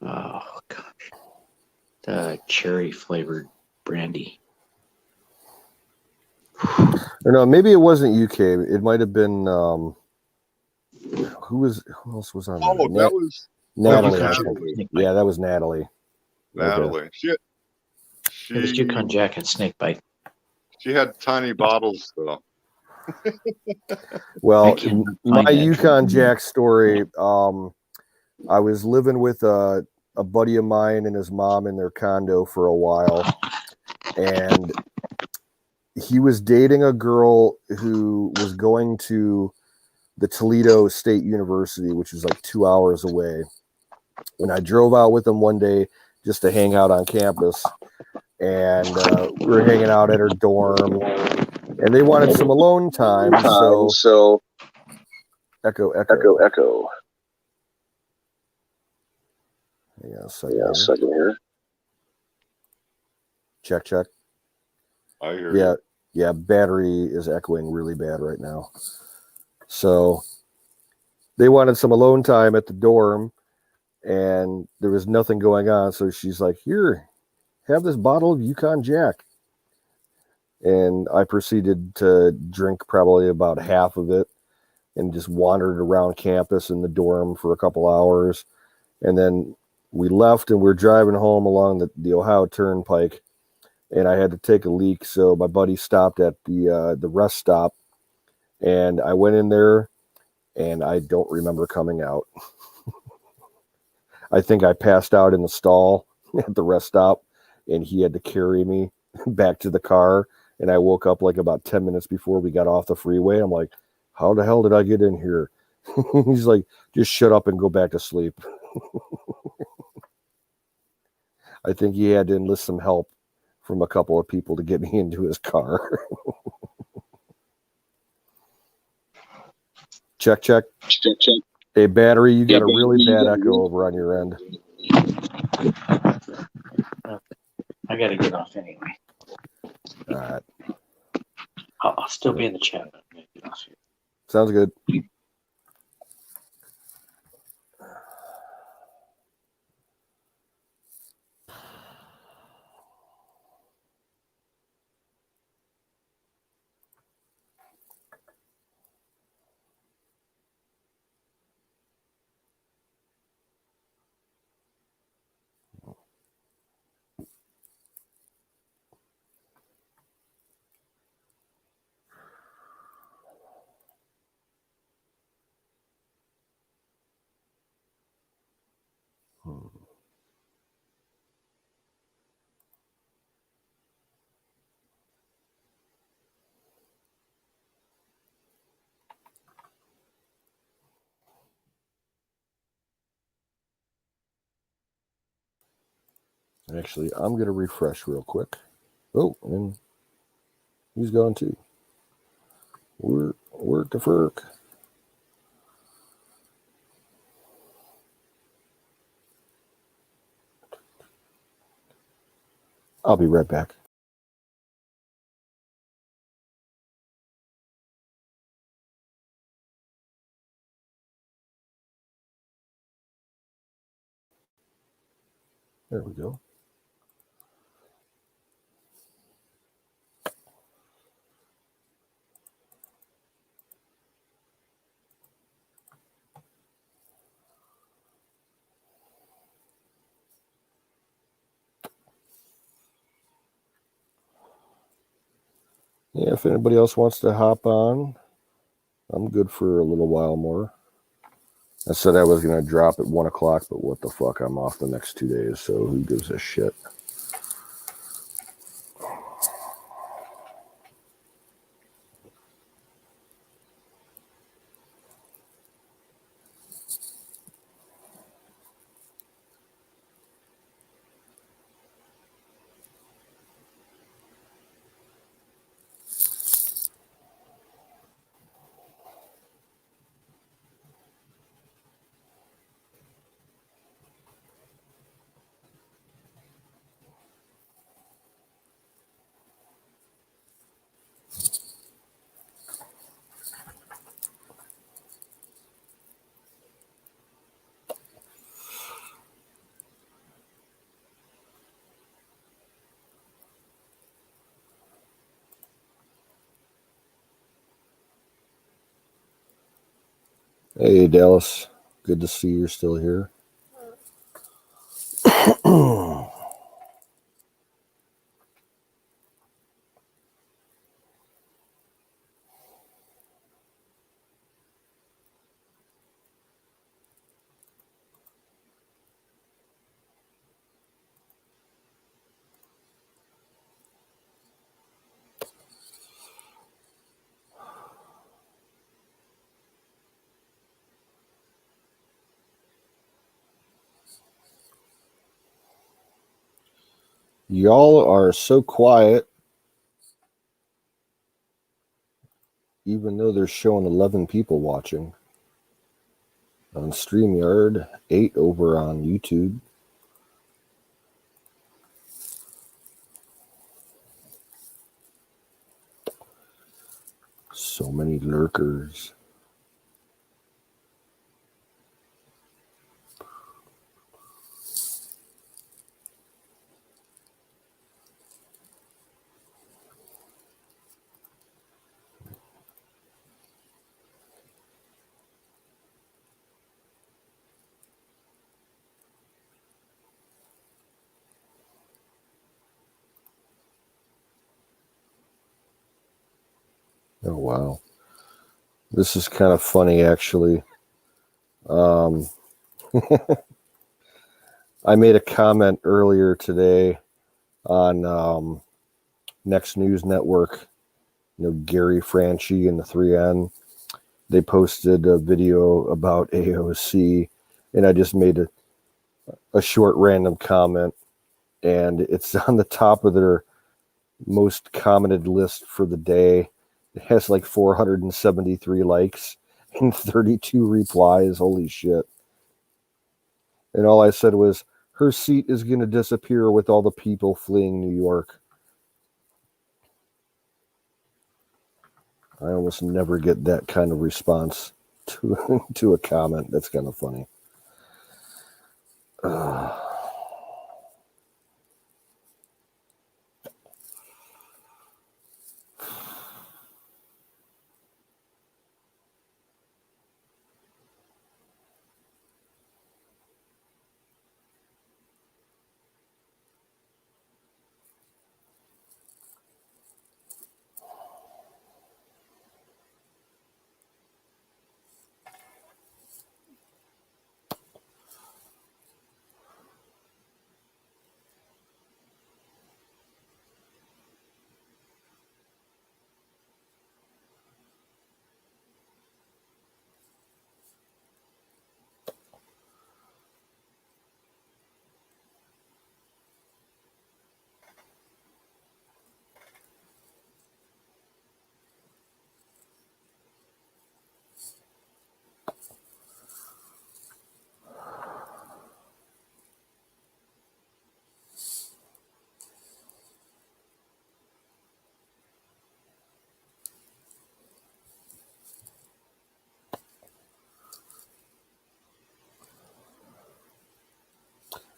oh gosh, the cherry flavored brandy. Or no, maybe it wasn't UK. It might have been who else was on there? Oh, that was Natalie. I Natalie. think. Yeah, that was Natalie. Natalie. Okay. It was Yukon Jack and Snakebite. She had tiny bottles though. Well, my that. Yukon Jack story. I was living with a buddy of mine and his mom in their condo for a while, and he was dating a girl who was going to the Toledo State University, which is like 2 hours away. And I drove out with him one day just to hang out on campus, and we were hanging out at her dorm, and they wanted some alone time. So echo. Hang on a second here. Check. I hear you. Yeah, battery is echoing really bad right now. So they wanted some alone time at the dorm, and there was nothing going on. So she's like, "Here, have this bottle of Yukon Jack." And I proceeded to drink probably about half of it and just wandered around campus in the dorm for a couple hours. And then we left and we were driving home along the Ohio Turnpike, and I had to take a leak. So my buddy stopped at the rest stop, and I went in there, and I don't remember coming out. I think I passed out in the stall at the rest stop, and he had to carry me back to the car. And I woke up like about 10 minutes before we got off the freeway. I'm like, how the hell did I get in here? He's like, just shut up and go back to sleep. I think he had to enlist some help from a couple of people to get me into his car. Check. Hey, battery, you got a really bad echo over on your end. I gotta get off anyway. All right. I'll still be in the chat, but I'm gonna get off here. Sounds good. Actually, I'm going to refresh real quick. Oh, and he's gone too. Work the furk. I'll be right back. There we go. Yeah, if anybody else wants to hop on, I'm good for a little while more. I said I was going to drop at 1 o'clock, but what the fuck? I'm off the next 2 days, so who gives a shit? Hey, Dallas. Good to see you're still here. Y'all are so quiet, even though they're showing 11 people watching on StreamYard, 8 over on YouTube. So many lurkers. Oh, wow. This is kind of funny, actually. I made a comment earlier today on Next News Network. Gary Franchi and the 3N. They posted a video about AOC, and I just made a short random comment, and it's on the top of their most commented list for the day. It has like 473 likes and 32 replies. Holy shit. And all I said was, her seat is going to disappear with all the people fleeing New York. I almost never get that kind of response to a comment. That's kind of funny.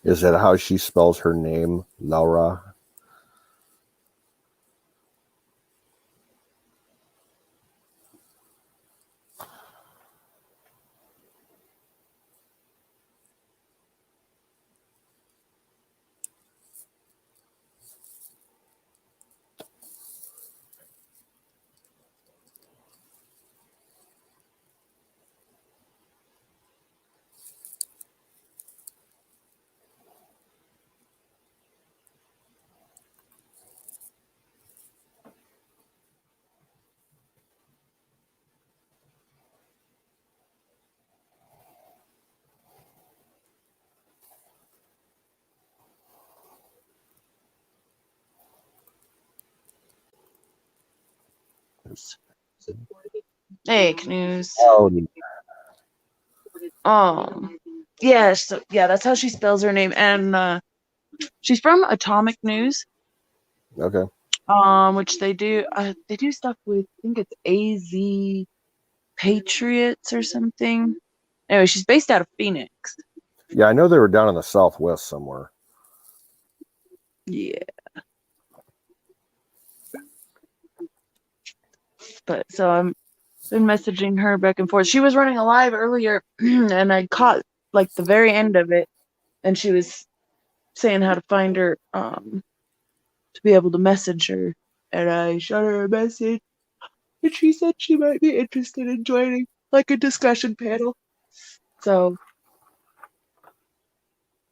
Is that how she spells her name, Laura? Hey, Knus. Howdy. Yes, yeah, that's how she spells her name, and she's from Atomic News, Okay. which they do stuff with. I think it's AZ Patriots or something. Anyway, she's based out of Phoenix. Yeah, I know they were down in the Southwest somewhere. Yeah. But so been messaging her back and forth. She was running a live earlier, and I caught like the very end of it, and she was saying how to find her to be able to message her, and I shot her a message, and she said she might be interested in joining like a discussion panel. So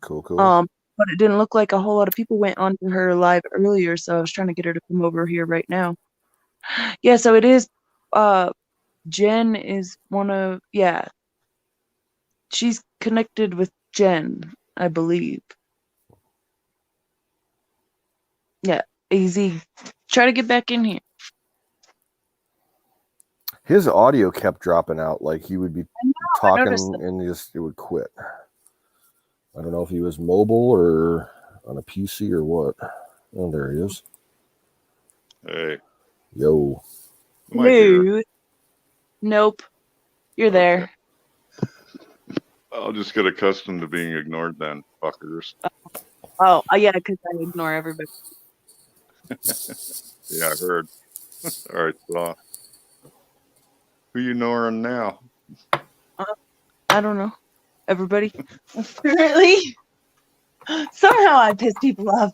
Cool, cool. but it didn't look like a whole lot of people went on to her live earlier, so I was trying to get her to come over here right now. Yeah, so it is Jen is one of she's connected with Jen, I believe. Yeah, AZ, try to get back in here. His audio kept dropping out. Like he would be I talking noticed that. and it would quit. I don't know if he was mobile or on a PC or what. Oh, there he is. Hey. Yo. Am I here? No. Nope. You're there. I'll just get accustomed to being ignored then, fuckers. Oh, yeah, because I ignore everybody. Yeah, I heard. All right, so who you ignoring now? I don't know. Everybody. Apparently. Somehow I piss people off.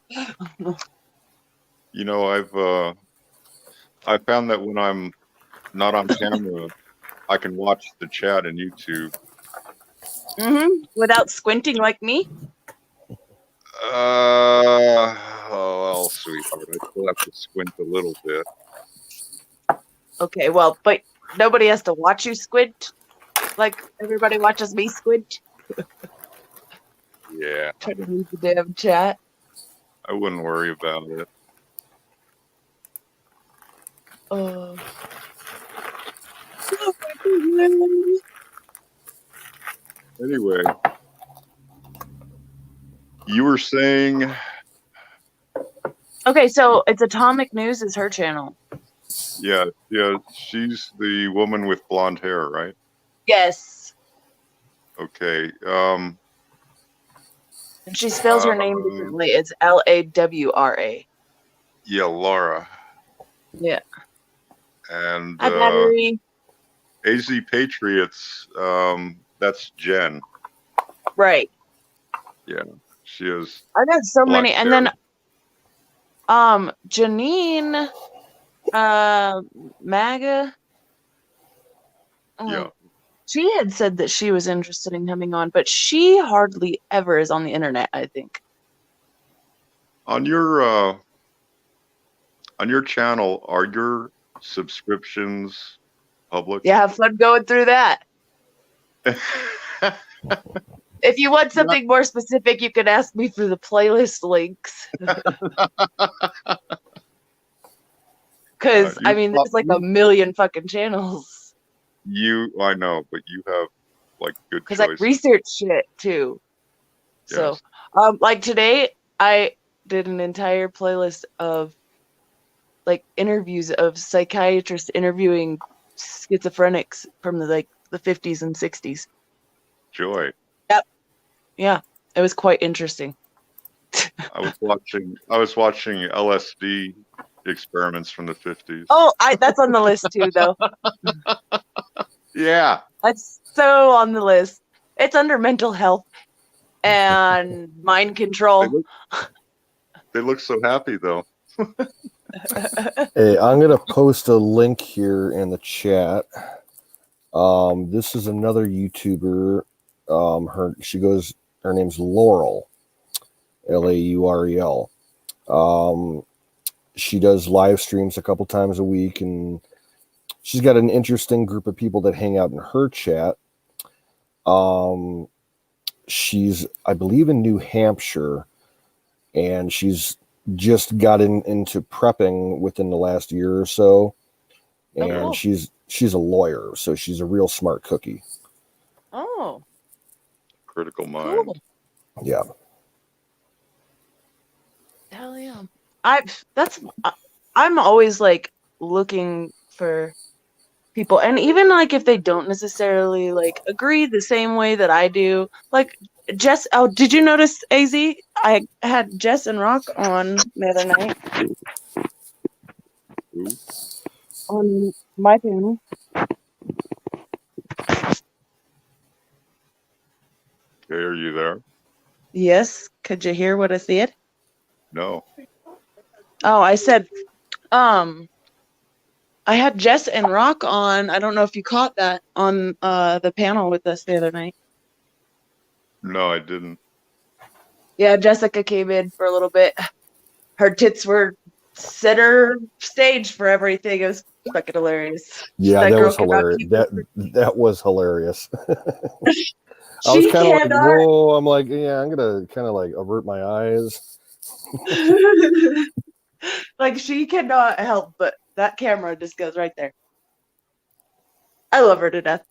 You know, I found that when I'm not on camera, I can watch the chat in YouTube. Without squinting like me? Well, sweetheart, I still have to squint a little bit. Okay, well, but nobody has to watch you squint like everybody watches me squint. Yeah. Try to read the damn chat. I wouldn't worry about it. Anyway, you were saying. Okay, so it's Atomic News is her channel. Yeah, she's the woman with blonde hair, right? Yes. Okay. And she spells her name differently. It's Lawra. Yeah, Laura. Yeah. And Hi, Battery. AZ Patriots, that's Jen. Right. Yeah, she is. I got so many. And hair. then Janine MAGA. Yeah. She had said that she was interested in coming on, but she hardly ever is on the internet, I think. On your channel, are your subscriptions public? Yeah, have fun going through that. If you want something more specific, you can ask me for the playlist links. Because, I mean, there's like a million fucking channels. I know, but you have like good Because I choices. research shit too. So, like today, I did an entire playlist of like interviews of psychiatrists interviewing schizophrenics from the 50s and 60s. Joy. Yep. Yeah, it was quite interesting. I was watching LSD experiments from the 50s. Oh, that's on the list too, though. Yeah. That's so on the list. It's under mental health and mind control. They look so happy though. Hey, I'm gonna post a link here in the chat. This is another YouTuber. Her name's Laurel, Laurel. She does live streams a couple times a week, and she's got an interesting group of people that hang out in her chat. She's, I believe, in New Hampshire, and she's just got into prepping within the last year or so. And cool. she's a lawyer, so she's a real smart cookie. Oh. Critical mind. Cool. Yeah. Hell yeah. I'm always like looking for people, and even like if they don't necessarily like agree the same way that I do, like Jess. Oh, did you notice, AZ? I had Jess and Rock on the other night on my panel. Yes. Could you hear what I said? No. Oh, I said, I had Jess and Rock on. I don't know if you caught that on the panel with us the other night. No, I didn't. Yeah, Jessica came in for a little bit. Her tits were center stage for everything. It was fucking hilarious. Yeah, that girl was cannot hilarious. keep That was hilarious. I was She kind of like, cannot. whoa. I'm like, yeah, I'm gonna kind of like avert my eyes. Like she cannot help, but that camera just goes right there. I love her to death.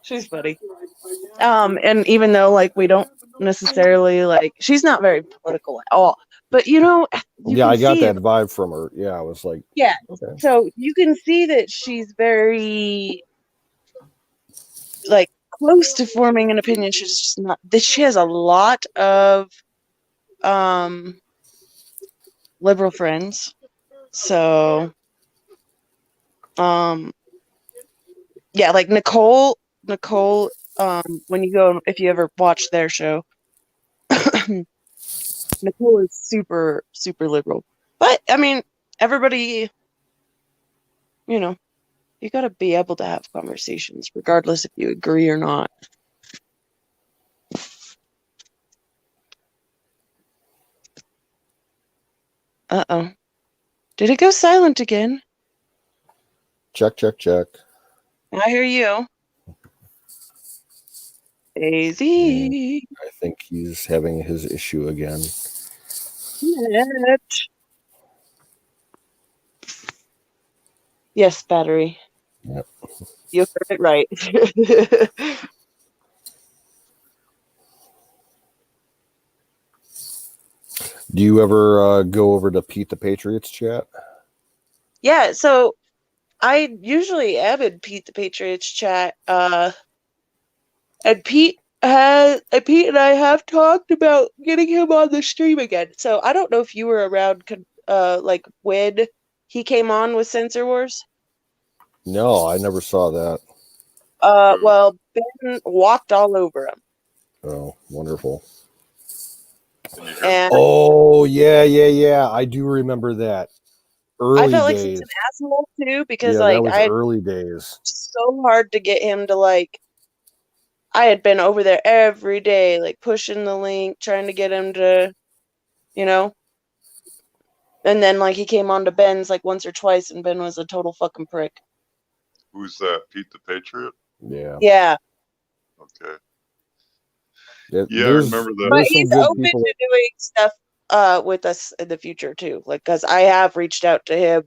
She's funny. And even though like we don't necessarily like, she's not very political at all. But you know, you Yeah, can I got see, that vibe from her. Yeah, I was like, yeah. okay. So you can see that she's very like close to forming an opinion. She's just not. She has a lot of liberal friends. So yeah, like Nicole, when you go, if you ever watch their show, Nicole is super, super liberal. But I mean, everybody, you know, you got to be able to have conversations, regardless if you agree or not. Uh-oh. Did it go silent again? Check, check, check. I hear you. Daisy. I think he's having his issue again. Yes, battery. Yep. You heard it right. Do you ever go over to Pete the Patriots chat? Yeah, so I usually am in Pete the Patriots chat. And Pete and I have talked about getting him on the stream again. So I don't know if you were around like when he came on with Censor Wars. No, I never saw that. Well, Ben walked all over him. Oh, wonderful. And Oh, yeah. I do remember that. Early I felt like days. such an asshole too, because Yeah, like that was I early days. so hard to get him to like. I had been over there every day, like pushing the link, trying to get him to, you know. And then like he came on to Ben's like once or twice, and Ben was a total fucking prick. Who's that? Pete the Patriot? Yeah. Yeah. Okay. Yeah, I remember that. But he's open to doing stuff with us in the future too. Like, because I have reached out to him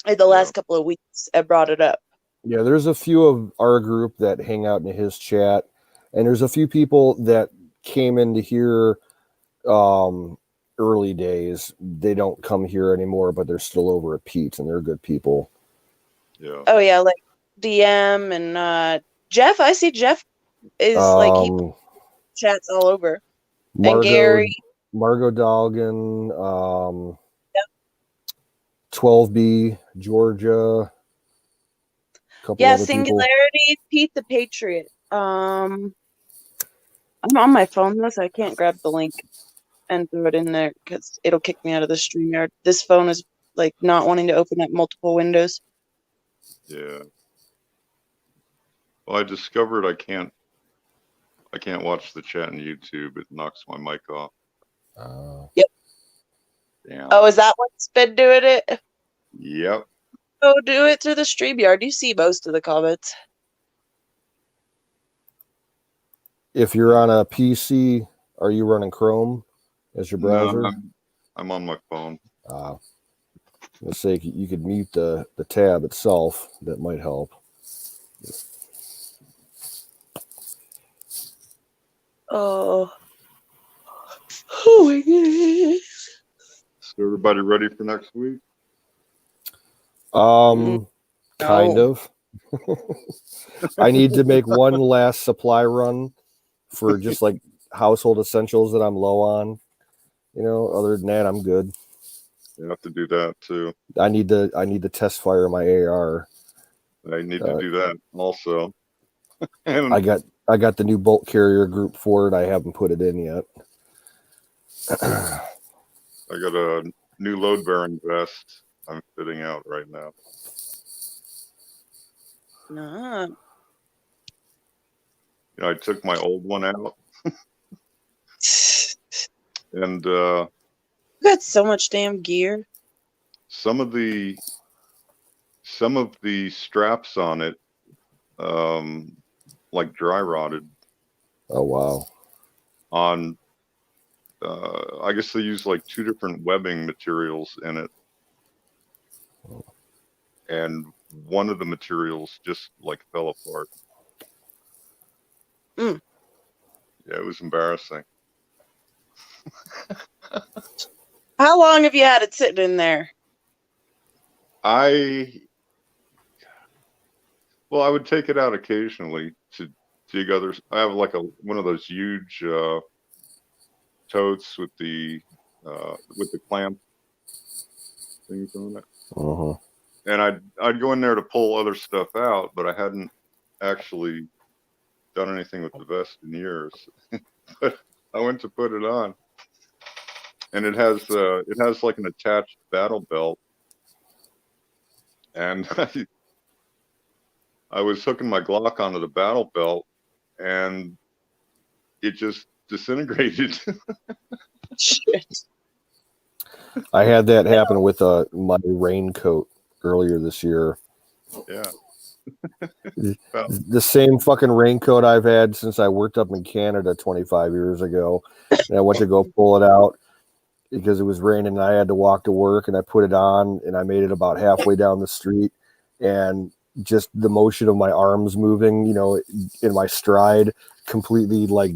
in the last couple of weeks and brought it up. Yeah, there's a few of our group that hang out in his chat, and there's a few people that came into here early days. They don't come here anymore, but they're still over at Pete's, and they're good people. Yeah. Oh yeah, like DM and Jeff. I see Jeff is like he chats all over. And Gary. Margot Dalgan, 12B, Georgia. Couple Yeah, other Singularity, people. Pete the Patriot. I'm on my phone though, so I can't grab the link and throw it in there because it'll kick me out of the StreamYard. This phone is like not wanting to open up multiple windows. Yeah. Well, I discovered I can't watch the chat on YouTube. It knocks my mic off. Yep. Damn. Oh, is that what's been doing it? Yep. Oh, do it through the StreamYard. You see most of the comments. If you're on a PC, are you running Chrome as your browser? No, I'm on my phone. Let's say you could mute the tab itself. That might help. Oh. Oh my goodness. So everybody ready for next week? Kind of. I need to make one last supply run for just like household essentials that I'm low on. You know, other than that, I'm good. You have to do that too. I need to test fire my AR. I need to do that also. And I got I got the new bolt carrier group for it. I haven't put it in yet. I got a new load bearing vest I'm fitting out right now. Nah. You know, I took my old one out, and You got so much damn gear. some of the straps on it, like dry rotted. Oh wow! On, I guess they use like 2 different webbing materials in it, and one of the materials just like fell apart. Mm. Yeah, it was embarrassing. How long have you had it sitting in there? I would take it out occasionally to dig others. I have like one of those huge totes with the clamp things on it. Uh-huh. And I'd go in there to pull other stuff out, but I hadn't actually done anything with the vest in years. But I went to put it on, and it has like an attached battle belt, and I was hooking my Glock onto the battle belt, and it just disintegrated. Shit. I had that happen with my raincoat earlier this year. Yeah. The same fucking raincoat I've had since I worked up in Canada 25 years ago. And I went to go pull it out because it was raining and I had to walk to work, and I put it on and I made it about halfway down the street, and just the motion of my arms moving, you know, in my stride completely, like,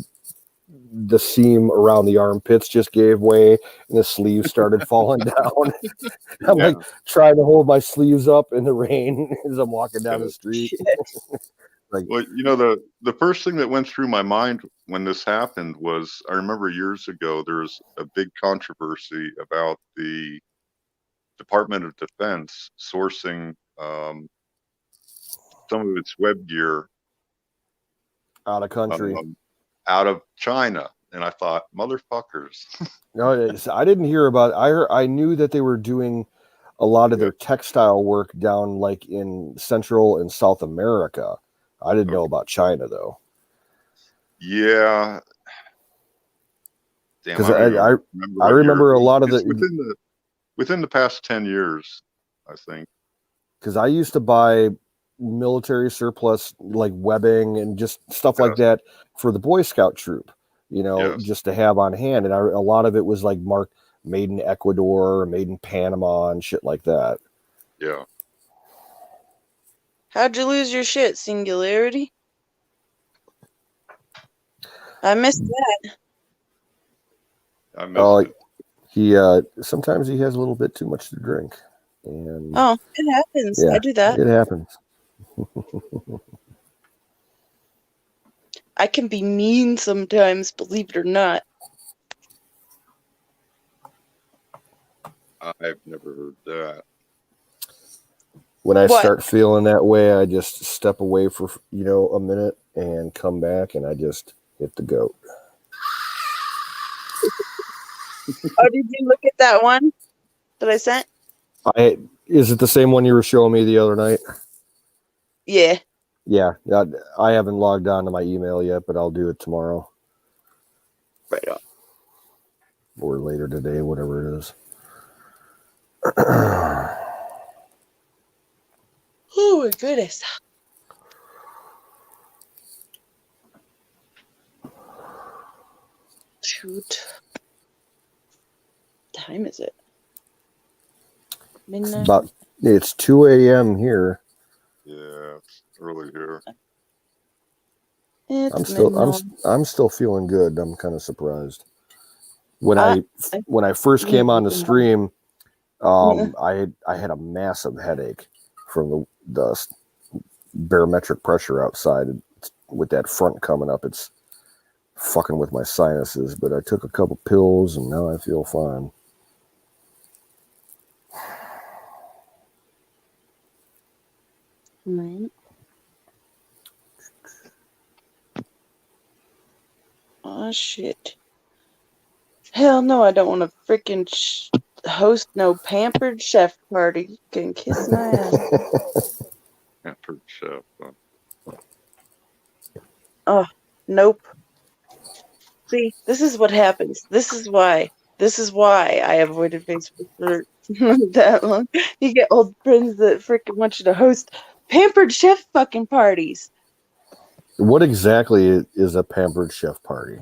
the seam around the armpits just gave way and the sleeves started falling down. I'm like trying to hold my sleeves up in the rain as I'm walking down the street. Like, well, you know, the first thing that went through my mind when this happened was, I remember years ago there was a big controversy about the Department of Defense sourcing some of its web gear out of country, out of China, and I thought, motherfuckers. no, I didn't hear about it. I knew that they were doing a lot of their textile work down like in Central and South America. I didn't know about China though. Yeah. Damn, because I remember a lot of within the past 10 years, I think. Because I used to buy military surplus like webbing and just stuff like that for the Boy Scout troop, you know, just to have on hand. And a lot of it was like marked made in Ecuador, or made in Panama and shit like that. Yeah. How'd you lose your shit? Singularity? I missed that. I missed it. He sometimes he has a little bit too much to drink. And oh, it happens. Yeah, I do that. It happens. I can be mean sometimes, believe it or not. I've never heard that. When I start feeling that way, I just step away for, you know, a minute and come back, and I just hit the goat. Oh, did you look at that one that I sent? Is it the same one you were showing me the other night? Yeah. Yeah, I haven't logged on to my email yet, but I'll do it tomorrow. Right on. Or later today, whatever it is. Oh my goodness. Shoot. What time is it? Midnight? It's 2 a.m. here. Yeah, it's early here. I'm still feeling good. I'm kind of surprised. When I first came on the stream, I had a massive headache from the barometric pressure outside with that front coming up. It's fucking with my sinuses, but I took a couple pills and now I feel fine. Right. shit. Hell no, I don't want to freaking host no pampered chef party. You can kiss my ass. Pampered chef. Oh, nope. See, this is what happens. This is why I avoided Facebook for that long. You get old friends that freaking want you to host pampered chef fucking parties. What exactly is a pampered chef party?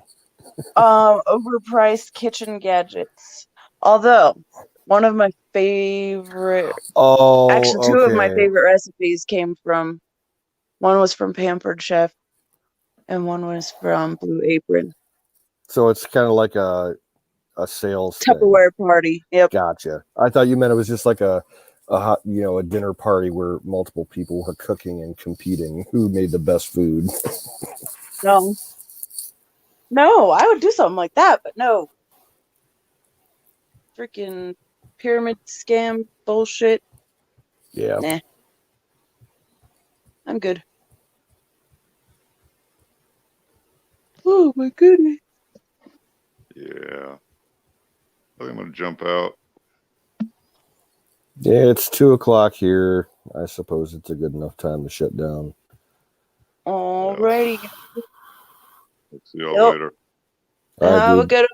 Overpriced kitchen gadgets. Although one of my favorite, actually two of my Okay. favorite recipes came from, one was from Pampered Chef and one was from Blue Apron. So it's kind of like a sales thing. Tupperware party. Yep. Gotcha. I thought you meant it was just like a dinner party where multiple people were cooking and competing who made the best food. No, I would do something like that, but no. Freaking pyramid scam bullshit. Yeah. Nah. I'm good. Oh my goodness. Yeah. I think I'm gonna jump out. Yeah, it's 2:00 here. I suppose it's a good enough time to shut down. Alrighty. See y'all later. All right, Have a dude. good.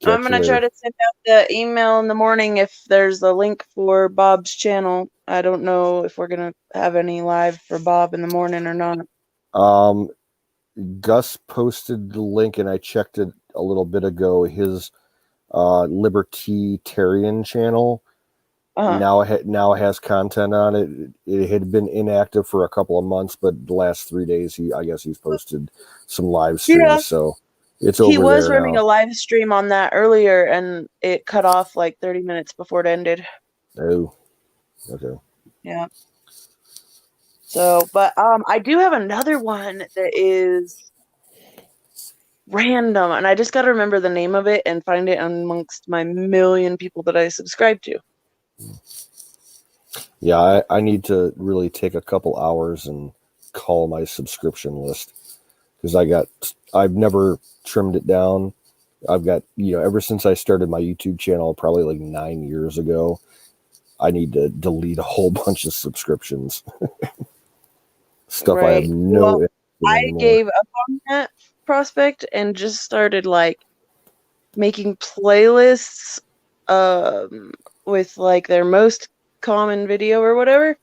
Catch I'm you gonna try later. to send out the email in the morning if there's a link for Bob's channel. I don't know if we're gonna have any live for Bob in the morning or not. Gus posted the link, and I checked it a little bit ago. His Libertarian channel now has content on it. It had been inactive for a couple of months, but the last 3 days, he's posted some live streams. Yeah. So it's He over was there running now. a live stream on that earlier, and it cut off like 30 minutes before it ended. Oh, okay. Yeah. So, but I do have another one that is random, and I just got to remember the name of it and find it amongst my million people that I subscribe to. Yeah, I need to really take a couple hours and call my subscription list because I've never trimmed it down. I've got, ever since I started my YouTube channel, probably like 9 years ago, I need to delete a whole bunch of subscriptions. Stuff I have no interest in I anymore. gave up on that prospect and just started like making playlists with like their most common video or whatever,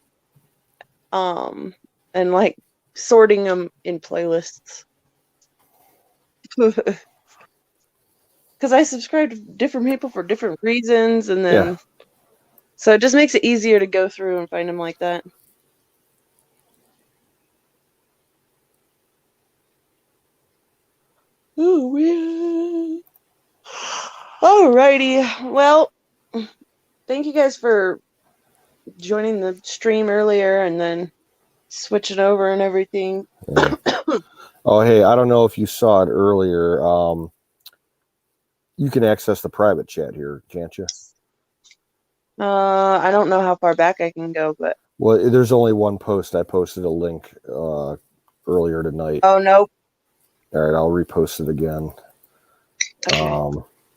and like sorting them in playlists. Because I subscribe to different people for different reasons, and then so it just makes it easier to go through and find them like that. Oh, yeah. Alrighty. Well, thank you guys for joining the stream earlier and then switching over and everything. Yeah. Oh, hey, I don't know if you saw it earlier. You can access the private chat here, can't you? I don't know how far back I can go, but Well, there's only one post. I posted a link earlier tonight. oh no. All right, I'll repost it again. Okay.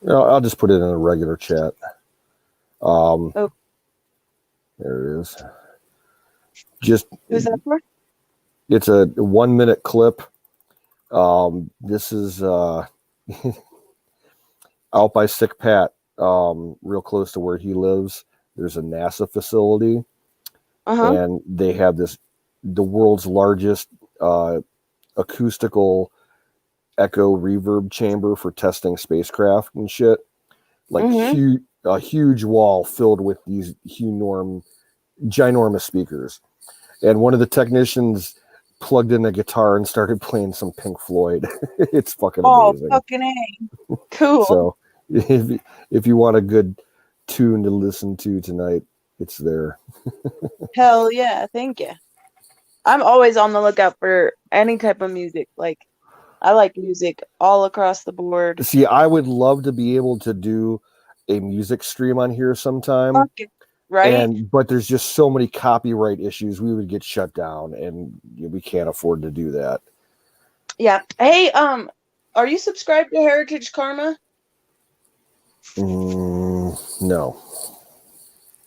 I'll just put it in a regular chat. There it is. Just who's that for? It's a 1 minute clip. This is out by Sick Pat, real close to where he lives. There's a NASA facility, and they have the world's largest acoustical echo reverb chamber for testing spacecraft and shit. Like a huge wall filled with these ginormous speakers. And one of the technicians plugged in a guitar and started playing some Pink Floyd. It's fucking amazing. Oh, fucking A. Cool. So if you want a good tune to listen to tonight, it's there. Hell yeah, thank you. I'm always on the lookout for any type of music. Like, I like music all across the board. See, I would love to be able to do a music stream on here sometime. Right? But there's just so many copyright issues. We would get shut down, and we can't afford to do that. Yeah. Hey, Are you subscribed to Heritage Karma? No.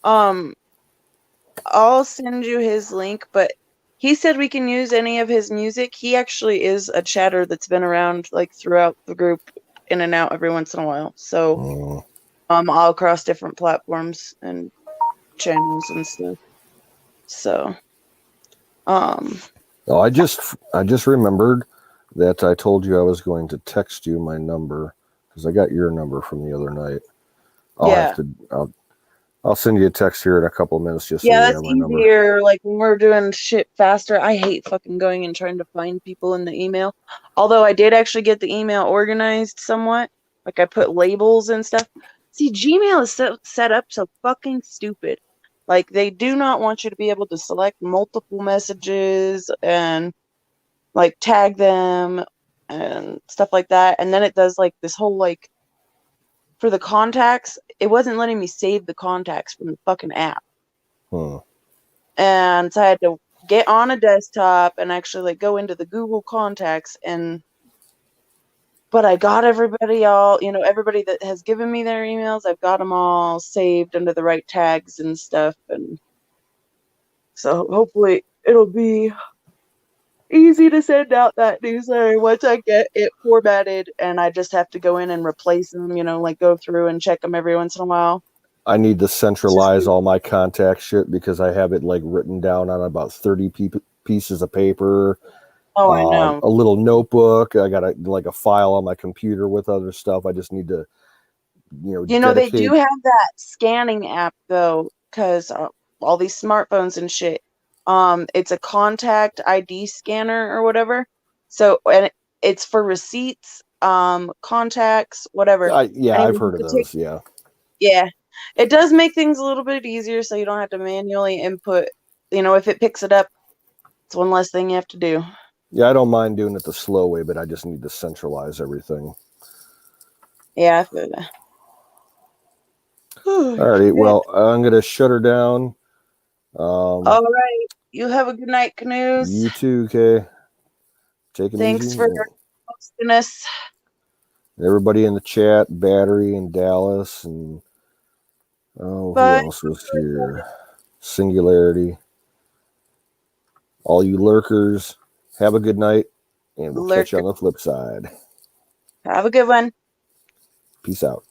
I'll send you his link, but he said we can use any of his music. He actually is a chatter that's been around like throughout the group, in and out every once in a while. So, all across different platforms and channels and stuff. So, Oh, I just remembered that I told you I was going to text you my number because I got your number from the other night. I'll send you a text here in a couple of minutes just so yeah, you that's have my number. easier. Like when we're doing shit faster, I hate fucking going and trying to find people in the email. Although I did actually get the email organized somewhat. Like I put labels and stuff. See, Gmail is set up so fucking stupid. Like they do not want you to be able to select multiple messages and like tag them and stuff like that. And then it does like this whole like for the contacts, it wasn't letting me save the contacts from the fucking app. And so I had to get on a desktop and actually like go into the Google contacts but I got everybody everybody that has given me their emails, I've got them all saved under the right tags and stuff. And so hopefully it'll be easy to send out that newsletter once I get it formatted, and I just have to go in and replace them, like go through and check them every once in a while. I need to centralize all my contact shit because I have it like written down on about 30 pieces of paper. Oh, I know. A little notebook. I got a file on my computer with other stuff. I just need to, They do have that scanning app though, because all these smartphones and shit. It's a contact ID scanner or whatever. So, and it's for receipts, contacts, whatever. I've heard of those. Yeah, it does make things a little bit easier, so you don't have to manually input. If it picks it up, it's one less thing you have to do. Yeah, I don't mind doing it the slow way, but I just need to centralize everything. Yeah, I feel that. Alrighty, well, I'm gonna shut her down. All right, you have a good night, Canoes. You too, Kay. Take it Thanks easy. for hosting us. Everybody in the chat, Battery and Dallas, and who else was here? Singularity. All you lurkers, have a good night, and we'll catch you on the flip side. Have a good one. Peace out.